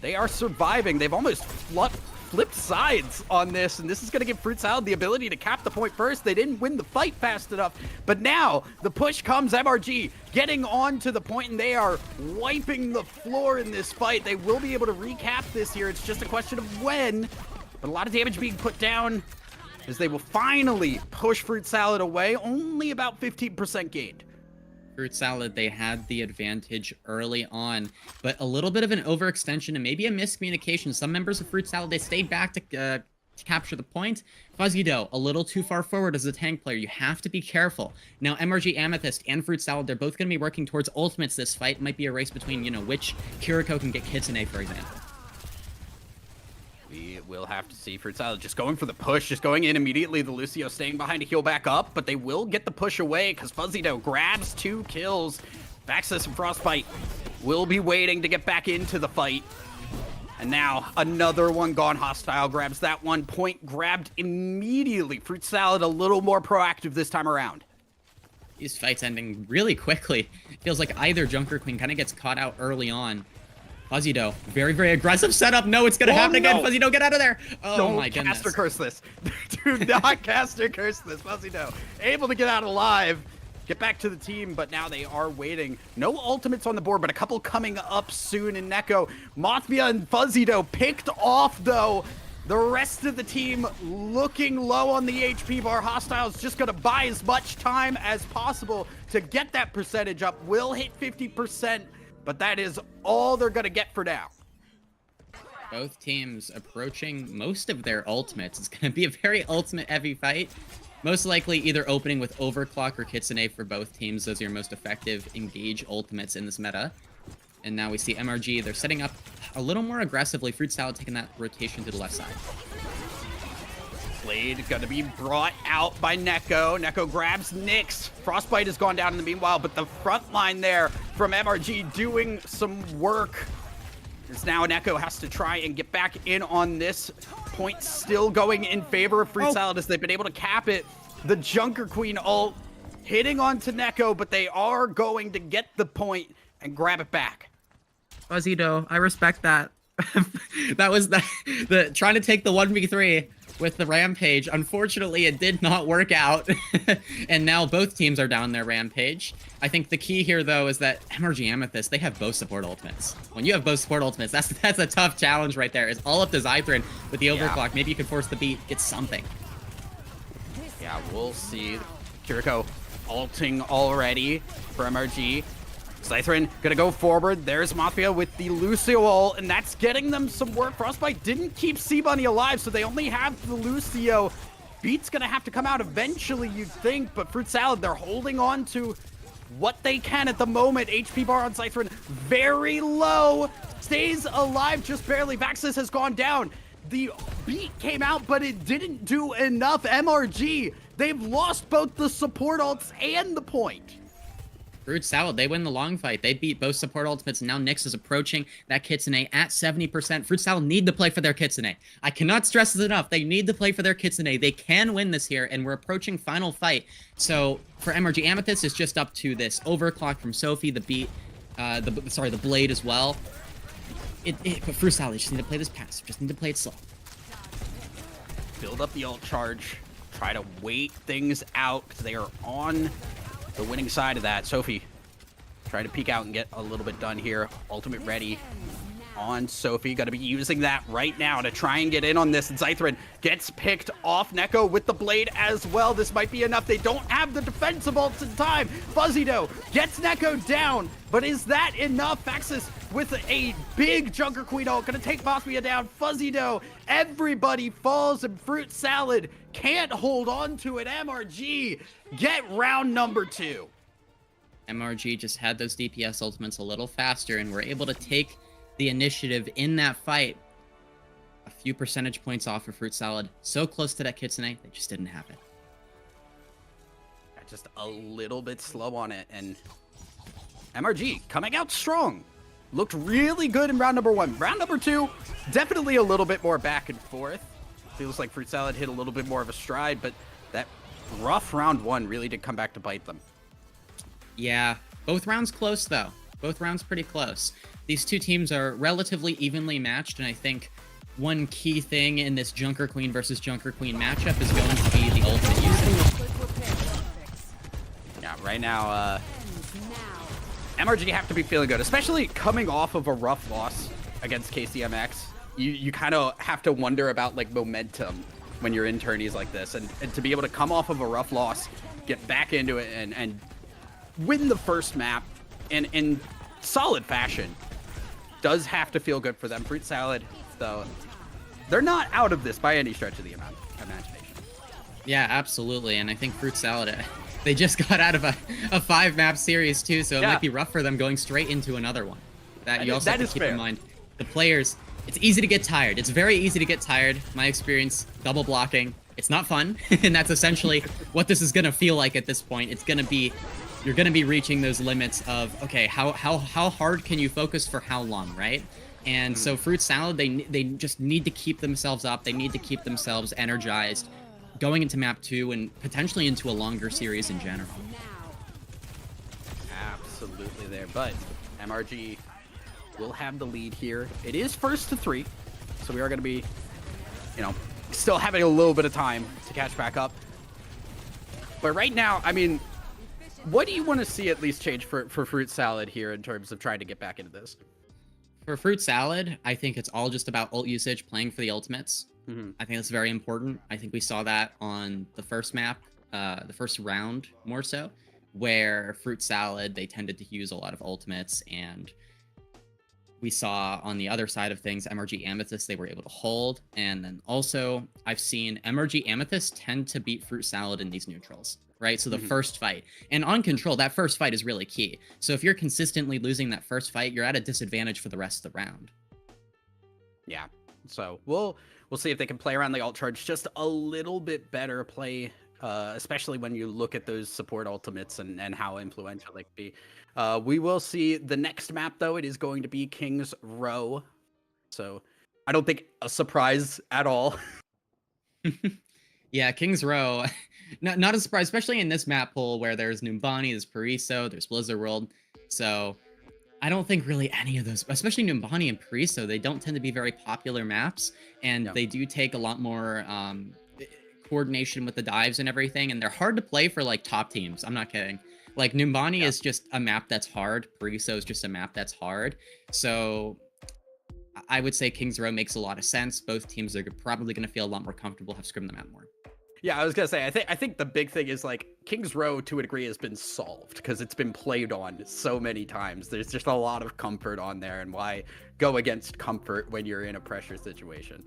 They are surviving. They've almost flipped sides on this, and this is going to give Fruit Salad the ability to cap the point first. They didn't win the fight fast enough, but now the push comes. MRG getting on to the point, and they are wiping the floor in this fight. They will be able to recap this here. It's just a question of when, but a lot of damage being put down as they will finally push Fruit Salad away. Only about 15% gained. Fruit Salad, they had the advantage early on, but a little bit of an overextension and maybe a miscommunication. Some members of Fruit Salad, they stayed back to capture the point. Fuzzy Dough, a little too far forward as a tank player. You have to be careful. Now, MRG Amethyst and Fruit Salad, they're both going to be working towards ultimates this fight. It might be a race between, you know, which Kiriko can get Kitsune, for example. We will have to see. Fruit Salad just going for the push, just going in immediately. The Lucio staying behind to heal back up, but they will get the push away because Fuzzy Dough grabs 2 kills. Vaxis and Frostbite will be waiting to get back into the fight. And now another one gone. Hostile grabs that 1 point, grabbed immediately. Fruit Salad a little more proactive this time around. These fights ending really quickly. It feels like either Junker Queen kind of gets caught out early on. Fuzzy Dough, very, very aggressive setup. No, it's going to happen again. Fuzzy Dough, get out of there. Oh, my goodness. Don't cast or curse this. Do not cast or curse this. Fuzzy Dough, able to get out alive, get back to the team, but now they are waiting. No ultimates on the board, but a couple coming up soon in Neko. Mothvia and Fuzzy Dough picked off, though. The rest of the team looking low on the HP bar. Hostile's just going to buy as much time as possible to get that percentage up. Will hit 50%. But that is all they're going to get for now. Both teams approaching most of their ultimates. It's going to be a very ultimate-heavy fight. Most likely either opening with Overclock or Kitsune for both teams. Those are your most effective engage ultimates in this meta. And now we see MRG. They're setting up a little more aggressively. Fruit Salad taking that rotation to the left side. Blade gonna be brought out by Neko. Neko grabs Nyx. Frostbite has gone down in the meanwhile, but the front line there from MRG doing some work. As now Neko has to try and get back in on this point, still going in favor of Fruit Salad as they've been able to cap it. The Junker Queen ult hitting onto Neko, but they are going to get the point and grab it back. Fuzzy Dough, I respect that. That was the trying to take the 1v3 with the Rampage. Unfortunately, it did not work out. And now both teams are down their Rampage. I think the key here, though, is that MRG Amethyst, they have both support ultimates. When you have both support ultimates, that's a tough challenge right there. It's all up to Zythrin with the overclock. Maybe you can force the beat, get something. Yeah, we'll see. Kiriko ulting already for MRG. Zythrin gonna go forward. There's Mothvia with the Lucio ult, and that's getting them some work. Frostbite didn't keep Seabunny alive, so they only have the Lucio. Beat's gonna have to come out eventually, you'd think, but Fruit Salad, they're holding on to what they can at the moment. HP bar on Scythrun very low. Stays alive just barely. Vaxis has gone down. The beat came out, but it didn't do enough. MRG, they've lost both the support ults and the point. Fruit Salad, they win the long fight. They beat both support ultimates, and now Nyx is approaching that Kitsune at 70%. Fruit Salad need to play for their Kitsune. I cannot stress this enough. They need to play for their Kitsune. They can win this here, and we're approaching final fight. So for MRG Amethyst, it's just up to this overclock from Sophie, the beat, the blade as well. But Fruit Salad, just need to play this passive. Just need to play it slow. Build up the ult charge. Try to wait things out because they are on the winning side of that. Sophie trying to peek out and get a little bit done here. Ultimate ready on Sophie. Got to be using that right now to try and get in on this. And Scythrun gets picked off. Neko with the blade as well. This might be enough. They don't have the defensive ults in time. Fuzzy-Do gets Neko down. But is that enough? Vaxis with a big Junker Queen ult. Gonna take Bosmia down. Fuzzy-Do. Everybody falls, and Fruit Salad can't hold on to it. MRG get round number 2. MRG just had those DPS ultimates a little faster, and were able to take the initiative in that fight. A few percentage points off of Fruit Salad. So close to that Kitsune, they just didn't have it. Just a little bit slow on it, and MRG coming out strong. Looked really good in round number 1. Round number 2, definitely a little bit more back and forth. Feels like Fruit Salad hit a little bit more of a stride, but that rough round 1 really did come back to bite them. Yeah, both rounds close though. Both rounds pretty close. These two teams are relatively evenly matched, and I think one key thing in this Junker Queen versus Junker Queen matchup is going to be the ultimate usage. Yeah, right now, MRG have to be feeling good, especially coming off of a rough loss against KCMX. You kind of have to wonder about like momentum when you're in tourneys like this, and to be able to come off of a rough loss, get back into it, and win the first map in solid fashion does have to feel good for them. Fruit Salad, though, they're not out of this by any stretch of the imagination. Yeah, absolutely, and I think Fruit Salad, they just got out of a 5-map series too, so it might be rough for them going straight into another one. That you also have to keep in mind. The players, it's easy to get tired. It's very easy to get tired. My experience, double blocking, it's not fun, and that's essentially what this is gonna feel like at this point. It's gonna be, you're gonna be reaching those limits of, okay, how hard can you focus for how long, right? And so Fruit Salad, they just need to keep themselves up. They need to keep themselves energized going into map 2 and potentially into a longer series in general. Absolutely there, but MRG will have the lead here. It is 1st to 3, so we are going to be, still having a little bit of time to catch back up. But right now, I mean, what do you want to see at least change for Fruit Salad here in terms of trying to get back into this? For Fruit Salad, I think it's all just about ult usage, playing for the ultimates. I think that's very important. I think we saw that on the first map, the first round more so, where Fruit Salad, they tended to use a lot of ultimates, and we saw on the other side of things, MRG Amethyst, they were able to hold. And then also, I've seen MRG Amethyst tend to beat Fruit Salad in these neutrals, right? So the first fight. And on control, that first fight is really key. So if you're consistently losing that first fight, you're at a disadvantage for the rest of the round. Yeah. So we'll see if they can play around the ult charge just a little bit better, play, especially when you look at those support ultimates and how influential they can be. We will see the next map, though. It is going to be King's Row. So I don't think a surprise at all. Yeah, King's Row, not a surprise, especially in this map pool where there's Numbani, there's Pariso, there's Blizzard World. So I don't think really any of those, especially Numbani and Pariso, they don't tend to be very popular maps, and they do take a lot more coordination with the dives and everything, and they're hard to play for like top teams. I'm not kidding. Like Numbani is just a map that's hard. Pariso is just a map that's hard. So I would say King's Row makes a lot of sense. Both teams are probably going to feel a lot more comfortable, have scrimmed them out more. Yeah, I was gonna say, I think the big thing is like King's Row to a degree has been solved because it's been played on so many times. There's just a lot of comfort on there, and why go against comfort when you're in a pressure situation?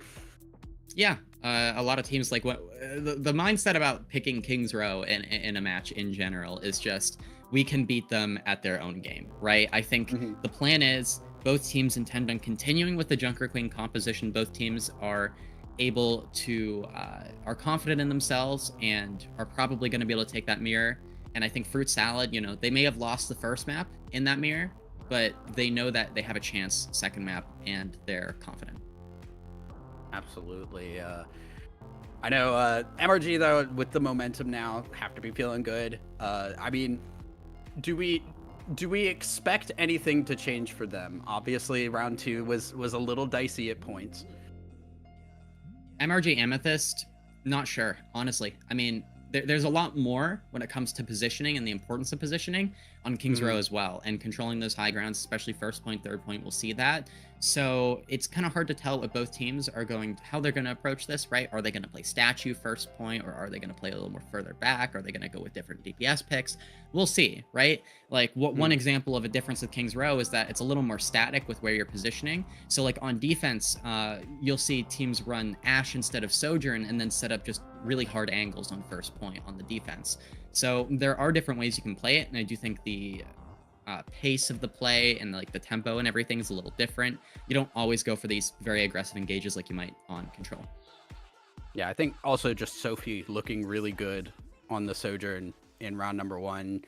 Yeah, a lot of teams like the mindset about picking King's Row in a match in general is just we can beat them at their own game, right? I think the plan is both teams intend on continuing with the Junker Queen composition. Both teams are able to are confident in themselves and are probably going to be able to take that mirror. And I think Fruit Salad, you know, they may have lost the first map in that mirror, but they know that they have a chance second map, and they're confident. Absolutely. I know MRG though, with the momentum now, have to be feeling good. I mean, do we expect anything to change for them? Obviously, round 2 was a little dicey at points. MRG Amethyst, not sure, honestly. I mean, there's a lot more when it comes to positioning and the importance of positioning on King's Row as well, and controlling those high grounds, especially first point, third point, we'll see that. So it's kind of hard to tell what both teams are how they're going to approach this, right? Are they going to play statue first point, or are they going to play a little more further back? Are they going to go with different DPS picks? We'll see, right? Like one example of a difference with King's Row is that it's a little more static with where you're positioning. So like on defense, you'll see teams run Ashe instead of Sojourn, and then set up just really hard angles on first point on the defense. So there are different ways you can play it, and I do think the pace of the play and like the tempo and everything is a little different. You don't always go for these very aggressive engages like you might on Control. Yeah, I think also just Sophie looking really good on the Sojourn in round number 1.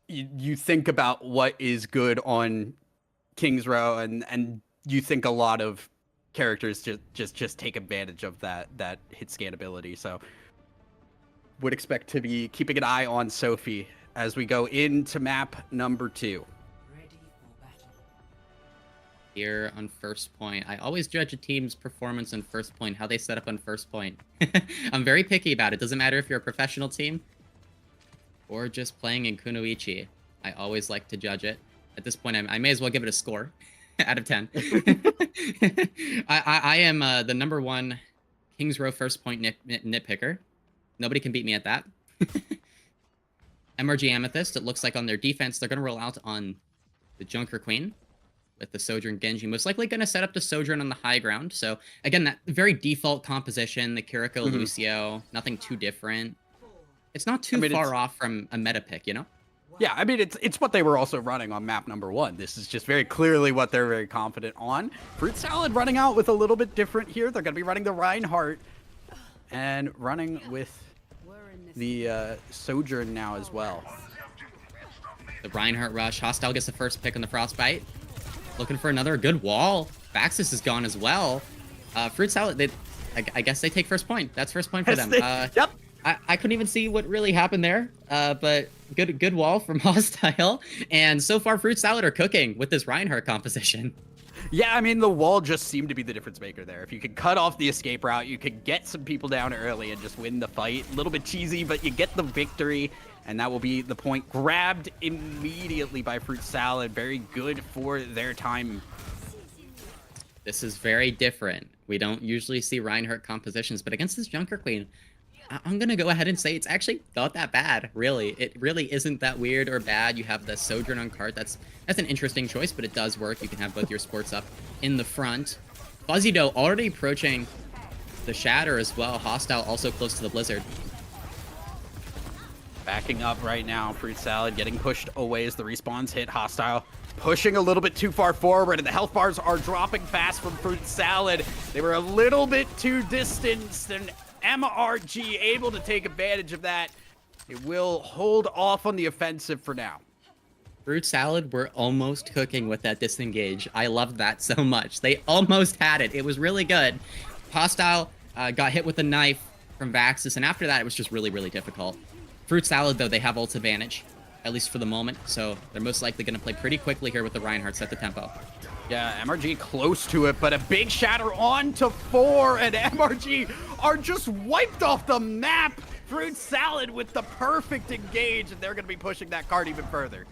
You think about what is good on King's Row, and you think a lot of characters just take advantage of that hit scan ability. So would expect to be keeping an eye on Sophie as we go into map number 2. Here on first point, I always judge a team's performance on first point, how they set up on first point. I'm very picky about it. Doesn't matter if you're a professional team or just playing in Kunoichi. I always like to judge it. At this point, I may as well give it a score out of 10. I am the number 1 King's Row first point nitpicker. Nobody can beat me at that. MRG Amethyst, it looks like on their defense, they're going to roll out on the Junker Queen with the Sojourn Genji. Most likely going to set up the Sojourn on the high ground. So again, that very default composition, the Kiriko, Lucio, nothing too different. It's not too far off from a meta pick, you know? Yeah, I mean, it's what they were also running on map number 1. This is just very clearly what they're very confident on. Fruit Salad running out with a little bit different here. They're going to be running the Reinhardt and running with the Sojourn now as well. The Reinhardt rush. Hostile gets the first pick on the Frostbite. Looking for another good wall. Baxis is gone as well. Fruit Salad, I guess they take first point. That's first point for them. Yep. I couldn't even see what really happened there, but good wall from Hostile. And so far, Fruit Salad are cooking with this Reinhardt composition. Yeah, I mean, the wall just seemed to be the difference maker there. If you could cut off the escape route, you could get some people down early and just win the fight. A little bit cheesy, but you get the victory, and that will be the point grabbed immediately by Fruit Salad. Very good for their time. This is very different. We don't usually see Reinhardt compositions, but against this Junker Queen, I'm going to go ahead and say it's actually not that bad, really. It really isn't that weird or bad. You have the Sojourn on cart. That's an interesting choice, but it does work. You can have both your sports up in the front. Fuzzy Dough already approaching the Shatter as well. Hostile also close to the Blizzard. Backing up right now, Fruit Salad getting pushed away as the respawns hit. Hostile pushing a little bit too far forward, and the health bars are dropping fast from Fruit Salad. They were a little bit too distanced, and MRG able to take advantage of that. It will hold off on the offensive for now. Fruit Salad were almost cooking with that disengage. I loved that so much. They almost had it. It was really good. Hostile got hit with a knife from Vaxis, and after that, it was just really, really difficult. Fruit Salad, though, they have ult advantage, at least for the moment, so they're most likely going to play pretty quickly here with the Reinhardt, set the tempo. Yeah, MRG close to it, but a big shatter on to 4, and MRG are just wiped off the map. Fruit Salad with the perfect engage, and they're going to be pushing that card even further.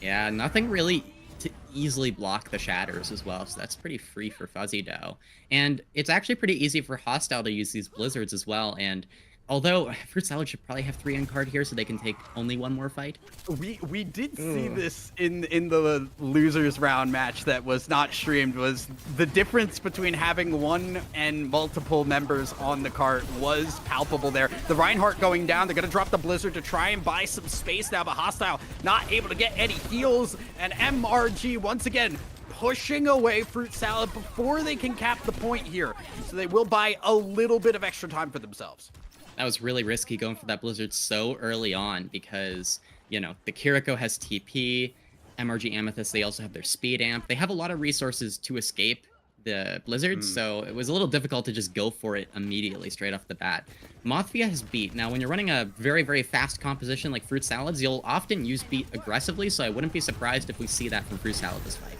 Yeah, nothing really to easily block the shatters as well, so that's pretty free for Fuzzy Dough. And it's actually pretty easy for Hostile to use these blizzards as well, and Although Fruit Salad should probably have 3 end card here so they can take only one more fight. We did see this in the losers round match that was not streamed. Was the difference between having one and multiple members on the cart was palpable there. The Reinhardt going down, they're gonna drop the Blizzard to try and buy some space now, but Hostile not able to get any heals, and MRG once again pushing away Fruit Salad before they can cap the point here. So they will buy a little bit of extra time for themselves. That was really risky going for that Blizzard so early on because, you know, the Kiriko has TP, MRG Amethyst, they also have their speed amp. They have a lot of resources to escape the Blizzard, so it was a little difficult to just go for it immediately straight off the bat. Mothvia has beat. Now, when you're running a very, very fast composition like Fruit Salads, you'll often use beat aggressively, so I wouldn't be surprised if we see that from Fruit Salad this fight.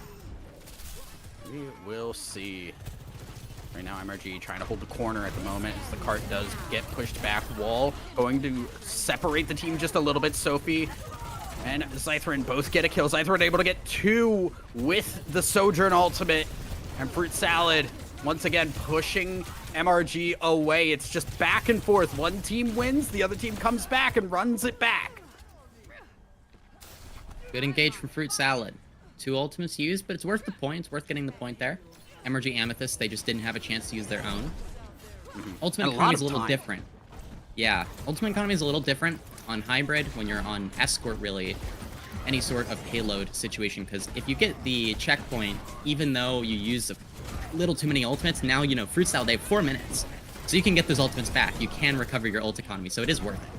We will see. Right now, MRG trying to hold the corner at the moment as the cart does get pushed back. Wall going to separate the team just a little bit. Sophie and Zythrin both get a kill. Zythrin able to get 2 with the Sojourn ultimate. And Fruit Salad once again pushing MRG away. It's just back and forth. One team wins, the other team comes back and runs it back. Good engage from Fruit Salad. 2 ultimates used, but it's worth the point. It's worth getting the point there. MRG Amethyst, they just didn't have a chance to use their own. Ultimate economy is a little different. Yeah, ultimate economy is a little different on hybrid when you're on escort, really, any sort of payload situation, because if you get the checkpoint, even though you use a little too many ultimates, now, you know, Fruit Salad, they have 4 minutes. So you can get those ultimates back. You can recover your ult economy, so it is worth it.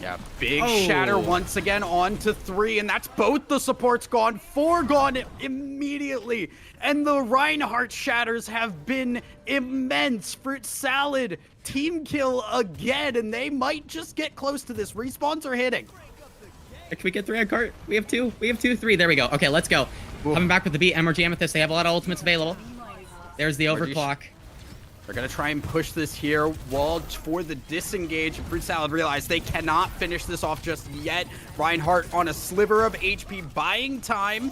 Yeah, big shatter once again on to 3, and that's both the supports gone. 4 gone immediately, and the Reinhardt shatters have been immense. Fruit Salad team kill again, and they might just get close to this. Respawns are hitting. Can we get 3 on cart? We have 2. We have 2, 3. There we go. Okay, let's go. Coming back with the beat, MRG Amethyst. They have a lot of ultimates available. There's the overclock. They're going to try and push this here. Wall for the disengage. Fruit Salad realize they cannot finish this off just yet. Reinhardt on a sliver of HP, buying time.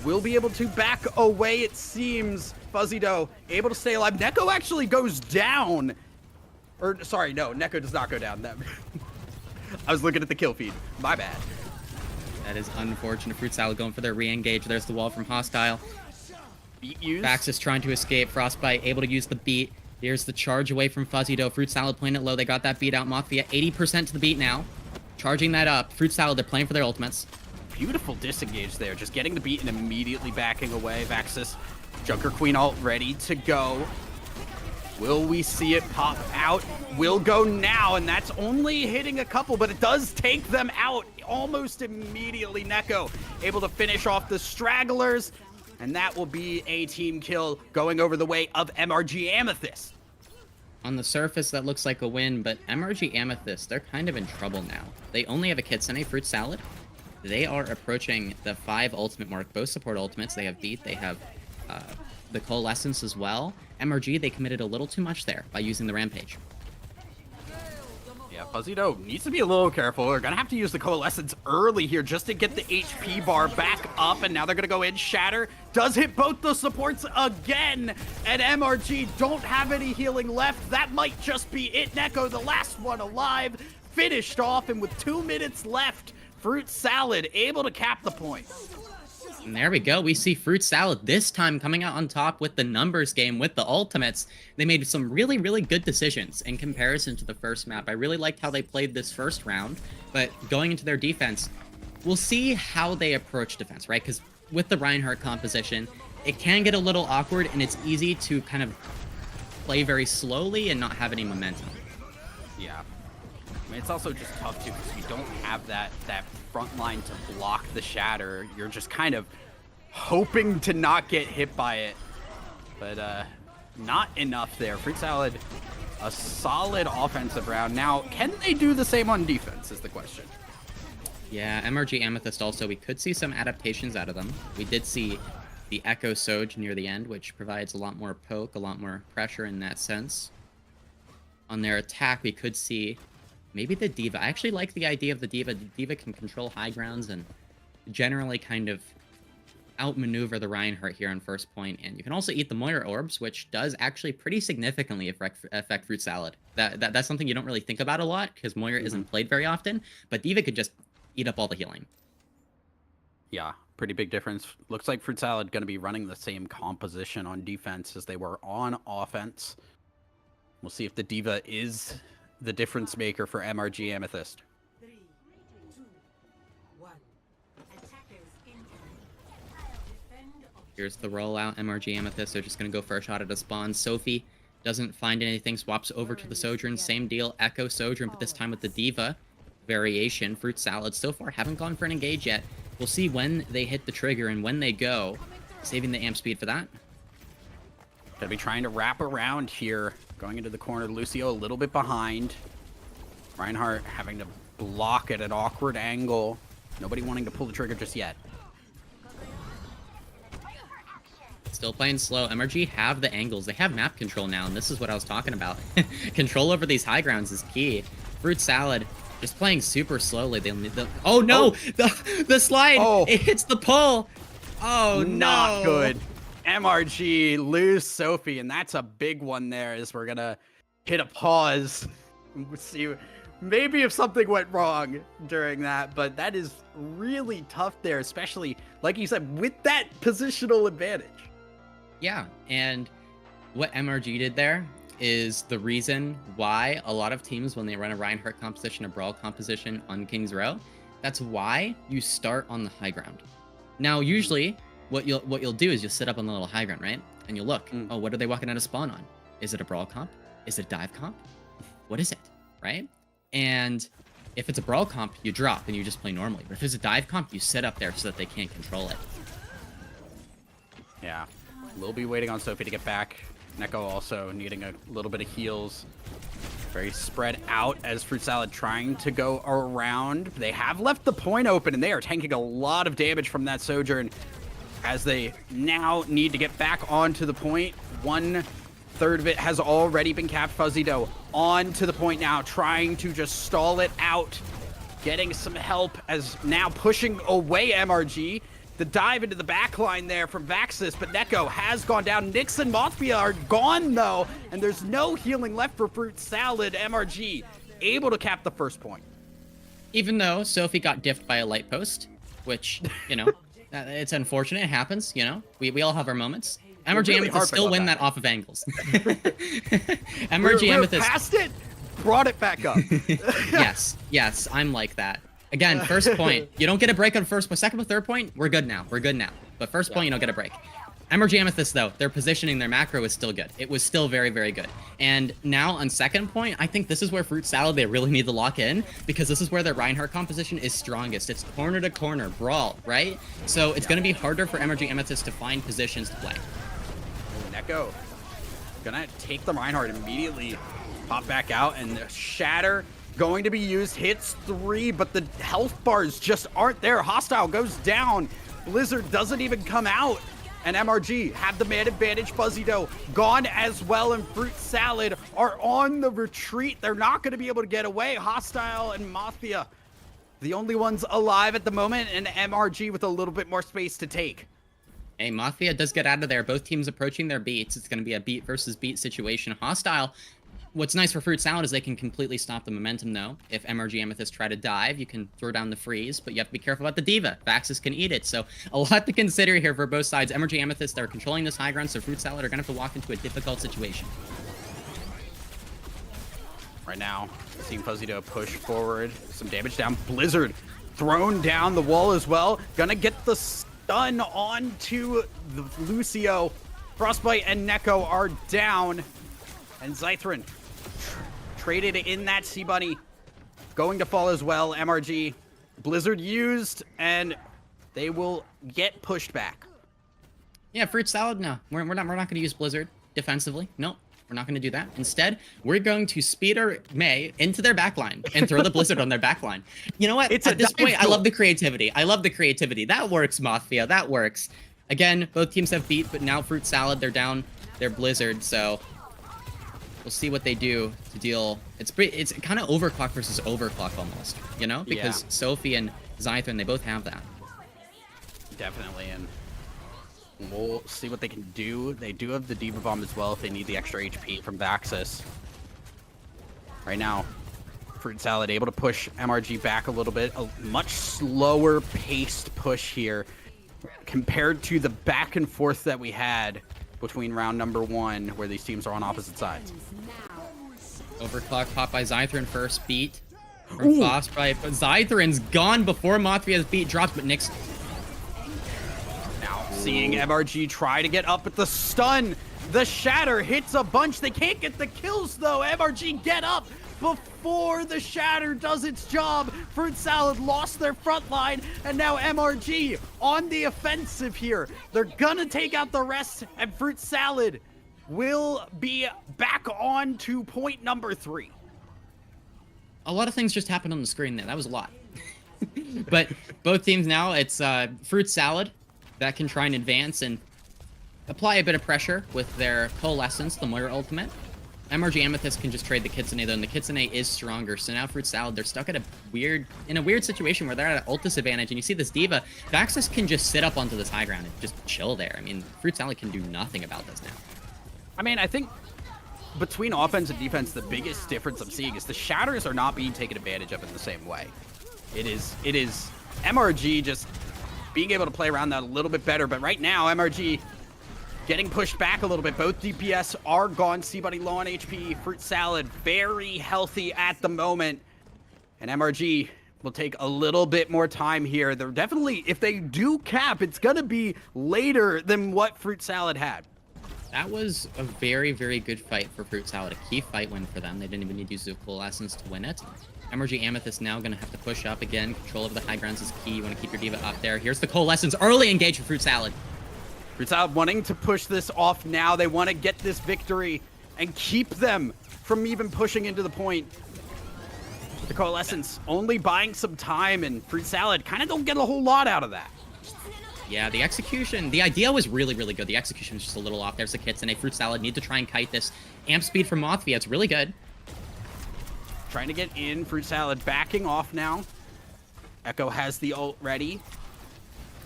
Will be able to back away, it seems. Fuzzy Dough able to stay alive. Neko actually goes down. Or, sorry, no, Neko does not go down. I was looking at the kill feed. My bad. That is unfortunate. Fruit Salad going for their re-engage. There's the wall from Hostile. Beat used. Vaxis trying to escape. Frostbite able to use the beat. Here's the charge away from Fuzzy Dough. Fruit Salad playing it low. They got that beat out. Mothvia 80% to the beat now. Charging that up. Fruit Salad, they're playing for their ultimates. Beautiful disengage there. Just getting the beat and immediately backing away. Vaxis, Junker Queen ult ready to go. Will we see it pop out? Will go now, and that's only hitting a couple, but it does take them out almost immediately. Neko able to finish off the stragglers, and that will be a team kill going over the way of MRG Amethyst. On the surface, that looks like a win, but MRG Amethyst, they're kind of in trouble now. They only have a Kitsune Fruit Salad. They are approaching the 5 ultimate mark, both support ultimates. They have Beat, they have the Coalescence as well. MRG, they committed a little too much there by using the Rampage. Yeah, Fuzzy Dough needs to be a little careful. They're gonna have to use the Coalescence early here just to get the HP bar back up, and now they're gonna go in. Shatter does hit both the supports again, and MRG don't have any healing left. That might just be it. Neko, the last one alive, finished off, and with 2 minutes left, Fruit Salad able to cap the point. And there we go. We see Fruit Salad this time coming out on top with the numbers game, with the ultimates. They made some really, really good decisions in comparison to the first map. I really liked how they played this first round, but going into their defense, we'll see how they approach defense, right? Because with the Reinhardt composition, it can get a little awkward, and it's easy to kind of play very slowly and not have any momentum. Yeah. I mean, it's also just tough, too, because you don't have that front line to block the shatter. You're just kind of hoping to not get hit by it. But not enough there. Fruit Salad, a solid offensive round. Now, can they do the same on defense is the question. Yeah, MRG Amethyst also, we could see some adaptations out of them. We did see the Echo Soj near the end, which provides a lot more poke, a lot more pressure in that sense. On their attack, we could see maybe the D.Va. I actually like the idea of the D.Va. The D.Va can control high grounds and generally kind of outmaneuver the Reinhardt here on first point, and you can also eat the Moira orbs, which does actually pretty significantly affect Fruit Salad. That's something you don't really think about a lot because Moira isn't played very often, but D.Va could just eat up all the healing. Yeah, pretty big difference. Looks like Fruit Salad going to be running the same composition on defense as they were on offense. We'll see if the D.Va is the difference maker for MRG Amethyst. Here's the rollout. MRG Amethyst, they're just going to go for a shot at a spawn. Sophie doesn't find anything, swaps over to the Sojourn. Same deal, Echo Sojourn, but this time with the D.Va variation. Fruit Salad so far haven't gone for an engage yet. We'll see when they hit the trigger and when they go. Saving the amp speed for that. Gonna be trying to wrap around here. Going into the corner. Lucio a little bit behind. Reinhardt having to block at an awkward angle. Nobody wanting to pull the trigger just yet. Still playing slow. MRG have the angles. They have map control now, and this is what I was talking about. Control over these high grounds is key. Fruit Salad just playing super slowly. They'll need the... Oh, no! The slide! Oh. It hits the pull! Oh, Not no! good. MRG lose Sophie, and that's a big one there as we're going to hit a pause. We'll see maybe if something went wrong during that, but that is really tough there, especially, like you said, with that positional advantage. Yeah, and what MRG did there is the reason why a lot of teams, when they run a Reinhardt composition, a Brawl composition on King's Row, that's why you start on the high ground. Now, usually, what you'll do is you'll sit up on the little high ground, right? And you'll look, oh, what are they walking out of spawn on? Is it a Brawl comp? Is it a dive comp? What is it, right? And if it's a Brawl comp, you drop and you just play normally. But if it's a dive comp, you sit up there so that they can't control it. Yeah. We'll be waiting on Sophie to get back. Neko also needing a little bit of heals. Very spread out as Fruit Salad trying to go around. They have left the point open, and they are tanking a lot of damage from that Sojourn as they now need to get back onto the point. 1/3 of it has already been capped. Fuzzy Dough on to the point now, trying to just stall it out. Getting some help as now pushing away MRG. The dive into the back line there from Vaxis, but Neko has gone down. Nyx and Mothia are gone, though, and there's no healing left for Fruit Salad. MRG able to cap the first point. Even though Sophie got diffed by a light post, which, you know, it's unfortunate. It happens, you know. We all have our moments. MRG really Amethyst still win that off of angles. MRG We're Amethyst past it, brought it back up. yes, I'm like that. Again, first point, you don't get a break on first point. Second or third point, we're good now. But first point, you don't get a break. MRG Amethyst, though, their positioning, their macro is still good. It was still very, very good. And now on second point, I think this is where Fruit Salad, they really need to lock in, because this is where their Reinhardt composition is strongest. It's corner to corner, brawl, right? So it's going to be harder for MRG Amethyst to find positions to play. Neko gonna take the Reinhardt immediately, pop back out, and the Shatter going to be used. Hits 3, but the health bars just aren't there. Hostile goes down. Blizzard doesn't even come out. And MRG have the man advantage. Fuzzy Dough gone as well, and Fruit Salad are on the retreat. They're not going to be able to get away. Hostile and Mafia, the only ones alive at the moment, and MRG with a little bit more space to take. Hey, Mafia does get out of there. Both teams approaching their beats. It's going to be a beat versus beat situation. Hostile. What's nice for Fruit Salad is they can completely stop the momentum, though. If MRG Amethyst try to dive, you can throw down the freeze, but you have to be careful about the D.Va. Vaxis can eat it, so a lot to consider here for both sides. MRG Amethyst, they're controlling this high ground, so Fruit Salad are going to have to walk into a difficult situation. Right now, seeing Fuzzy Dough push forward. Some damage down. Blizzard thrown down the wall as well. Gonna get the stun onto the Lucio. Frostbite and Neko are down. And Zythrin traded in that Sea Bunny. Going to fall as well. MRG. Blizzard used, and they will get pushed back. Yeah, Fruit Salad, no. We're not going to use Blizzard defensively. Nope. We're not going to do that. Instead, we're going to speed our Mei into their backline and throw the Blizzard on their backline. You know what? At this point, I love the creativity. That works, Mafia. That works. Again, both teams have beat, but now Fruit Salad, they're down their Blizzard, so we'll see what they do to deal. It's kind of overclock versus overclock almost, you know? Because Sophie and Zythrin, they both have that. Definitely, and We'll see what they can do. They do have the Diva Bomb as well if they need the extra HP from Vaxis. Right now, Fruit Salad able to push MRG back a little bit. A much slower paced push here compared to the back and forth that we had between round number 1, where these teams are on opposite sides. Overclock pop by Zythrin first beat from Frostbite, but Zythrin's gone before Mothria's beat drops, but Nyx now seeing MRG try to get up at the stun. The Shatter hits a bunch. They can't get the kills though. MRG get up before the Shatter does its job. Fruit Salad lost their front line, and now MRG on the offensive here. They're gonna take out the rest, and Fruit Salad will be back on to point number 3. a lot of things just happened on the screen there. That was a lot. But both teams now, it's Fruit Salad that can try and advance and apply a bit of pressure with their Coalescence, the Moira ultimate. MRG Amethyst can just trade the Kitsune though, and the Kitsune is stronger. So now Fruit Salad, they're stuck at in a weird situation where they're at an ult disadvantage, and you see this Diva. Vaxis can just sit up onto this high ground and just chill there. I mean, Fruit Salad can do nothing about this now. I mean, I think between offense and defense, the biggest difference I'm seeing is the Shatters are not being taken advantage of in the same way. It is MRG just being able to play around that a little bit better, but right now, MRG getting pushed back a little bit. Both DPS are gone. Seabuddy low on HP. Fruit Salad very healthy at the moment. And MRG will take a little bit more time here. They're definitely, if they do cap, it's going to be later than what Fruit Salad had. That was a very, very good fight for Fruit Salad. A key fight win for them. They didn't even need to use the Coalescence to win it. MRG Amethyst now going to have to push up again. Control over the high grounds is key. You want to keep your Diva up there. Here's the Coalescence. Early engage for Fruit Salad. Fruit Salad wanting to push this off now. They want to get this victory and keep them from even pushing into the point. The Coalescence only buying some time, and Fruit Salad kind of don't get a whole lot out of that. Yeah, the execution, the idea was really, really good. The execution was just a little off. There's the Kitsune. Fruit Salad need to try and kite this. Amp speed from Mothvia, it's really good. Trying to get in. Fruit Salad backing off now. Echo has the ult ready.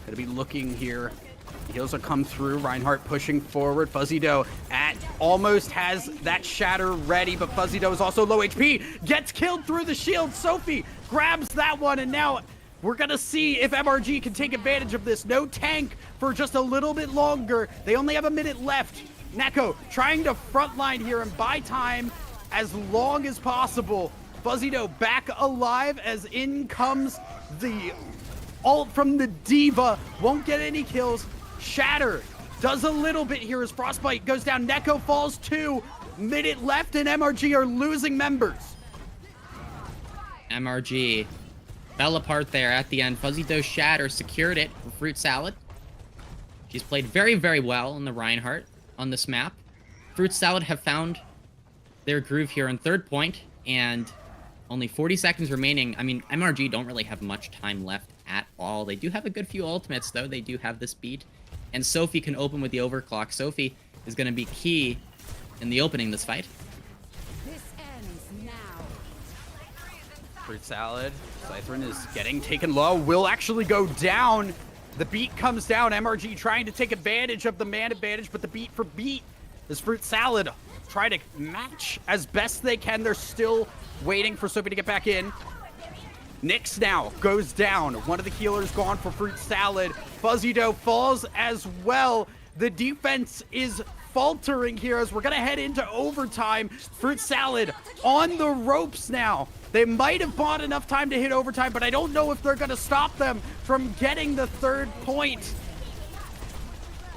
Gonna be looking here. The heals will come through. Reinhardt pushing forward. Fuzzy Doe almost has that Shatter ready, but Fuzzy Doe is also low HP. Gets killed through the shield. Sophie grabs that one, and now we're gonna see if MRG can take advantage of this. No tank for just a little bit longer. They only have a minute left. Neko trying to frontline here and buy time as long as possible. Fuzzy Doe back alive as in comes the ult from the Diva. Won't get any kills. Shatter does a little bit here as Frostbite goes down. Neko falls too. Minute left and MRG are losing members. MRG fell apart there at the end. Fuzzy Doe Shatter secured it for Fruit Salad. She's played very, very well in the Reinhardt on this map. Fruit Salad have found their groove here in third point, and only 40 seconds remaining. I mean, MRG don't really have much time left at all. They do have a good few ultimates, though. They do have this beat. And Sophie can open with the overclock. Sophie is going to be key in the opening this fight. This ends now. Fruit Salad. Zythrin is getting taken low. Will actually go down. The beat comes down. MRG trying to take advantage of the man advantage, but the beat for beat is Fruit Salad try to match as best they can. They're still waiting for Sophie to get back in. Nyx now goes down. One of the healers gone for Fruit Salad. Fuzzy Doe falls as well. The defense is faltering here as we're going to head into overtime. Fruit Salad on the ropes now. They might have bought enough time to hit overtime, but I don't know if they're going to stop them from getting the third point.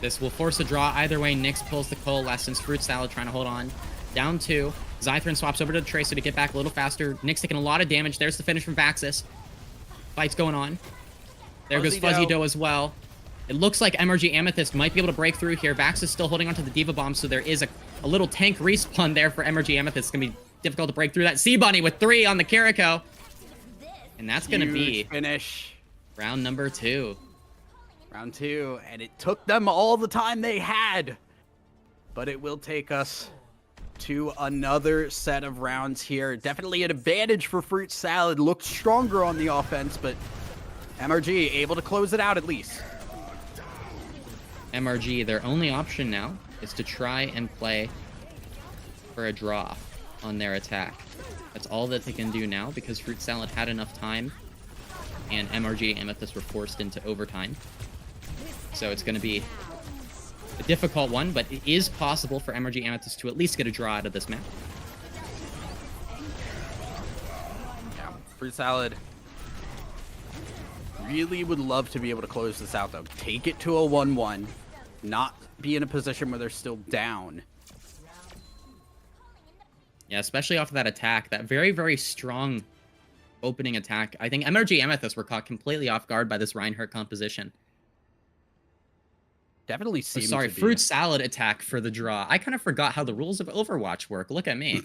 This will force a draw either way. Nyx pulls the Coalescence. Fruit Salad trying to hold on. Down 2. Zythrin swaps over to the Tracer to get back a little faster. Nyx taking a lot of damage. There's the finish from Vaxis. Fight's going on. There goes Fuzzy Doe as well. It looks like MRG Amethyst might be able to break through here. Vaxis still holding onto the Diva Bomb, so there is a little tank respawn there for MRG Amethyst. It's going to be difficult to break through that. Sea-Bunny with 3 on the Kiriko. And that's going to be finish. Round number 2. Round 2, and it took them all the time they had. But it will take us to another set of rounds here. Definitely an advantage for Fruit Salad. Looks stronger on the offense, but MRG able to close it out at least. MRG, their only option now is to try and play for a draw on their attack. That's all that they can do now because Fruit Salad had enough time and MRG Amethyst were forced into overtime. So it's going to be a difficult one, but it is possible for MRG Amethyst to at least get a draw out of this map. Yeah, Fruit Salad really would love to be able to close this out, though. Take it to a 1-1, not be in a position where they're still down. Yeah, especially off of that attack, that very, very strong opening attack. I think MRG Amethyst were caught completely off guard by this Reinhardt composition. Definitely seems Sorry, to be. Fruit Salad attack for the draw. I kind of forgot how the rules of Overwatch work. Look at me.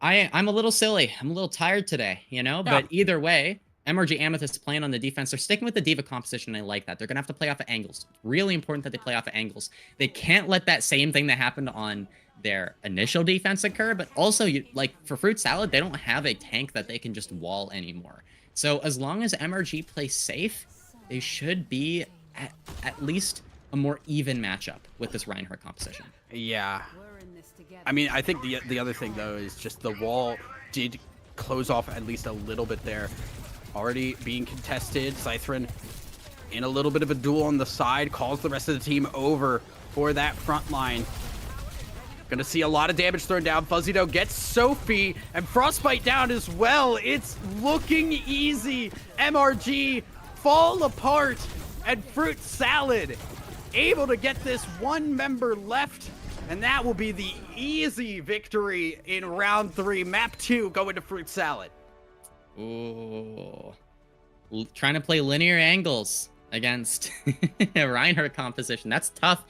I'm a little silly. I'm a little tired today, you know? Yeah. But either way, MRG Amethyst playing on the defense. They're sticking with the Diva composition. I like that. They're going to have to play off of angles. Really important that they play off of angles. They can't let that same thing that happened on their initial defense occur, but also, like, for Fruit Salad, they don't have a tank that they can just wall anymore. So as long as MRG plays safe, they should be at least a more even matchup with this Reinhardt composition. Yeah. We're in this together. I mean, I think the other thing, though, is just the wall did close off at least a little bit there. Already being contested. Scythrin in a little bit of a duel on the side, calls the rest of the team over for that front line. Gonna see a lot of damage thrown down. Fuzzydo gets Sophie and Frostbite down as well. It's looking easy. MRG fall apart and Fruit Salad able to get this one member left. And that will be the easy victory in round 3. Map 2 going to Fruit Salad. Ooh. Trying to play linear angles against a Reinhardt composition. That's tough.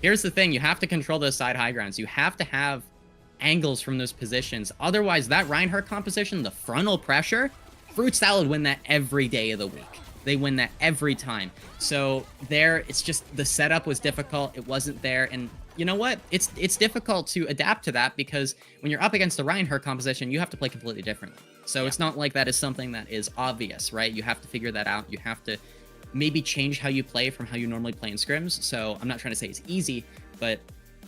Here's the thing. You have to control those side high grounds. You have to have angles from those positions. Otherwise, that Reinhardt composition, the frontal pressure, Fruit Salad win that every day of the week. They win that every time. So there, it's just the setup was difficult. It wasn't there. And you know what? It's difficult to adapt to that because when you're up against the Reinhardt composition, you have to play completely differently. So It's not like that is something that is obvious, right? You have to figure that out. You have to maybe change how you play from how you normally play in scrims. So I'm not trying to say it's easy, but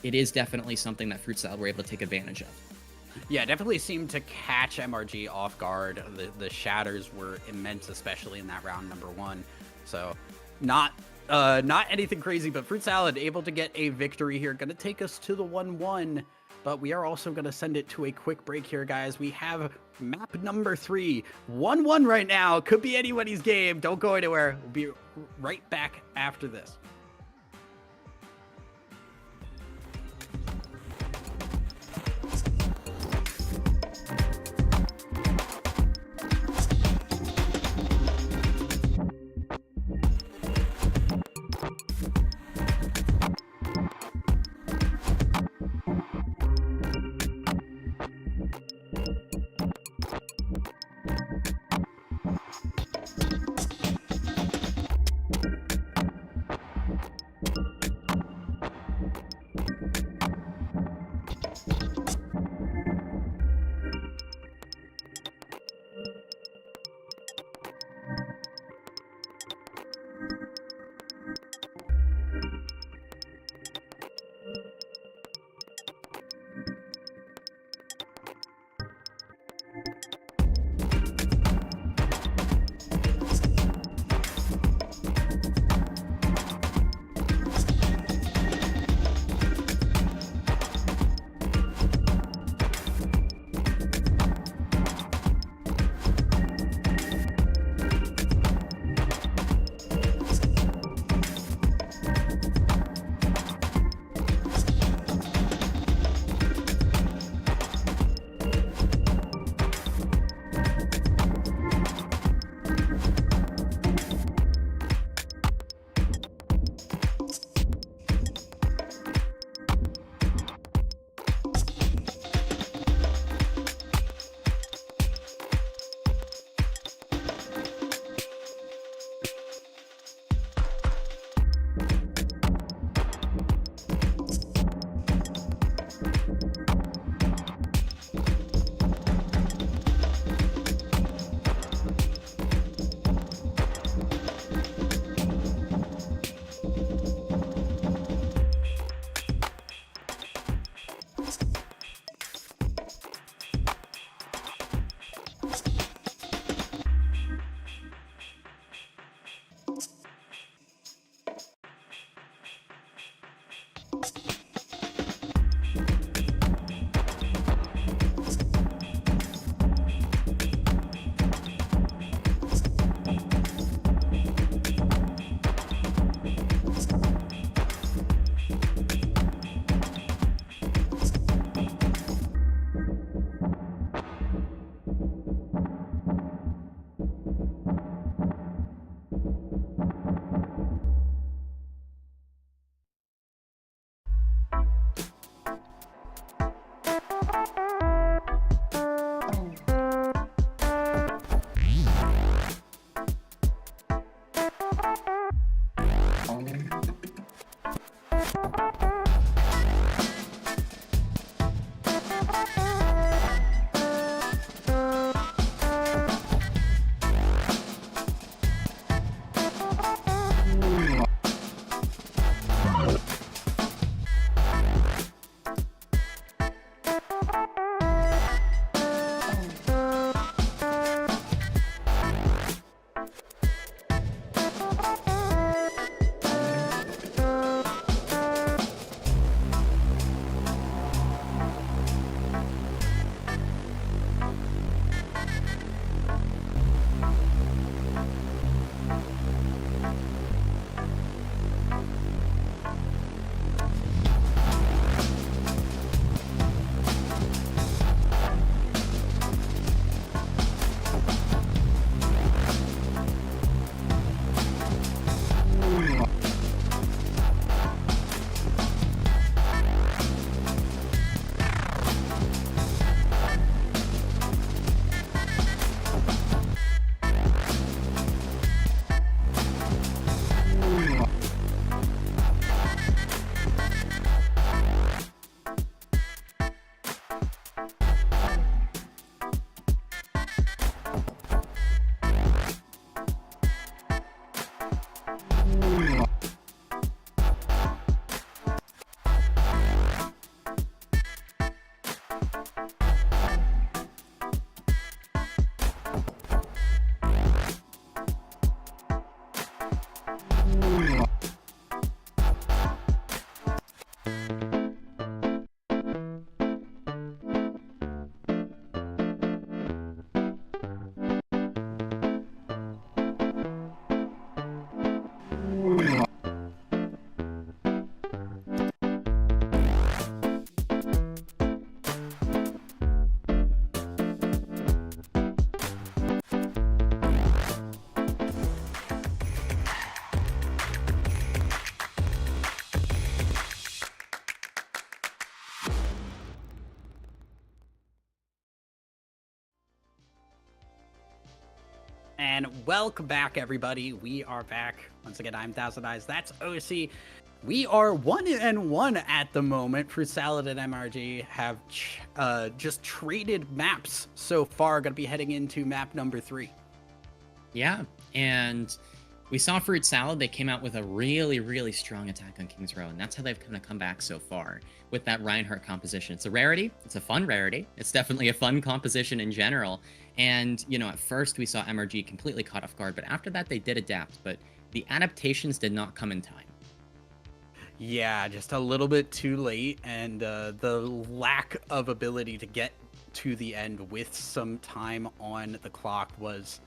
it is definitely something that Fruit Salad were able to take advantage of. Yeah, definitely seemed to catch MRG off guard. The shatters were immense, especially in that round number 1. So not anything crazy, but Fruit Salad able to get a victory here. Going to take us to the 1-1, but we are also going to send it to a quick break here, guys. We have map number 3, 1-1 right now. Could be anybody's game. Don't go anywhere. We'll be right back after this. And welcome back, everybody. We are back. Once again, I'm Thousand Eyes. That's OC. We are 1-1 at the moment. Fruit Salad and MRG have just traded maps so far. Going to be heading into map number 3. Yeah, and we saw Fruit Salad. They came out with a really, really strong attack on King's Row, and that's how they've kind of come back so far with that Reinhardt composition. It's a rarity. It's a fun rarity. It's definitely a fun composition in general. And, you know, at first we saw MRG completely caught off guard, but after that they did adapt, but the adaptations did not come in time. Yeah, just a little bit too late, and the lack of ability to get to the end with some time on the clock was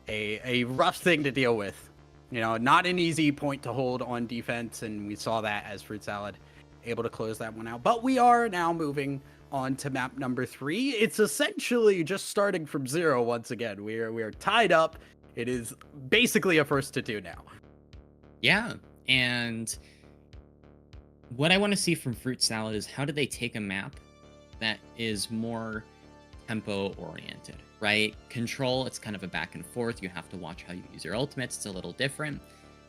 a rough thing to deal with. You know, not an easy point to hold on defense, and we saw that as Fruit Salad able to close that one out. But we are now moving on to map number 3. It's essentially just starting from 0 once again. We are tied up. It is basically a 1-2 now. Yeah, and what I want to see from Fruit Salad is how do they take a map that is more tempo oriented, right? Control, it's kind of a back and forth. You have to watch how you use your ultimates. It's a little different.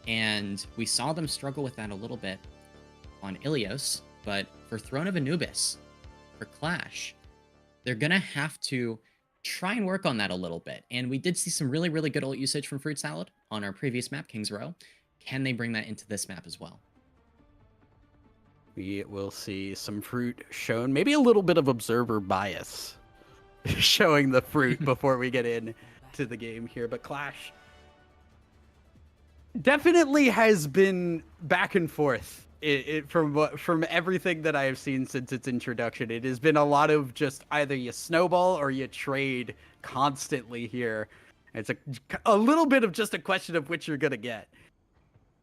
And we saw them struggle with that a little bit on Ilios, but for Throne of Anubis, for Clash, they're going to have to try and work on that a little bit. And we did see some really, really good ult usage from Fruit Salad on our previous map, King's Row. Can they bring that into this map as well? We will see some fruit shown, maybe a little bit of observer bias showing the fruit before we get in to the game here. But Clash definitely has been back and forth. From everything that I have seen since its introduction, it has been a lot of just either you snowball or you trade constantly here. It's a little bit of just a question of which you're gonna get.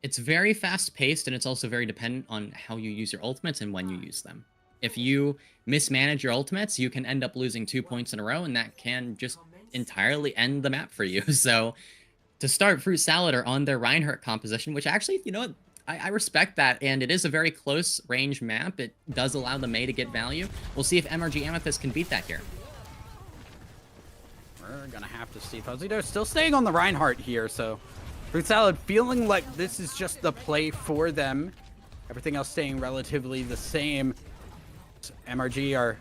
It's very fast paced, and it's also very dependent on how you use your ultimates and when you use them. If you mismanage your ultimates, you can end up losing 2 points in a row, and that can just entirely end the map for you. So to start, Fruit Salad are on their Reinhardt composition, which actually, you know what? I respect that, and it is a very close range map. It does allow the Mei to get value. We'll see if MRG Amethyst can beat that here. We're gonna have to see. Posito still staying on the Reinhardt here, so Fruit Salad feeling like this is just the play for them. Everything else staying relatively the same. MRG are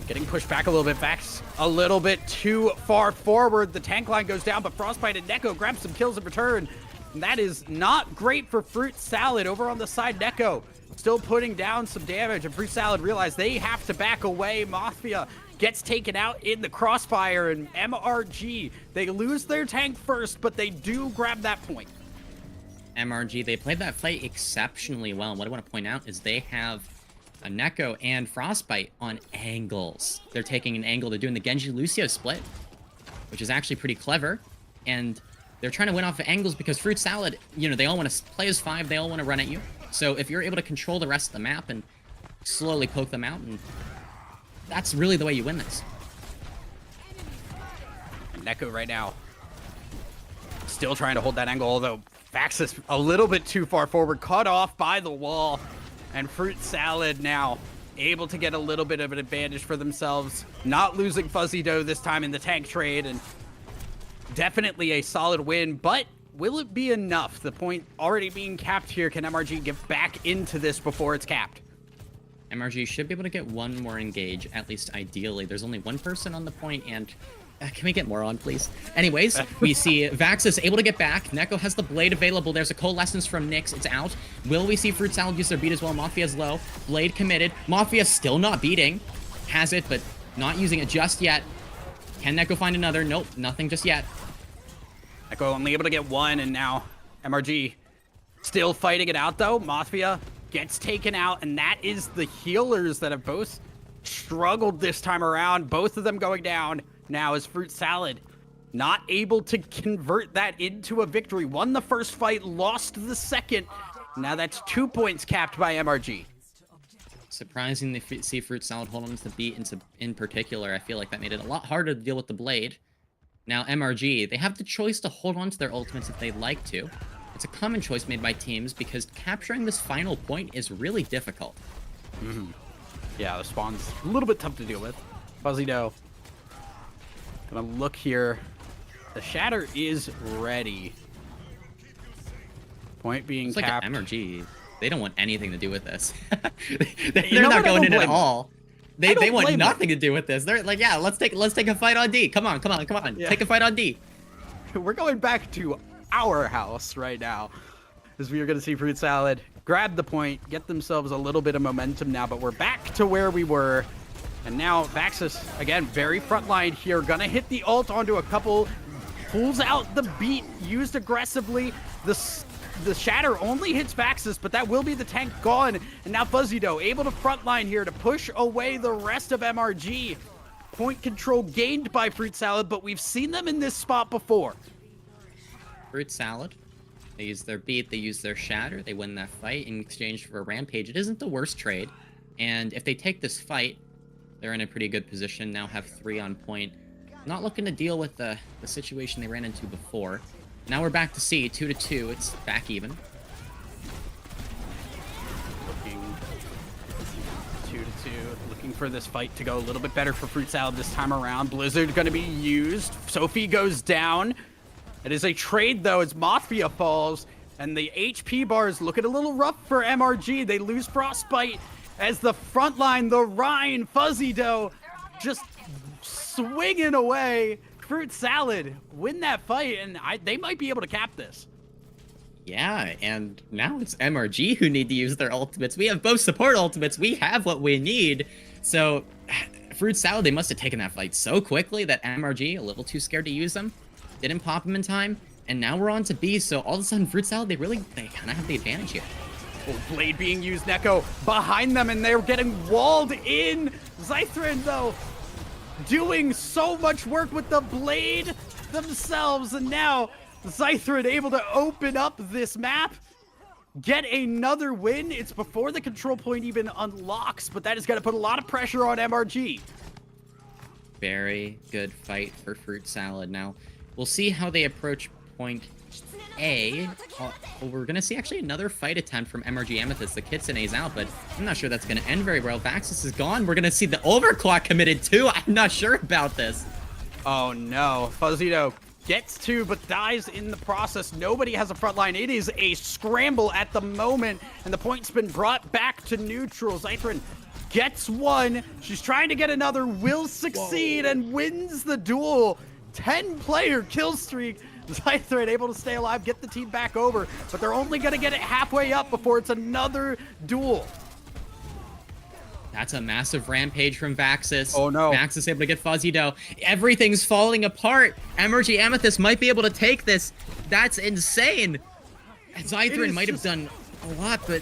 getting pushed back a little bit. Vax a little bit too far forward. The tank line goes down, but Frostbite and Neko grab some kills in return. And that is not great for Fruit Salad. Over on the side, Neko still putting down some damage, and Fruit Salad realize they have to back away. Mafia gets taken out in the crossfire, and MRG, they lose their tank first, but they do grab that point. MRG, they played that fight exceptionally well. And what I want to point out is they have a Neko and Frostbite on angles. They're taking an angle. They're doing the Genji Lucio split, which is actually pretty clever. And they're trying to win off of angles because Fruit Salad, you know, they all want to play as 5. They all want to run at you. So if you're able to control the rest of the map and slowly poke them out, and that's really the way you win this. And Neko right now still trying to hold that angle, although Vax is a little bit too far forward, cut off by the wall. And Fruit Salad now able to get a little bit of an advantage for themselves. Not losing Fuzzy Dough this time in the tank trade, and definitely a solid win, but will it be enough? The point already being capped here. Can MRG get back into this before it's capped? MRG should be able to get one more engage, at least ideally. There's only one person on the point, and can we get more on, please? Anyways, we see Vaxis able to get back. Neko has the blade available. There's a Coalescence from Nyx. It's out. Will we see Fruit Salad use their beat as well? Mafia's low. Blade committed. Mafia still not beating. Has it, but not using it just yet. Can Neko find another? Nope, nothing just yet. Neko only able to get one, and now MRG still fighting it out, though. Mafia gets taken out, and that is the healers that have both struggled this time around. Both of them going down. Now is Fruit Salad not able to convert that into a victory. Won the first fight, lost the second. Now that's 2 points capped by MRG. Surprising to see Fruit Salad hold on to the beat in particular. I feel like that made it a lot harder to deal with the blade. Now MRG, they have the choice to hold on to their ultimates if they'd like to. It's a common choice made by teams because capturing this final point is really difficult. Yeah, the spawn's a little bit tough to deal with. Fuzzy Dough. Gonna look here. The Shatter is ready. Point being It's like capped. MRG. They don't want anything to do with this. They're You know not what? I going don't in at blame all. I They don't want blame them. nothing to do with this. They're like, yeah, let's take a fight on D. Come on. Yeah. Take a fight on D. We're going back to our house right now, as we are going to see Fruit Salad grab the point, get themselves a little bit of momentum now, but we're back to where we were. And now Vaxis, again, very frontline here, gonna hit the ult onto a couple, pulls out the beat, used aggressively. The Shatter only hits Vaxis, but that will be the tank gone. And now Fuzzy Dough able to frontline here to push away the rest of MRG. Point control gained by Fruit Salad, but we've seen them in this spot before. Fruit Salad. They use their beat, they use their Shatter, they win that fight in exchange for a Rampage. It isn't the worst trade. And if they take this fight, they're in a pretty good position, now have 3 on point. Not looking to deal with the situation they ran into before. Now we're back to C, 2-2, it's back even. Looking 2-2, looking for this fight to go a little bit better for Fruit Salad this time around. Blizzard gonna be used, Sophie goes down. It is a trade though as Mafia falls, and the HP bars looking a little rough for MRG. They lose Frostbite as the front line, the Rhine, Fuzzy Dough, just swinging away. Fruit Salad win that fight, and they might be able to cap this. Yeah, and now it's MRG who need to use their ultimates. We have both support ultimates. We have what we need. So, Fruit Salad, they must have taken that fight so quickly that MRG, a little too scared to use them, didn't pop them in time, and now we're on to B, so all of a sudden, Fruit Salad, they kind of have the advantage here. Oh, blade being used, Neko behind them, and they're getting walled in. Zythrin, though, doing so much work with the blade themselves, and now Zythrin able to open up this map, get another win. It's before the control point even unlocks, but that is going to put a lot of pressure on MRG. Very good fight for Fruit Salad. Now, we'll see how they approach point A. We're going to see actually another fight attempt from MRG Amethyst. The Kitsune's out, but I'm not sure that's going to end very well. Vaxis is gone. We're going to see the Overclock committed too. I'm not sure about this. Oh no, Fuzzy Dough gets to, but dies in the process. Nobody has a front line. It is a scramble at the moment, and the point's been brought back to neutral. Zythrin gets one. She's trying to get another, will succeed, and wins the duel. 10-player kill streak. Zythrin able to stay alive, get the team back over, but they're only going to get it halfway up before it's another duel. That's a massive rampage from Vaxis. Oh, no. Vaxis able to get Fuzzy Dough. Everything's falling apart. MRG Amethyst might be able to take this. That's insane. Zythrin might have done a lot, but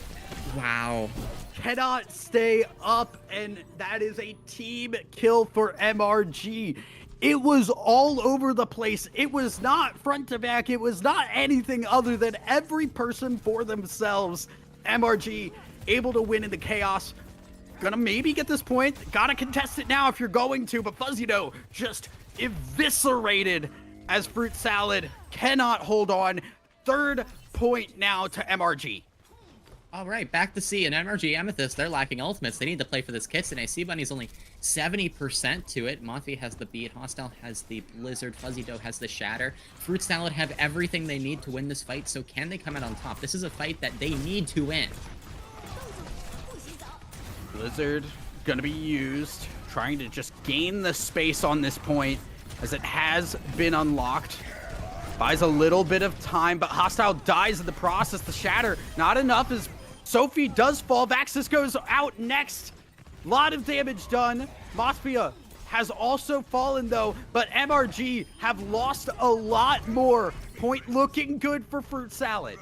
wow. Cannot stay up, and that is a team kill for MRG. It was all over the place. It was not front to back. It was not anything other than every person for themselves. MRG able to win in the chaos. Gonna maybe get this point. Gotta contest it now if you're going to, but Fuzzy Dough just eviscerated as Fruit Salad cannot hold on. 3rd point now to MRG. All right, back to C, and MRG Amethyst, they're lacking ultimates. They need to play for this kit, and I see Bunny's only 70% to it. Monthly has the beat, Hostile has the Blizzard, Fuzzy Dough has the Shatter. Fruit Salad have everything they need to win this fight, so can they come out on top? This is a fight that they need to win. Blizzard gonna be used, trying to just gain the space on this point as it has been unlocked. Buys a little bit of time, but Hostile dies in the process. The Shatter, not enough as Sophie does fall. Vaxis goes out next. A lot of damage done. Mospia has also fallen though, but MRG have lost a lot more. Point looking good for Fruit Salad.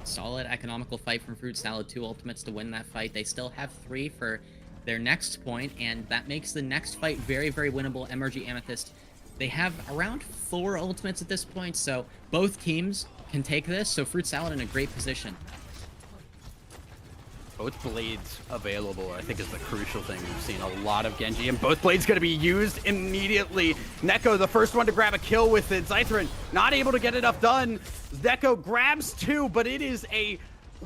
Solid economical fight from Fruit Salad, 2 ultimates to win that fight. They still have 3 for their next point, and that makes the next fight very, very winnable. MRG Amethyst, they have around 4 ultimates at this point, so both teams can take this, so Fruit Salad in a great position. Both blades available, I think, is the crucial thing. We've seen a lot of Genji, and both blades going to be used immediately. Neko, the first one to grab a kill with it. Zythrin not able to get enough done. Neko grabs 2, but it is a,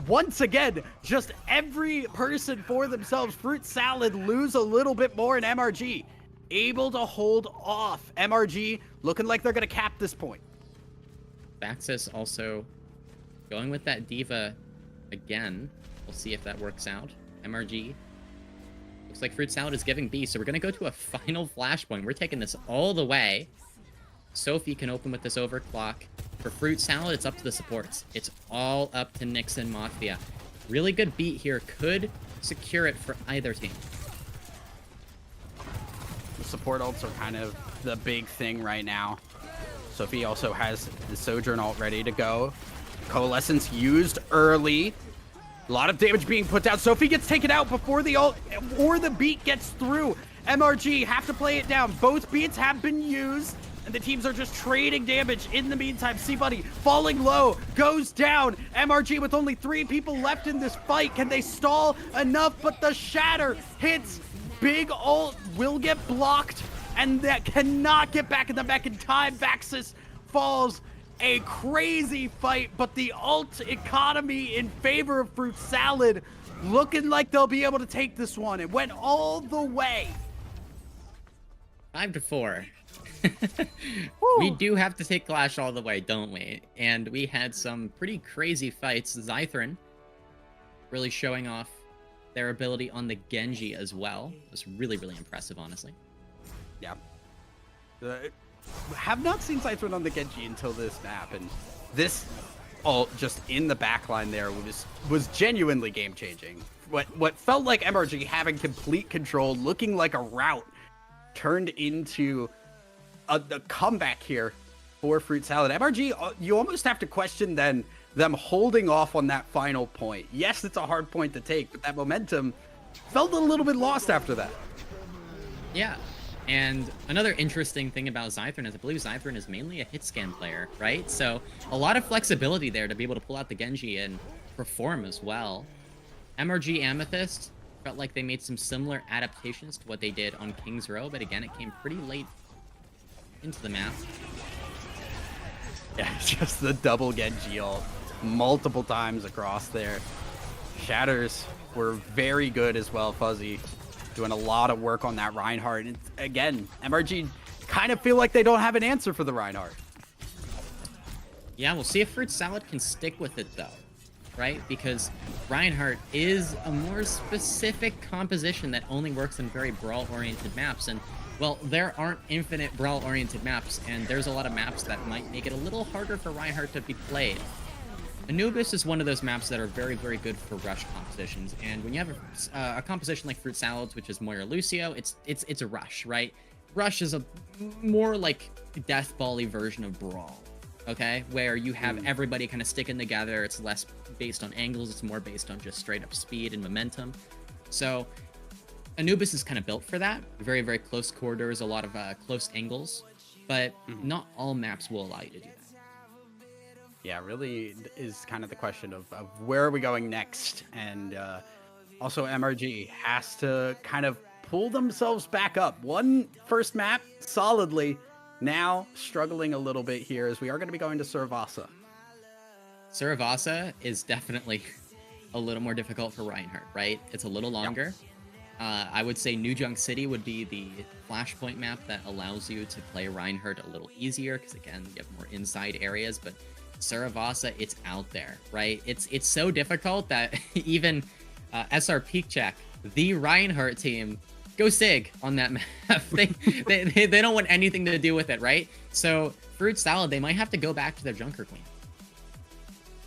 once again, just every person for themselves. Fruit Salad lose a little bit more, in MRG able to hold off. MRG looking like they're going to cap this point. Vaxis also going with that Diva again. We'll see if that works out. MRG. Looks like Fruit Salad is giving B, so we're going to go to a final flashpoint. We're taking this all the way. Sophie can open with this overclock. For Fruit Salad, it's up to the supports. It's all up to Nyx and Mafia. Really good beat here. Could secure it for either team. The support ults are kind of the big thing right now. Sophie also has the Sojourn ult ready to go. Coalescence used early. A lot of damage being put down. Sophie gets taken out before the ult or the beat gets through. MRG have to play it down. Both beats have been used, and the teams are just trading damage. In the meantime, C-Buddy falling low, goes down. MRG with only 3 people left in this fight. Can they stall enough? But the Shatter hits. Big ult will get blocked, and that cannot get back in the back in time. Vaxis falls. A crazy fight, but the ult economy in favor of Fruit Salad, looking like they'll be able to take this one. It went all the way. 5-4. We do have to take Clash all the way, don't we? And we had some pretty crazy fights. Zythrin really showing off their ability on the Genji as well. It was really, really impressive, honestly. Yeah. Have not seen Zythrin on the Genji until this map, and this ult just in the backline there was genuinely game-changing. What felt like MRG having complete control, looking like a rout, turned into a comeback here for Fruit Salad. MRG, you almost have to question then them holding off on that final point. Yes, it's a hard point to take, but that momentum felt a little bit lost after that. Yeah. And another interesting thing about Zythrin is I believe Zythrin is mainly a hit scan player, right? So a lot of flexibility there to be able to pull out the Genji and perform as well. MRG Amethyst felt like they made some similar adaptations to what they did on King's Row, but again, it came pretty late into the map. Yeah, just the double Genji ult multiple times across there. Shatters were very good as well, Fuzzy. Doing a lot of work on that Reinhardt. And again, MRG kind of feel like they don't have an answer for the Reinhardt. Yeah, we'll see if Fruit Salad can stick with it though, right? Because Reinhardt is a more specific composition that only works in very brawl-oriented maps. And, well, there aren't infinite brawl-oriented maps, and there's a lot of maps that might make it a little harder for Reinhardt to be played. Anubis is one of those maps that are very, very good for rush compositions. And when you have a composition like Fruit Salads, which is Moira Lucio, it's a rush, right? Rush is a more like death ball-y version of Brawl, okay? Where you have everybody kind of sticking together. It's less based on angles. It's more based on just straight up speed and momentum. So Anubis is kind of built for that. Very, very close corridors, a lot of close angles. But not all maps will allow you to do that. Yeah, really is kind of the question of where are we going next? And also MRG has to kind of pull themselves back up. One first map solidly, now struggling a little bit here as we are going to be going to Saravasa. Saravasa is definitely a little more difficult for Reinhardt, right? It's a little longer. I would say New Junk City would be the flashpoint map that allows you to play Reinhardt a little easier because, again, you have more inside areas, but Saravasa, it's out there, right? It's so difficult that even SR Peak Check, the Reinhardt team, go Sig on that map. they don't want anything to do with it, right? So Fruit Salad, they might have to go back to their Junker Queen.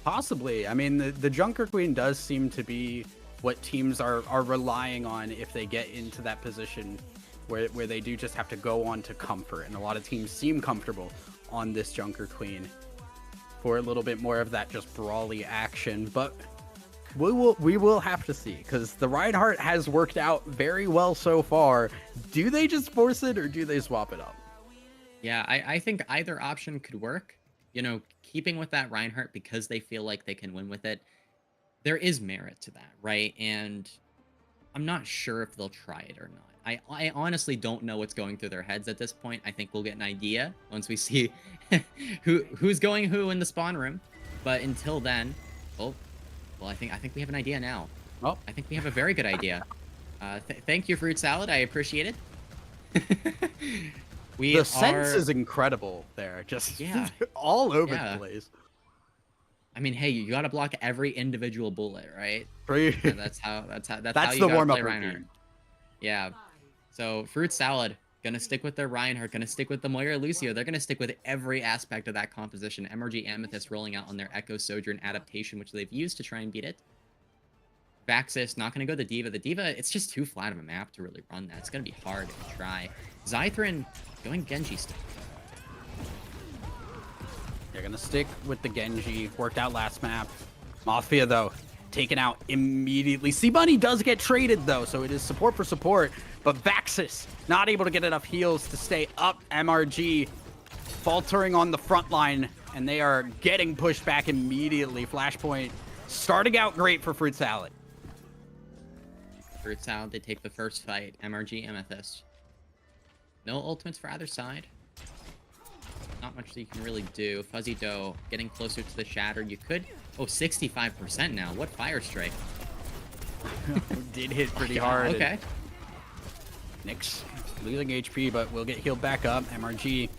Possibly. I mean, the Junker Queen does seem to be what teams are relying on if they get into that position where they do just have to go on to comfort. And a lot of teams seem comfortable on this Junker Queen for a little bit more of that just brawly action. But we will have to see, because the Reinhardt has worked out very well so far. Do they just force it or do they swap it up? Yeah, I think either option could work. You know, keeping with that Reinhardt because they feel like they can win with it. There is merit to that, right? And I'm not sure if they'll try it or not. I honestly don't know what's going through their heads at this point. I think we'll get an idea once we see who's going who in the spawn room. But until then, well, I think we have an idea now. Well, I think we have a very good idea. Thank you, Fruit Salad. I appreciate it. The sense is incredible there, just all over the place. I mean, hey, you got to block every individual bullet, right? And that's how you the warm warm-up up Reinhardt. Yeah. So Fruit Salad gonna stick with their Reinhardt, gonna stick with the Moira Lucio. They're gonna stick with every aspect of that composition. MRG Amethyst rolling out on their Echo Sojourn adaptation, which they've used to try and beat it. Vaxis not gonna go the Diva. The Diva, it's just too flat of a map to really run that. It's gonna be hard if you try. Zythrin going Genji stick. They're gonna stick with the Genji. Worked out last map. Mafia though, taken out immediately. C-Bunny does get traded though, so it is support for support. But Vaxis not able to get enough heals to stay up. MRG faltering on the front line, and they are getting pushed back immediately. Flashpoint starting out great for Fruit Salad. Fruit Salad, they take the first fight. MRG Amethyst. No ultimates for either side. Not much that you can really do. Fuzzy Doe getting closer to the Shatter. You could... Oh, 65% now. What Fire Strike? Did hit pretty hard. Okay. Nyx losing HP, but will get healed back up. MRG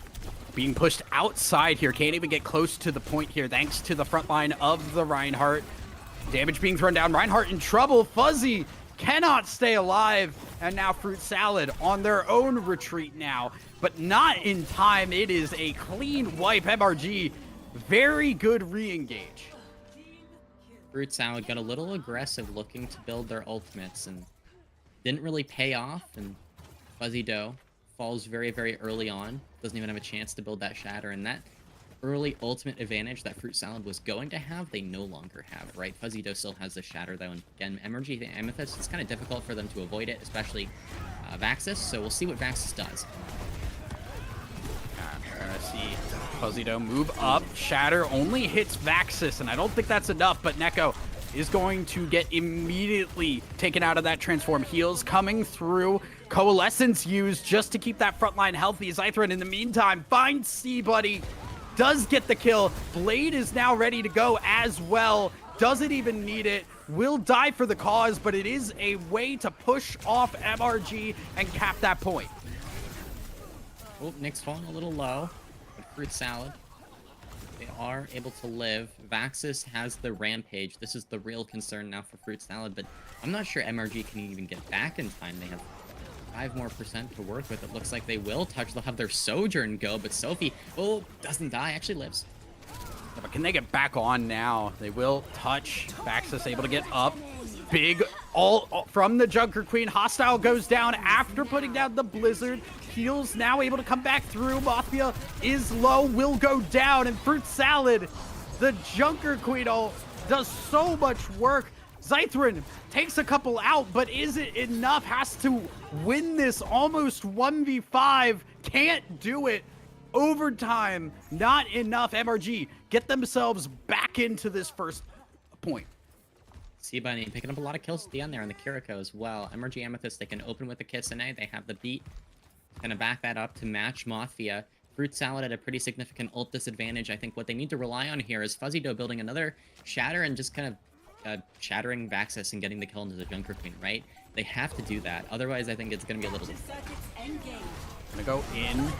being pushed outside here. Can't even get close to the point here thanks to the front line of the Reinhardt. Damage being thrown down. Reinhardt in trouble. Fuzzy cannot stay alive. And now Fruit Salad on their own retreat now. But not in time. It is a clean wipe. MRG, very good re-engage. Fruit Salad got a little aggressive looking to build their ultimates and didn't really pay off. And Fuzzy Doe falls very, very early on. Doesn't even have a chance to build that Shatter. And that early ultimate advantage that Fruit Salad was going to have, they no longer have, right? Fuzzy Doe still has the Shatter, though. And again, MRG the Amethyst, it's kind of difficult for them to avoid it, especially Vaxis. So we'll see what Vaxis does. We're gonna see Fuzzy Doe move up. Shatter only hits Vaxis, and I don't think that's enough, but Neko is going to get immediately taken out of that transform. Heals coming through. Coalescence used just to keep that front line healthy. Zythrin, in the meantime, finds C-Buddy. Does get the kill. Blade is now ready to go as well. Doesn't even need it. Will die for the cause, but it is a way to push off MRG and cap that point. Oh, Nick's falling a little low. But Fruit Salad They are able to live. Vaxis has the Rampage. This is the real concern now for Fruit Salad, but I'm not sure MRG can even get back in time. They have 5% more to work with. It looks like they will touch. They'll have their Sojourn go, but Sophie, oh, doesn't die, actually lives. Yeah, but can they get back on now? They will touch. Vaxis able to get up. Big all from the Junker Queen. Hostile goes down after putting down the Blizzard. Heals now able to come back through. Mafia is low, will go down. And Fruit Salad, the Junker Queen, does so much work. Zythrin takes a couple out, but is it enough? Has to win this almost 1v5. Can't do it. Overtime, not enough. MRG get themselves back into this first point. C-Bunny picking up a lot of kills at the end there on the Kiriko as well. MRG Amethyst, they can open with the Kitsune. They have the beat. Gonna back that up to match Mafia. Fruit Salad at a pretty significant ult disadvantage. I think what they need to rely on here is Fuzzy Doe building another Shatter and just kind of shattering Vaxis and getting the kill into the Junker Queen, right? They have to do that. Otherwise, I think it's gonna be a little... Gonna go in.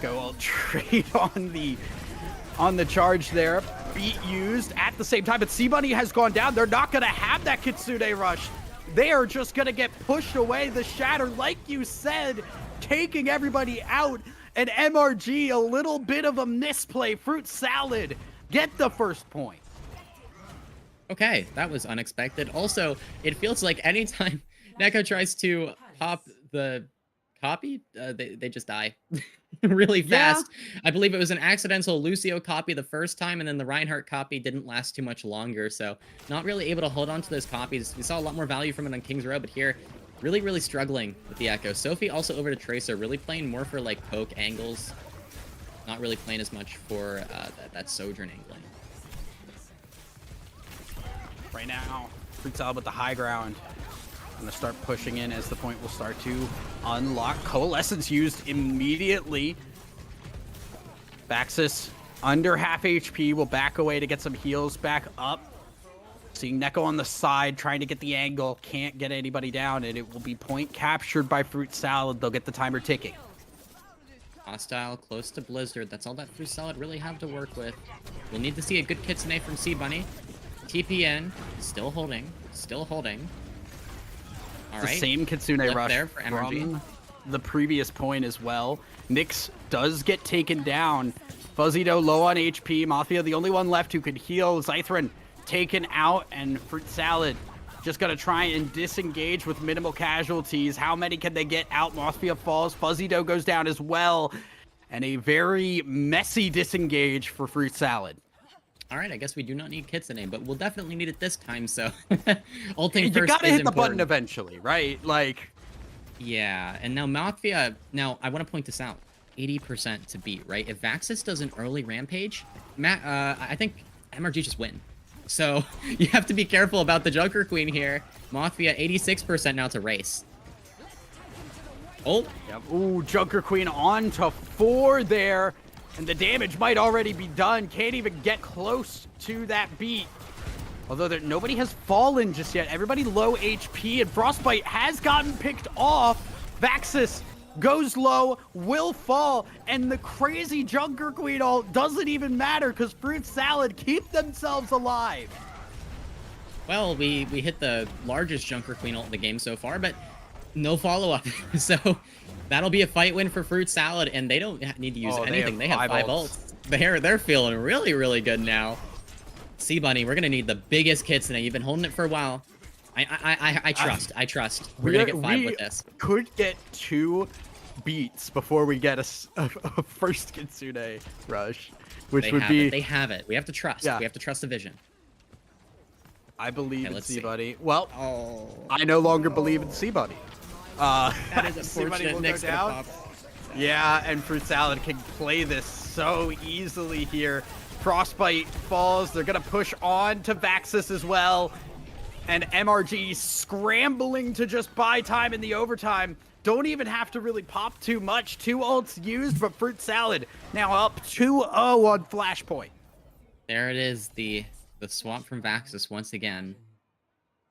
Go all trade on the charge there. Beat used at the same time, but C-Bunny has gone down. They're not gonna have that Kitsune rush. They are just gonna get pushed away. The Shatter, like you said, taking everybody out. And MRG, a little bit of a misplay. Fruit Salad get the first point. Okay, that was unexpected. Also, it feels like anytime Neko tries to pop the copy, they just die really fast. Yeah. I believe it was an accidental Lucio copy the first time, and then the Reinhardt copy didn't last too much longer, so not really able to hold on to those copies. We saw a lot more value from it on King's Row, but here, really struggling with the Echo. Sophie also over to Tracer, really playing more for like poke angles, not really playing as much for that Sojourn angling. Right now, Fruit Salad with the high ground. Gonna start pushing in as the point will start to unlock. Coalescence used immediately. Vaxis under half HP will back away to get some heals back up. Seeing Neko on the side, trying to get the angle. Can't get anybody down, and it will be point captured by Fruit Salad. They'll get the timer ticking. Hostile, close to Blizzard. That's all that Fruit Salad really have to work with. We'll need to see a good Kitsune from C-Bunny. TPN, still holding. All right. The same Kitsune rush there for from the previous point as well. Nyx does get taken down. Fuzzy Doe low on HP. Mafia the only one left who could heal. Zythrin taken out, and Fruit Salad just gonna try and disengage with minimal casualties. How many can they get out? Mafia falls. Fuzzy Doe goes down as well. And a very messy disengage for Fruit Salad. All right, I guess we do not need Kitsune, but we'll definitely need it this time, so ulting first you gotta is hit the important. button eventually, right? Like, yeah, and now Mafia, now I want to point this out, 80% to beat, right? If Vaxis does an early Rampage, I think MRG just win. So you have to be careful about the Junker Queen here. Mafia, 86% now to race. Oh. Yep. Ooh, Junker Queen on to 4 there. And the damage might already be done. Can't even get close to that beat. Although nobody has fallen just yet. Everybody low HP, and Frostbite has gotten picked off. Vaxis goes low, will fall, and the crazy Junker Queen ult doesn't even matter because Fruit Salad keep themselves alive. Well, we hit the largest Junker Queen ult in the game so far, but no follow-up. So that'll be a fight win for Fruit Salad, and they don't need to use anything. They have 5 ults. They're feeling really good now. C-Bunny, we're gonna need the biggest Kitsune. You've been holding it for a while. I trust. We're gonna get 5 with this. Could get 2 beats before we get a first Kitsune rush, which would be... They have it. We have to trust. Yeah. We have to trust the vision. I believe in let's see. C-Bunny. Well, I no longer believe in C-Bunny. That is C-Bunny unfortunate. will Nick's go gonna down. pop. Yeah, and Fruit Salad can play this so easily here. Frostbite falls. They're going to push on to Vaxis as well. And MRG scrambling to just buy time in the overtime. Don't even have to really pop too much. 2 ults used, but Fruit Salad now up 2-0 on Flashpoint. There it is, the swap from Vaxis once again.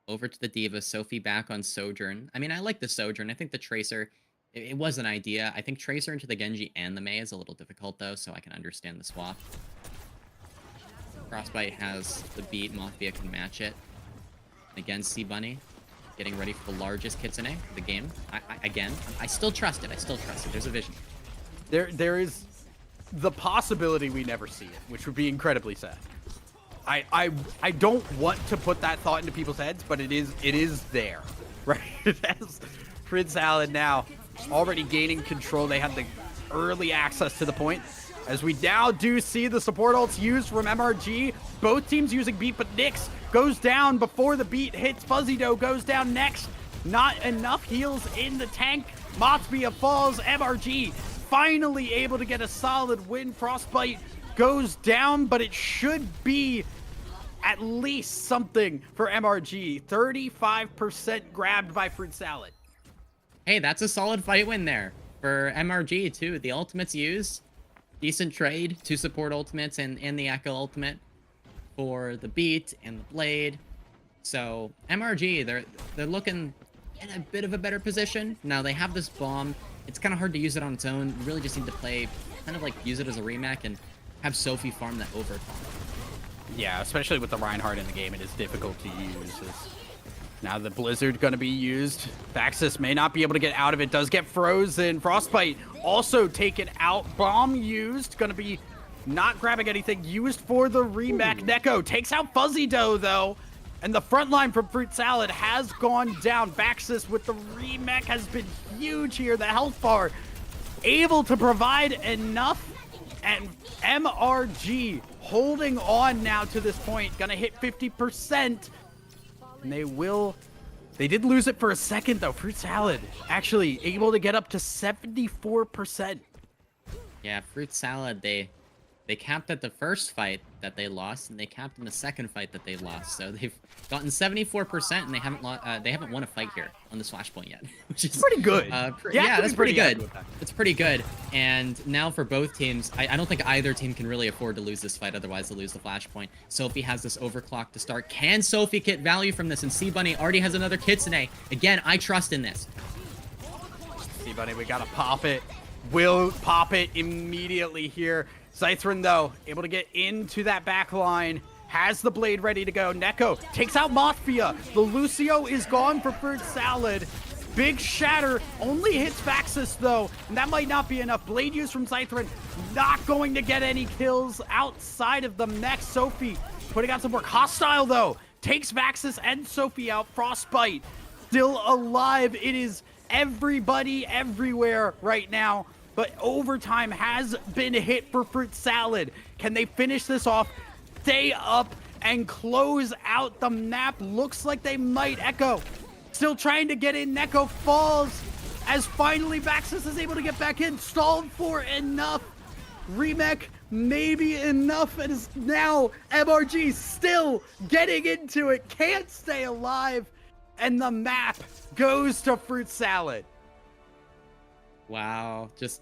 Over to the Diva. Sophie back on Sojourn. I mean, I like the Sojourn. I think the Tracer it was an idea. I think Tracer into the Genji and the Mei is a little difficult though, so I can understand the swap. Frostbite has the beat, Mafia can match it. Again, Sea Bunny getting ready for the largest Kitsune of the game. I still trust it. I still trust it. There's a vision. There is the possibility we never see it, which would be incredibly sad. I don't want to put that thought into people's heads, but it is there, right? As Prince Allen now already gaining control. They had the early access to the point. As we now do see the support ults used from MRG. Both teams using beat, but Nyx goes down before the beat hits. Fuzzy Doe goes down next. Not enough heals in the tank. Motsbia falls. MRG finally able to get a solid win. Frostbite goes down, but it should be at least something for MRG. 35% grabbed by Fruit Salad. Hey, that's a solid fight win there for MRG too. The ultimates used. Decent trade, 2 support ultimates and the Echo ultimate for the beat and the blade. So MRG, they're looking in a bit of a better position. Now they have this bomb. It's kind of hard to use it on its own. You really just need to play, kind of like use it as a remake and have Sophie farm that over. Yeah, especially with the Reinhardt in the game, it is difficult to use. Now the Blizzard going to be used. Vaxis may not be able to get out of it. Does get frozen. Frostbite also taken out. Bomb used. Going to be not grabbing anything. Used for the remake. Neko takes out Fuzzy Doe, though. And the front line from Fruit Salad has gone down. Vaxis with the remake has been huge here. The health bar able to provide enough. And MRG holding on now to this point. Going to hit 50%. And they did lose it for a second, though. Fruit Salad actually able to get up to 74%. Yeah, Fruit Salad, they capped at the first fight that they lost, and they capped in the second fight that they lost. So they've gotten 74%, and they haven't won a fight here on this flashpoint yet, which is pretty good. Yeah, that's pretty good. That. It's pretty good. And now for both teams, I don't think either team can really afford to lose this fight, otherwise they'll lose the flashpoint. Sophie has this overclock to start. Can Sophie get value from this? And Sea Bunny already has another Kitsune. Again, I trust in this. Sea Bunny, we gotta pop it. Will pop it immediately here. Scythrin, though, able to get into that back line. Has the blade ready to go. Neko takes out Mothfia. The Lucio is gone for Fruit Salad. Big Shatter only hits Vaxis, though, and that might not be enough. Blade use from Scythrin. Not going to get any kills outside of the mech. Sophie putting out some work. Hostile, though, takes Vaxis and Sophie out. Frostbite still alive. It is everybody everywhere right now. But overtime has been hit for Fruit Salad. Can they finish this off, stay up, and close out the map? Looks like they might. Echo still trying to get in. Neko falls as finally Vaxis is able to get back in. Stalled for enough. Remake maybe enough. It is now MRG still getting into it. Can't stay alive. And the map goes to Fruit Salad. Wow, just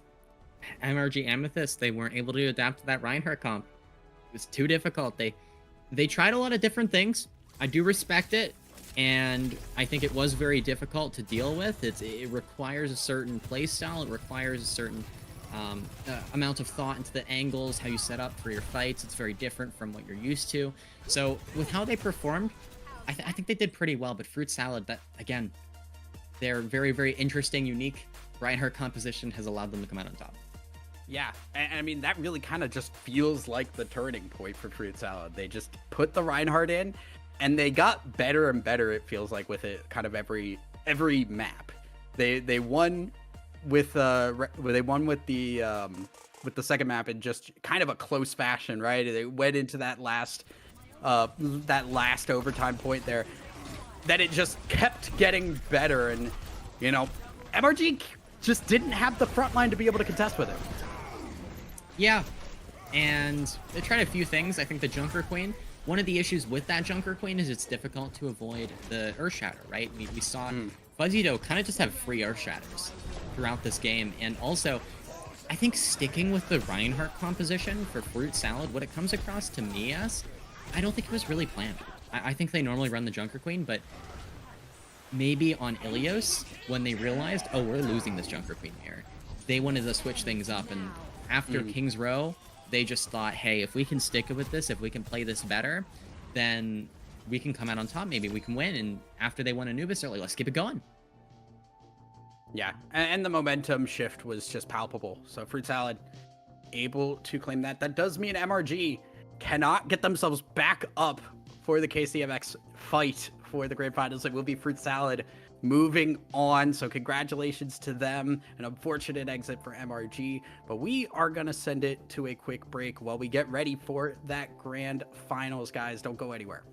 MRG Amethyst, they weren't able to adapt to that Reinhardt comp. It was too difficult. They tried a lot of different things. I do respect it, and I think it was very difficult to deal with. It requires a certain play style. It requires a certain amount of thought into the angles, how you set up for your fights. It's very different from what you're used to. So with how they performed, I think they did pretty well. But Fruit Salad, that again, their very, very interesting, unique Reinhardt composition has allowed them to come out on top. Yeah, and I mean, that really kind of just feels like the turning point for Fruit Salad. They just put the Reinhardt in, and they got better and better, it feels like, with it kind of every map. They won with the second map in just kind of a close fashion, right? They went into that last overtime point there. That it just kept getting better, and you know, MRG just didn't have the front line to be able to contest with it. Yeah, and they tried a few things. I think the Junker Queen, one of the issues with that Junker Queen is it's difficult to avoid the Earth Shatter, right? We saw Fuzzy Doe kind of just have free Earth Shatters throughout this game. And also, I think sticking with the Reinhardt composition for Fruit Salad, what it comes across to me as, I don't think it was really planned. I think they normally run the Junker Queen, but maybe on Ilios, when they realized, oh, we're losing this Junker Queen here, they wanted to switch things up. And after King's Row, they just thought, hey, if we can stick with this, if we can play this better, then we can come out on top. Maybe we can win. And after they won Anubis, they're like, let's keep it going. Yeah, and the momentum shift was just palpable. So Fruit Salad able to claim that. That does mean MRG cannot get themselves back up for the KCMX fight for the grand finals. It will be Fruit Salad moving on. So congratulations to them. An unfortunate exit for MRG, but we are going to send it to a quick break while we get ready for that grand finals, guys. Don't go anywhere.